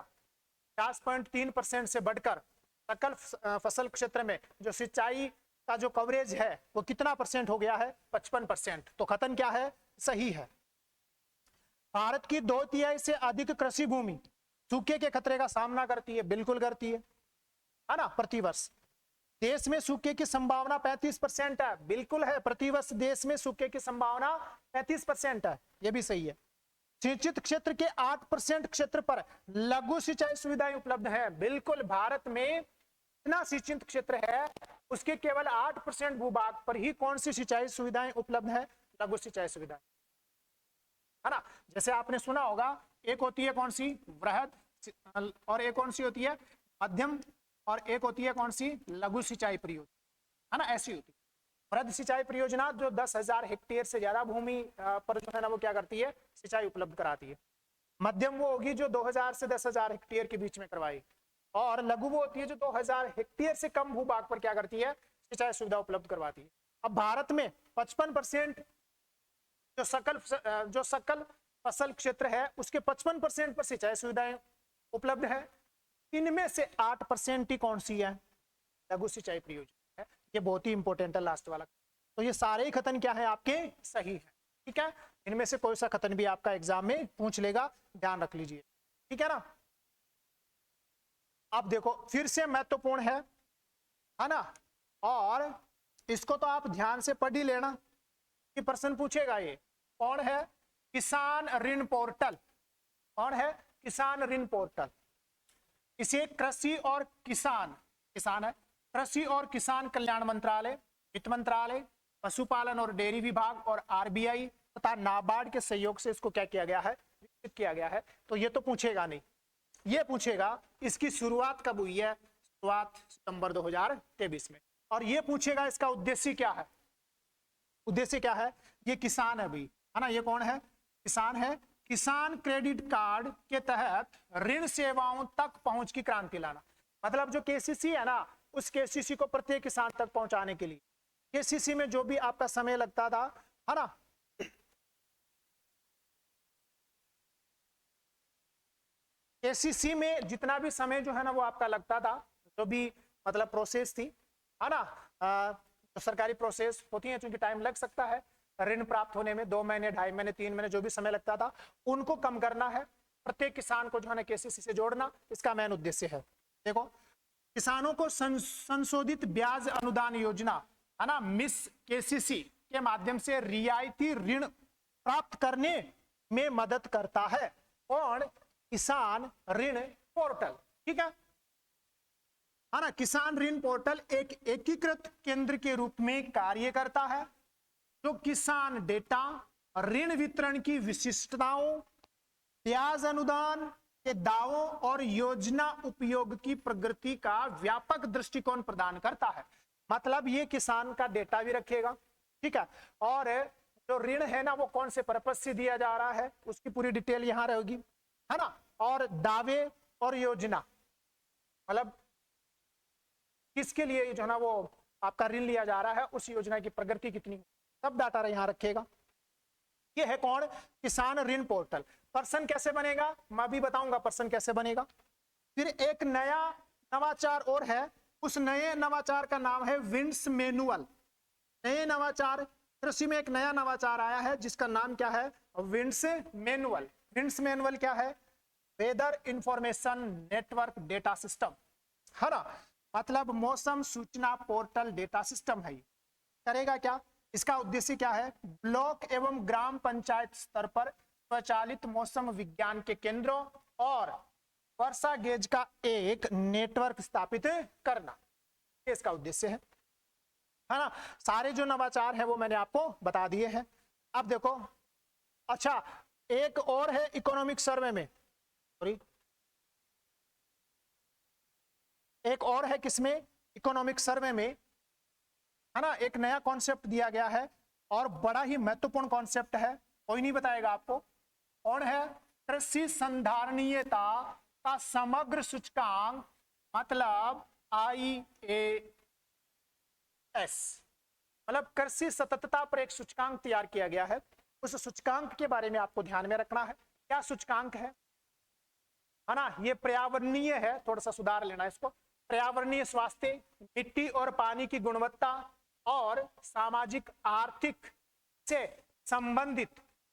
50.3% से बढ़कर सकल फसल क्षेत्र में जो सिंचाई का जो कवरेज है वो कितना परसेंट हो गया है, 55%। तो कथन क्या है, सही है। भारत की 2/3 से अधिक कृषि भूमि सूखे के खतरे का सामना करती है, बिल्कुल करती है ना, प्रतिवर्ष। देश में सूखे की संभावना 35% है, बिल्कुल है, प्रतिवर्ष देश में सूखे की संभावना 35% है, यह भी सही है। सिंचित क्षेत्र के 8% क्षेत्र पर लघु सिंचाई सुविधाएं उपलब्ध है, बिल्कुल। भारत में इतना सिंचित क्षेत्र है, उसके केवल 8% भूभाग पर ही कौन सी सिंचाई सुविधाएं उपलब्ध है, लघु सिंचाई सुविधाएं, है ना। जैसे आपने सुना होगा, एक होती है कौन सी, वृहद, और एक कौन सी होती है, मध्यम, और एक होती है कौन सी, लघु सिंचाई परियोजना, है ना, ऐसी होती है। वृहद सिंचाई परियोजना जो 10,000 हेक्टेयर से ज्यादा भूमि पर जो है ना वो क्या करती है, सिंचाई उपलब्ध कराती है। मध्यम वो होगी जो 2,000 से 10,000 हेक्टेयर के बीच में करवाई, और लघु वो होती है जो 2,000 हेक्टेयर से कम भूभाग पर क्या करती है, सिंचाई सुविधा उपलब्ध करवाती है। अब भारत में 55% जो सकल फसल क्षेत्र है उसके 55% पर सिंचाई सुविधाएं उपलब्ध है। इनमें से 8% ही कौन सी है, लघु सिंचाई परियोजना है। ये बहुत ही इंपॉर्टेंट है लास्ट वाला। तो ये सारे ही कथन क्या है आपके, सही है। ठीक है, इनमें से कोई सा कथन भी आपका एग्जाम में पूछ लेगा, ध्यान रख लीजिए, ठीक है ना। अब देखो फिर से महत्वपूर्ण है ना, और इसको तो आप ध्यान से पढ़ ही लेना कि प्रश्न पूछेगा ये। कौन है? किसान ऋण पोर्टल। कौन है? किसान ऋण पोर्टल। इसे कृषि और किसान है, कृषि और किसान कल्याण मंत्रालय, वित्त मंत्रालय, पशुपालन और डेयरी विभाग और आरबीआई तथा नाबार्ड के सहयोग से इसको क्या किया गया है? विकसित किया गया है। तो ये तो पूछेगा नहीं, ये पूछेगा इसकी शुरुआत कब हुई है? शुरुआत सितंबर 2023 में। और ये पूछेगा इसका उद्देश्य क्या है? उद्देश्य क्या है? ये किसान है भाई, है ना। ये कौन है? किसान है। किसान क्रेडिट कार्ड के तहत ऋण सेवाओं तक पहुंच की क्रांति लाना। मतलब जो केसीसी है ना, उस केसीसी को प्रत्येक किसान तक पहुंचाने के लिए, केसीसी में जो भी आपका समय लगता था, है ना, केसीसी में जितना भी समय जो है ना वो आपका लगता था, जो भी मतलब प्रोसेस थी, है ना, तो सरकारी प्रोसेस होती है, चूंकि टाइम लग सकता है ऋण प्राप्त होने में, 2 महीने 2.5 महीने 3 महीने जो भी समय लगता था, उनको कम करना है, प्रत्येक किसान को जो है ना केसीसी से जोड़ना, इसका मेन उद्देश्य है। देखो, किसानों को संशोधित ब्याज अनुदान योजना, है ना, मिस केसीसी के माध्यम से रियायती ऋण प्राप्त करने में मदद करता है। और किसान ऋण पोर्टल, ठीक है ना। किसान ऋण पोर्टल एक एकीकृत केंद्र के रूप में कार्य करता है, जो किसान डेटा, ऋण वितरण की विशिष्टताओं, ब्याज अनुदान के दावों और योजना उपयोग की प्रगति का व्यापक दृष्टिकोण प्रदान करता है। मतलब ये किसान का डेटा भी रखेगा, ठीक है, और जो ऋण है ना वो कौन से पर्पज से दिया जा रहा है उसकी पूरी डिटेल यहां रहेगी, है ना। और दावे और योजना, मतलब किसके लिए जो है ना वो आपका ऋण लिया जा रहा है, उस योजना की प्रगति कितनी, सब डाटा यहां रखेगा। ये है कौन? किसान ऋण पोर्टल। पर्सन कैसे बनेगा मैं भी बताऊंगा, पर्सन कैसे बनेगा। फिर एक नया नवाचार और है, उस नए नवाचार का नाम है विंड्स मैनुअल। नए नवाचार, कृषि में एक नया नवाचार आया है जिसका नाम क्या है? Winds manual. विंड्स मैनुअल क्या है? Weather information network data system, है ना, मतलब मौसम सूचना पोर्टल डेटा सिस्टम है। करेगा क्या? इसका उद्देश्य क्या है? ब्लॉक एवं ग्राम पंचायत स्तर पर स्वचालित मौसम विज्ञान के केंद्रों और वर्षा गेज का एक नेटवर्क स्थापित करना, ये इसका उद्देश्य है ना। सारे जो नवाचार है वो मैंने आपको बता दिए हैं। अब देखो, अच्छा एक और है इकोनॉमिक सर्वे में, सॉरी, एक और है किसमें? इकोनॉमिक सर्वे में, है ना, एक नया कॉन्सेप्ट दिया गया है और बड़ा ही महत्वपूर्ण कॉन्सेप्ट है, कोई नहीं बताएगा आपको। कौन है? कृषि संधारणीयता का समग्र सूचकांक, मतलब IAS, मतलब कृषि सततता पर एक सूचकांक तैयार किया गया है। उस सूचकांक के बारे में आपको ध्यान में रखना है। क्या सूचकांक है ना, ये पर्यावरणीय है, थोड़ा सा सुधार लेना इसको। पर्यावरणीय स्वास्थ्य, मिट्टी और पानी की गुणवत्ता और सामाजिक आर्थिक से संबंधित,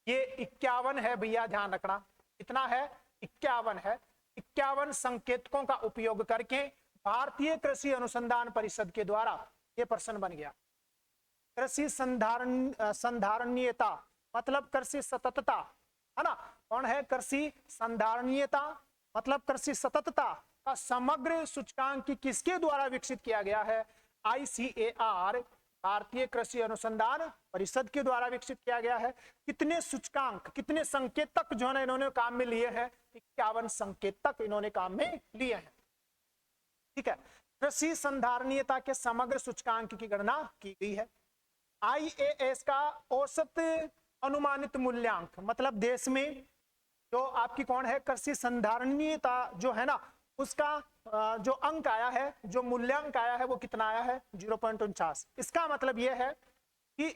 ये 51 है भैया, ध्यान रखना। कितना है? 51 है। 51 संकेतकों का उपयोग करके भारतीय कृषि अनुसंधान परिषद के द्वारा ये प्रश्न बन गया। कृषि संधारणीयता मतलब कृषि सततता, है ना। कौन है? कृषि संधारणीयता मतलब कृषि सततता का समग्र सूचकांक किसके द्वारा विकसित किया गया है? ICAR, भारतीय कृषि अनुसंधान परिषद के द्वारा विकसित किया गया है। कितने सूचकांक, कितने संकेतक जो है इन्होंने काम में लिए हैं? 51 संकेतक इन्होंने काम में लिए हैं, ठीक है। कृषि संधारणीयता के समग्र सूचकांक की गणना की गई है। IAS का औसत अनुमानित मूल्यांक, मतलब देश में जो आपकी कौन है कृषि संधारणीयता जो है ना, उसका जो अंक आया है, जो मूल्यांक आया है वो कितना आया है? 0.49। इसका मतलब यह है कि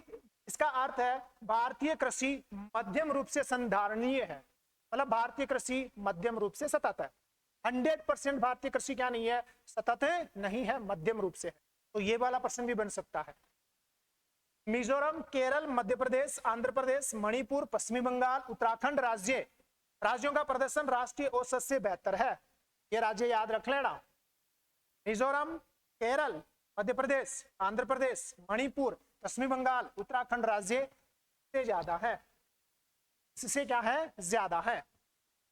इसका अर्थ है भारतीय कृषि मध्यम रूप से संधारणीय है, मतलब भारतीय कृषि मध्यम रूप से सतत है। 100% भारतीय कृषि क्या नहीं है? सतत नहीं है, मध्यम रूप से है। तो ये वाला प्रश्न भी बन सकता है। मिजोरम, केरल, मध्य प्रदेश, आंध्र प्रदेश, मणिपुर, पश्चिमी बंगाल, उत्तराखंड राज्यों का प्रदर्शन राष्ट्रीय औसत से बेहतर है। ये राज्य याद रख लेना, मिजोरम, केरल, मध्य प्रदेश, आंध्र प्रदेश, मणिपुर, पश्चिमी बंगाल, उत्तराखंड राज्य से ज्यादा है। इससे क्या है, ज्यादा है।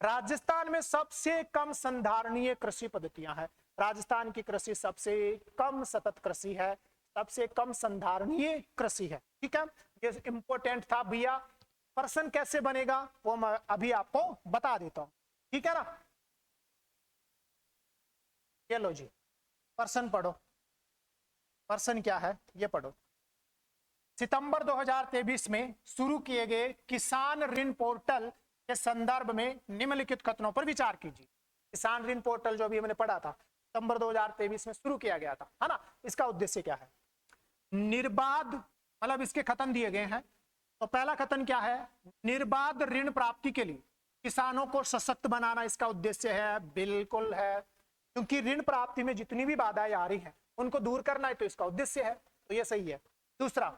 राजस्थान में सबसे कम संधारणीय कृषि पद्धतियां हैं। राजस्थान की कृषि सबसे कम सतत कृषि है, सबसे कम संधारणीय कृषि है। ठीक है, ये इंपॉर्टेंट था भैया। प्रश्न कैसे बनेगा वो मैं अभी आपको बता देता हूं। ठीक है ना, ये लो जी, प्रश्न पढ़ो। प्रश्न क्या है ये पढ़ो। सितंबर 2023 में शुरू किए गए किसान ऋण पोर्टल के संदर्भ में निम्नलिखित कथनों पर विचार कीजिए। किसान ऋण पोर्टल जो अभी हमने पढ़ा था, सितंबर 2023 में शुरू किया गया था, है ना। इसका उद्देश्य क्या है? निर्बाध, मतलब इसके कथन दिए गए हैं। तो पहला कथन क्या है? निर्बाध ऋण प्राप्ति के लिए किसानों को सशक्त बनाना इसका उद्देश्य है। बिल्कुल है, क्योंकि ऋण प्राप्ति में जितनी भी बाधाएं आ रही हैं उनको दूर करना है, तो इसका उद्देश्य है, तो ये सही है। दूसरा,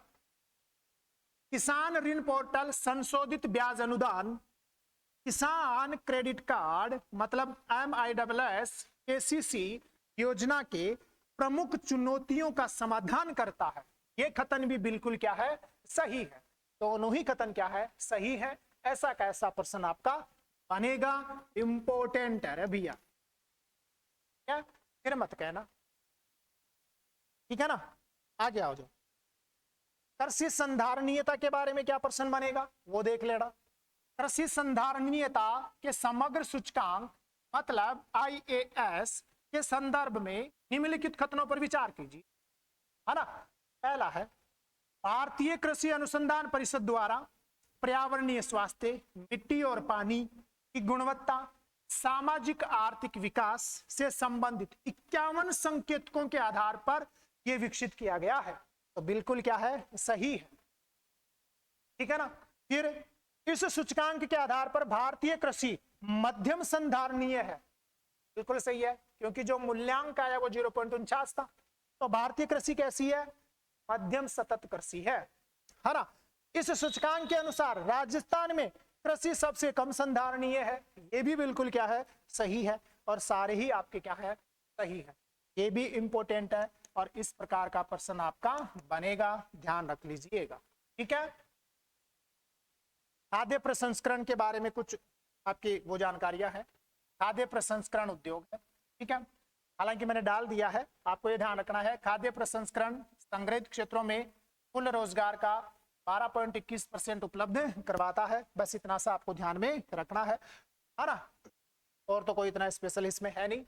किसान ऋण पोर्टल संशोधित ब्याज अनुदान, किसान क्रेडिट कार्ड मतलब MISS KCC योजना के प्रमुख चुनौतियों का समाधान करता है। यह कथन भी बिल्कुल क्या है, सही है। दोनों ही कथन क्या है, सही है। ऐसा कैसा प्रश्न आपका बनेगा, इंपॉर्टेंट है भैया, क्या फिर मत कहना। ठीक है ना, आगे आओ। जो कृषि संधारणीयता के बारे में क्या प्रश्न बनेगा वो देख लेना। कृषि संधारणीयता के समग्र सूचकांक मतलब IAS के संदर्भ में निम्नलिखित कथनों पर विचार कीजिए, है ना। पहला है, भारतीय कृषि अनुसंधान परिषद द्वारा पर्यावरणीय स्वास्थ्य, मिट्टी और पानी की गुणवत्ता, सामाजिक आर्थिक विकास से संबंधित 51 संकेतकों के आधार पर यह विकसित किया गया है। तो बिल्कुल क्या है, सही है। ठीक है ना। फिर इस सूचकांक के आधार पर भारतीय कृषि मध्यम संधारणीय है। बिल्कुल सही है, क्योंकि जो मूल्यांक आया वो 0.49 था। तो भारतीय कृषि कैसी है, मध्यम सतत कृषि है ना। इस सूचकांक के अनुसार राजस्थान में कृषि सबसे कम संधारणीय है। ये भी बिल्कुल क्या है, सही है। और सारे ही आपके क्या है, सही है। ये भी इंपॉर्टेंट है और इस प्रकार का प्रश्न आपका बनेगा, ध्यान रख लीजिएगा। ठीक है। खाद्य प्रसंस्करण के बारे में कुछ आपकी वो जानकारियां हैं। खाद्य प्रसंस्करण उद्योग है। ठीक है, हालांकि मैंने डाल दिया है, आपको ये ध्यान रखना है। खाद्य प्रसंस्करण संग्रहित क्षेत्रों में कुल रोजगार का 12.21% उपलब्ध करवाता है। बस इतना सा आपको ध्यान में रखना है ना। और तो कोई इतना स्पेशल इसमें है नहीं,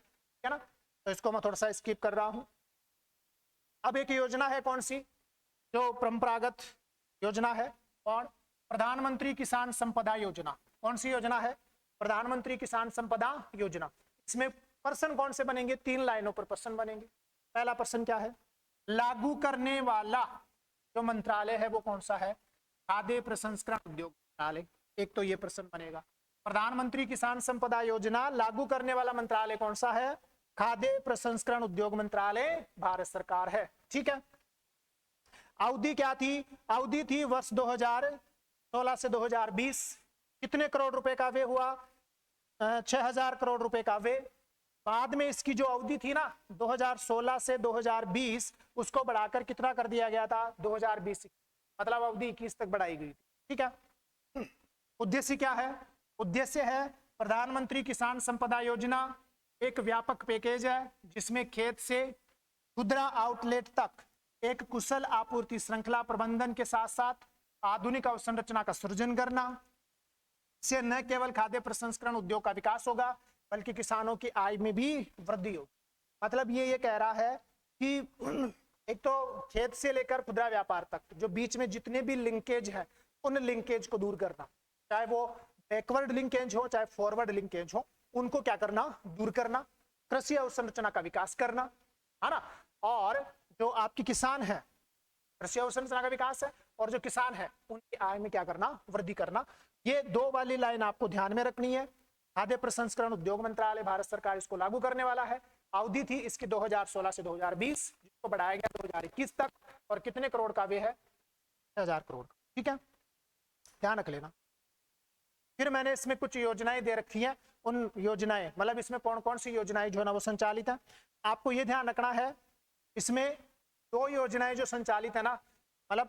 है ना। तो इसको मैं थोड़ा सा स्किप कर रहा हूं। अब एक योजना है कौन सी, जो परंपरागत योजना है, और प्रधानमंत्री किसान संपदा योजना। कौन सी योजना है, प्रधानमंत्री किसान संपदा योजना। इसमें प्रश्न कौन से बनेंगे, 3 लाइनों पर प्रश्न बनेंगे। पहला प्रश्न क्या है, लागू करने वाला जो मंत्रालय है वो कौन सा है, खाद्य प्रसंस्करण उद्योग मंत्रालय। एक तो ये प्रश्न बनेगा। प्रधानमंत्री किसान संपदा योजना लागू करने वाला मंत्रालय कौन सा है, खाद्य प्रसंस्करण उद्योग मंत्रालय, भारत सरकार है। ठीक है। अवधि क्या थी, अवधि थी वर्ष 2016 से 2020। कितने करोड़ रुपए का व्यय हुआ, 6000 करोड़ रुपए का व्यय। बाद में इसकी जो अवधि थी ना 2016 से 2020, उसको बढ़ाकर कितना कर दिया गया था, 2020, मतलब अवधि 21 तक बढ़ाई गई थी। ठीक है। उद्देश्य क्या है, उद्देश्य है प्रधानमंत्री किसान संपदा योजना एक व्यापक पैकेज है जिसमें खेत से खुदरा आउटलेट तक एक कुशल आपूर्ति श्रृंखला प्रबंधन के साथ साथ आधुनिक अवसंरचना का सृजन करना। से न केवल खाद्य प्रसंस्करण उद्योग का विकास होगा बल्कि किसानों की आय में भी वृद्धि होगी। मतलब ये कह रहा है कि एक तो खेत से लेकर खुदरा व्यापार तक जो बीच में जितने भी लिंकेज है उन लिंकेज को दूर करना, चाहे वो बैकवर्ड लिंकेज हो चाहे फॉरवर्ड लिंकेज हो, उनको क्या करना, दूर करना। कृषि अवसंरचना का विकास करना, है ना। और जो आपकी किसान है, कृषि अवसंरचना का विकास है, और जो किसान है उनकी आय में क्या करना, वृद्धि करना। ये 2 वाली लाइन आपको ध्यान में रखनी है। खाद्य प्रसंस्करण उद्योग मंत्रालय, भारत सरकार इसको लागू करने वाला है। अवधि थी इसकी 2016 से 2020, जिसको बढ़ाया गया 2021 तक। और कितने करोड़ का व्यय है, 6,000 करोड़, ठीक है, ध्यान रख लेना। फिर मैंने इसमें कुछ योजनाएं दे रखी हैं, उन योजनाएं मतलब इसमें कौन कौन सी योजनाएं जो है ना वो संचालित है, आपको ये ध्यान रखना है। इसमें 2 योजनाएं जो संचालित है ना, मतलब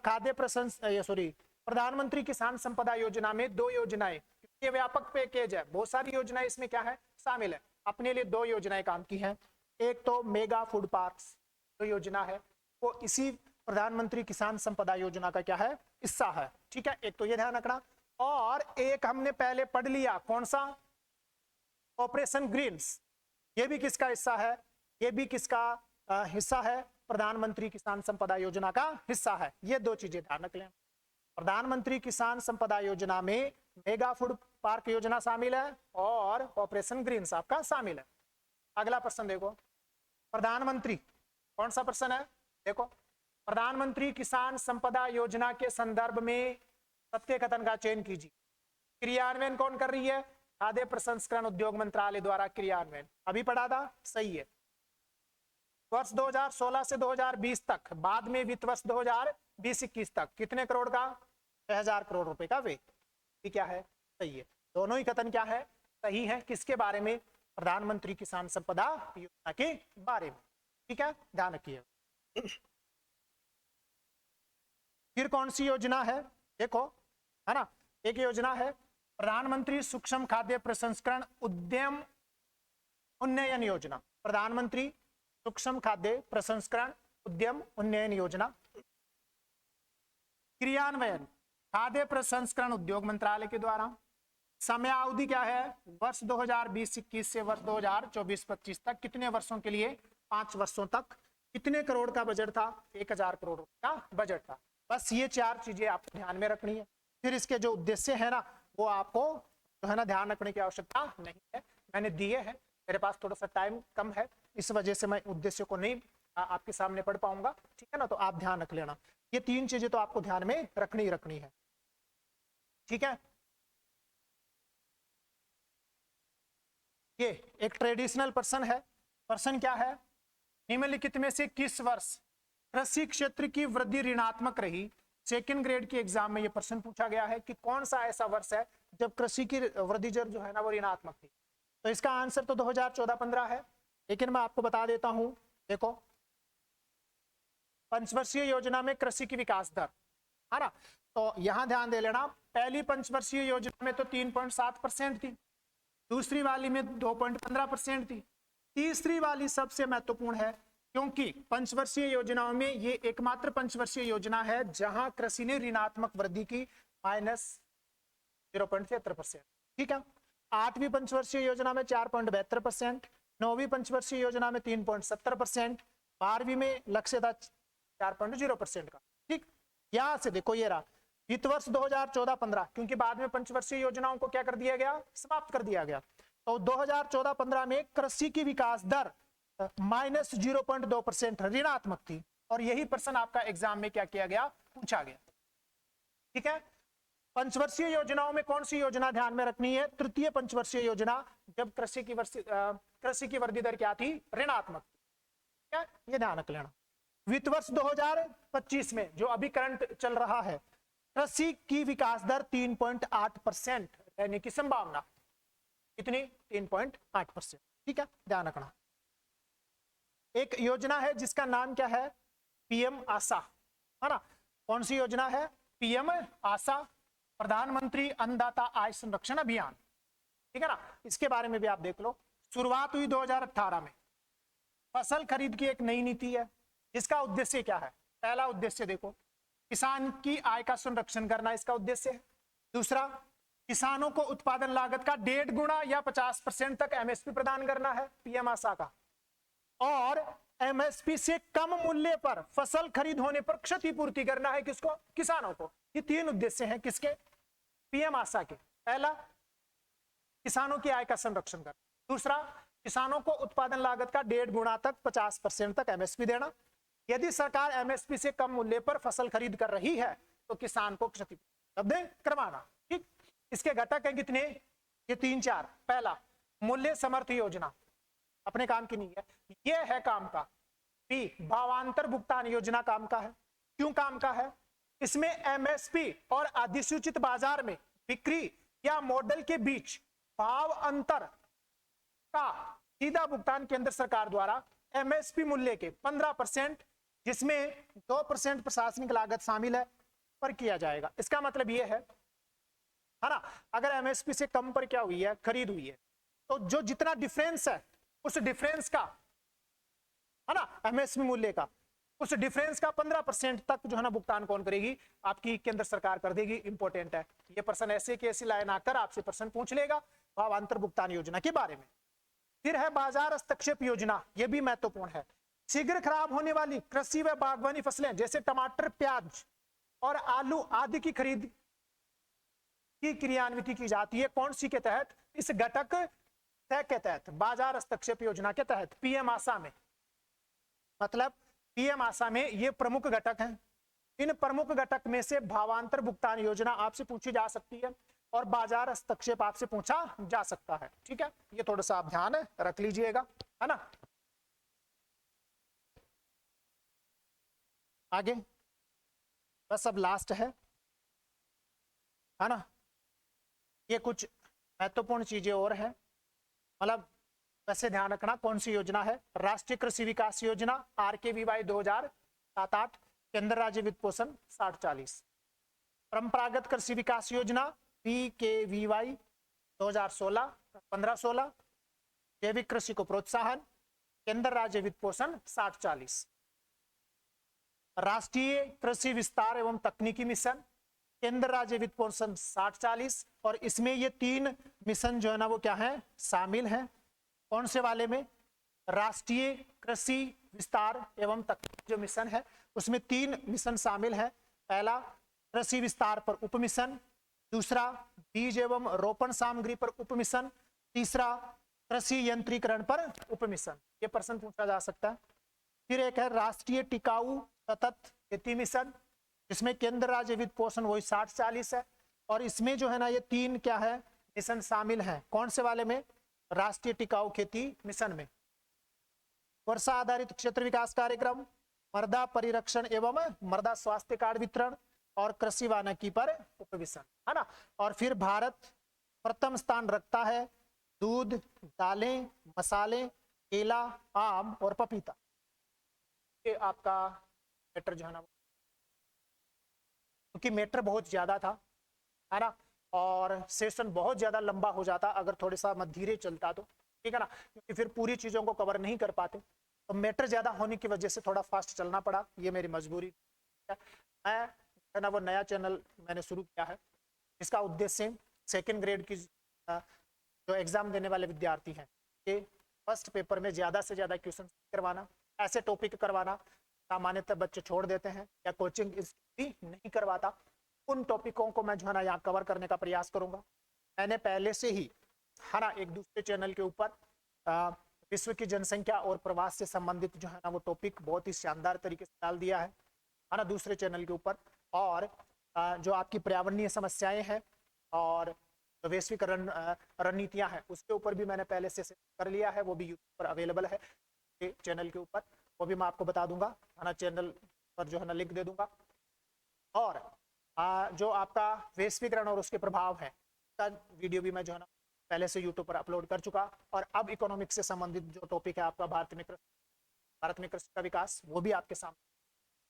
प्रधानमंत्री किसान संपदा योजना में 2 योजनाएं, ये व्यापक पैकेज है, बहुत सारी योजनाएं इसमें क्या है शामिल है, अपने लिए 2 योजनाएं काम की हैं। एक तो मेगा फूड पार्क्स जो योजना है वो इसी प्रधानमंत्री किसान संपदा योजना का क्या है हिस्सा है, ठीक है, एक तो ये ध्यान रखना। और एक हमने पहले पढ़ लिया, कौन सा, ऑपरेशन ग्रीन्स, ये भी किसका हिस्सा है, ये भी किसका हिस्सा है, प्रधानमंत्री किसान संपदा योजना का हिस्सा है। ये 2 चीजें ध्यान रख लें, प्रधानमंत्री किसान संपदा योजना में मेगा फूड पार्क योजना शामिल है और ऑपरेशन ग्रीन्स आपका शामिल है। अगला प्रश्न देखो, प्रधानमंत्री कौन सा प्रश्न है, देखो प्रधानमंत्री किसान संपदा योजना के संदर्भ में सत्य कथन का चयन कीजिए। क्रियान्वयन कौन कर रही है, खाद्य प्रसंस्करण उद्योग मंत्रालय द्वारा क्रियान्वयन, अभी पढ़ा था, सही है। वर्ष 2016 से 2020 तक, बाद में वित्त वर्ष 2020-21 तक कितने करोड़ का, 6,000 करोड़ रुपए का वे, क्या है सही है, दोनों ही कथन क्या है सही है, किसके बारे में, प्रधानमंत्री किसान संपदा योजना के बारे में, ठीक है, ध्यान रखिए। फिर कौन सी योजना है, देखो है ना, एक योजना है प्रधानमंत्री सूक्ष्म खाद्य प्रसंस्करण उद्यम उन्नयन योजना, प्रधानमंत्री सूक्ष्म खाद्य प्रसंस्करण उद्यम उन्नयन योजना, क्रियान्वयन खाद्य प्रसंस्करण उद्योग मंत्रालय के द्वारा, समयावधि क्या है, वर्ष 2020-21 से वर्ष 2024-25 तक, कितने वर्षों के लिए, 5 वर्षों तक, कितने करोड़ का बजट था, 1,000 करोड़ का बजट था। बस ये 4 चीजें आपको ध्यान में रखनी है। फिर इसके जो उद्देश्य है ना वो आपको जो है ना ध्यान रखने की आवश्यकता नहीं है, मैंने दिए हैं, मेरे पास थोड़ा सा टाइम कम है, इस वजह से मैं उद्देश्य को नहीं आपके सामने पढ़ पाऊंगा, ठीक है ना, तो आप ध्यान रख लेना, ये 3 चीजें तो आपको ध्यान में रखनी ही रखनी है, ठीक है। ये एक ट्रेडिशनल पर्सन है, पर्सन क्या है, निम्नलिखित में से किस वर्ष कृषि क्षेत्र की वृद्धि ऋणात्मक रही, सेकंड ग्रेड के एग्जाम में ये प्रश्न पूछा गया है कि कौन सा ऐसा वर्ष है जब कृषि की वृद्धि दर जो है ना वो ऋणात्मक थी, तो इसका आंसर तो 2014-15 है, लेकिन मैं आपको बता देता हूं, देखो पंचवर्षीय योजना में कृषि की विकास दर है ना, तो यहां ध्यान दे लेना, पहली पंचवर्षीय योजना में तो 3.7% थी, दूसरी वाली में 2.15% थी, तीसरी वाली सबसे महत्वपूर्ण है क्योंकि पंचवर्षीय योजनाओं में ये एकमात्र पंचवर्षीय योजना है जहां कृषि ने ऋणात्मक वृद्धि की -0.73%, ठीक है। 8वीं पंचवर्षीय योजना में 4.72%, 9वीं पंचवर्षीय योजना में 3.70%, 12वीं में लक्ष्य था 4.0% का, ठीक। यहां से देखो ये रहा वित्त वर्ष 2014-15, क्योंकि बाद में पंचवर्षीय योजनाओं को क्या कर दिया गया, समाप्त कर दिया गया, तो 2014-15 में कृषि की विकास दर -0.2% ऋणात्मक थी, और यही प्रश्न आपका एग्जाम में क्या किया गया, पूछा गया, ठीक है। पंचवर्षीय योजनाओं में कौन सी योजना ध्यान में रखनी है, तृतीय पंचवर्षीय योजना, जब कृषि की वृद्धि दर क्या थी, ऋणात्मक, ठीक है, ये ध्यान रख लेना। वित्त वर्ष 2025 में जो अभी करंट चल रहा है, कृषि की विकास दर 3.8% रहने की संभावना, कितनी, 3.8%, ठीक है, ध्यान रखना। एक योजना है जिसका नाम क्या है, पीएम आशा, है ना, कौन सी योजना है, पीएम आशा, प्रधानमंत्री अन्नदाता आय संरक्षण अभियान, ठीक है ना, इसके बारे में भी आप देख लो। शुरुआत हुई 2018 में, फसल खरीद की एक नई नीति है, इसका उद्देश्य क्या है, पहला उद्देश्य देखो, किसान की आय का संरक्षण करना इसका उद्देश्य है। दूसरा, किसानों को उत्पादन लागत का 1.5 गुना या 50% तक एमएसपी प्रदान करना है, पीएम आशा का। और एमएसपी से कम मूल्य पर फसल खरीद होने पर क्षतिपूर्ति करना है, किसको, किसानों को। ये 3 उद्देश्य हैं किसके, पीएम आशा के। पहला, किसानों की आय का संरक्षण करना। दूसरा, किसानों को उत्पादन लागत का 1.5 गुना तक 50% तक एमएसपी देना। यदि सरकार एमएसपी से कम मूल्य पर फसल खरीद कर रही है तो किसान को क्षतिपूर्ति करवाना, ठीक। इसके घटक हैं कितने, ये 3-4। पहला, मूल्य समर्थ योजना, अपने काम की नहीं है, ये है काम का। बी, भावांतर भुगतान योजना काम का है। क्यों काम का है, इसमें एमएसपी और अधिसूचित बाजार में बिक्री या मॉडल के बीच भाव अंतर का सीधा भुगतान केंद्र सरकार द्वारा एमएसपी मूल्य के 15%, जिसमें 2% प्रशासनिक लागत शामिल है, पर किया जाएगा। इसका मतलब यह है ना, अगर एमएसपी से कम पर क्या हुई है, खरीद हुई है, तो जो जितना डिफरेंस है उस डिफरेंस का, है ना, एमएसपी मूल्य का, उस डिफरेंस का 15% तक जो है ना भुगतान कौन करेगी, आपकी केंद्र सरकार कर देगी। इंपॉर्टेंट है ये प्रश्न, ऐसे की ऐसी लाइन आकर आपसे प्रश्न पूछ लेगा भावांतर भुगतान योजना के बारे में। फिर है बाजार हस्तक्षेप योजना, यह भी महत्वपूर्ण है। शीघ्र खराब होने वाली कृषि व बागवानी फसलें जैसे टमाटर, प्याज और आलू आदि की खरीद की क्रियान्वित की जाती है, कौन सी के तहत, इस घटक तय के तहत, बाजार हस्तक्षेप योजना के तहत, पीएम आशा में। मतलब पीएम आशा में ये प्रमुख घटक हैं। इन प्रमुख घटक में से भावांतर भुगतान योजना आपसे पूछी जा सकती है और बाजार हस्तक्षेप आपसे पूछा जा सकता है। ठीक है, ये थोड़ा सा आप ध्यान रख लीजिएगा, है ना। आगे बस अब लास्ट है ना। ये कुछ महत्वपूर्ण चीजें और हैं, मतलब वैसे ध्यान रखना कौन सी योजना है। राष्ट्रीय कृषि विकास योजना RKVY 2007-8, केंद्र राज्य वित्त पोषण 60-40। परंपरागत कृषि विकास योजना PKVY 2016-15-16, जैविक कृषि को प्रोत्साहन, केंद्र राज्य वित्त पोषण 60-40। राष्ट्रीय कृषि विस्तार एवं तकनीकी मिशन, केंद्र राज्य वित्त पोषण 60-40, और इसमें ये 3 मिशन जो है ना वो क्या है, शामिल हैं। कौन से वाले में, राष्ट्रीय कृषि विस्तार एवं तकनीकी जो मिशन है उसमें 3 मिशन शामिल है। पहला कृषि विस्तार पर उप मिशन, दूसरा बीज एवं रोपण सामग्री पर उप मिशन, तीसरा कृषि यंत्रीकरण पर उप मिशन। ये प्रश्न पूछा जा सकता है। फिर एक है राष्ट्रीय टिकाऊ सतत खेती मिशन, जिसमें केंद्र राज्य वित्त पोषण वही 60-40 है, और इसमें जो है ना ये 3 क्या है, मिशन शामिल हैं। कौन से वाले में, राष्ट्रीय टिकाऊ खेती मिशन में। वर्षा आधारित क्षेत्र विकास कार्यक्रम, मृदा परिरक्षण एवं मृदा स्वास्थ्य कार्ड वितरण, और कृषि वानिकी पर उपमिशन, है ना। और फिर भारत प्रथम स्थान रखता है दूध, दालें, मसाले, केला, आम और पपीता। ये आपका मैटर जो है ना, क्योंकि मैटर बहुत ज्यादा था, है ना, और सेशन बहुत ज्यादा लंबा हो जाता अगर थोड़ा सा धीरे चलता तो, ठीक है ना, क्योंकि फिर पूरी चीजों को कवर नहीं कर पाते। तो मैटर ज्यादा होने की वजह से थोड़ा फास्ट चलना पड़ा, ये मेरी मजबूरी है। मैं है ना वो नया चैनल मैंने शुरू किया है, इसका उद्देश्य सेकेंड ग्रेड की जो एग्जाम देने वाले विद्यार्थी हैं कि फर्स्ट पेपर में ज्यादा से ज्यादा क्वेश्चन करवाना, ऐसे टॉपिक करवाना सामान्यतः बच्चे छोड़ देते हैं या कोचिंग भी नहीं करवाता। उन टॉपिकों को मैं जो है ना यहाँ कवर करने का प्रयास करूंगा। मैंने पहले से ही है ना एक दूसरे चैनल के ऊपर विश्व की जनसंख्या और प्रवास से संबंधित जो है ना वो टॉपिक बहुत ही शानदार तरीके से डाल दिया है ना दूसरे चैनल के ऊपर। और जो आपकी पर्यावरणीय समस्याएं हैं और जो वैश्वीकरण रणनीतियां हैं उसके ऊपर भी मैंने पहले से कर लिया है, वो भी यूट्यूब पर अवेलेबल है चैनल के ऊपर, वो भी मैं आपको बता दूंगा, है ना, चैनल पर जो है ना लिंक दे दूंगा। और जो आपका वैश्वीकरण और उसके प्रभाव है उसका वीडियो भी मैं जो है ना पहले से यूट्यूब पर अपलोड कर चुका। और अब इकोनॉमिक्स से संबंधित जो टॉपिक है आपका भारत में कृषि का विकास, वो भी आपके सामने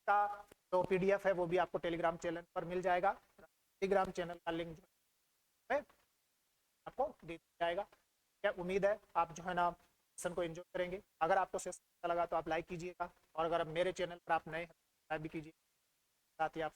का जो PDF है वो भी आपको टेलीग्राम चैनल पर मिल जाएगा। टेलीग्राम चैनल का लिंक जो है आपको दे दिया जाएगा। क्या उम्मीद है आप जो है ना सेशन को एंजॉय करेंगे। अगर आपको सेशन अच्छा लगा तो आप लाइक कीजिएगा, और अगर मेरे चैनल पर आप नए हैं भी कीजिए। साथ ही आप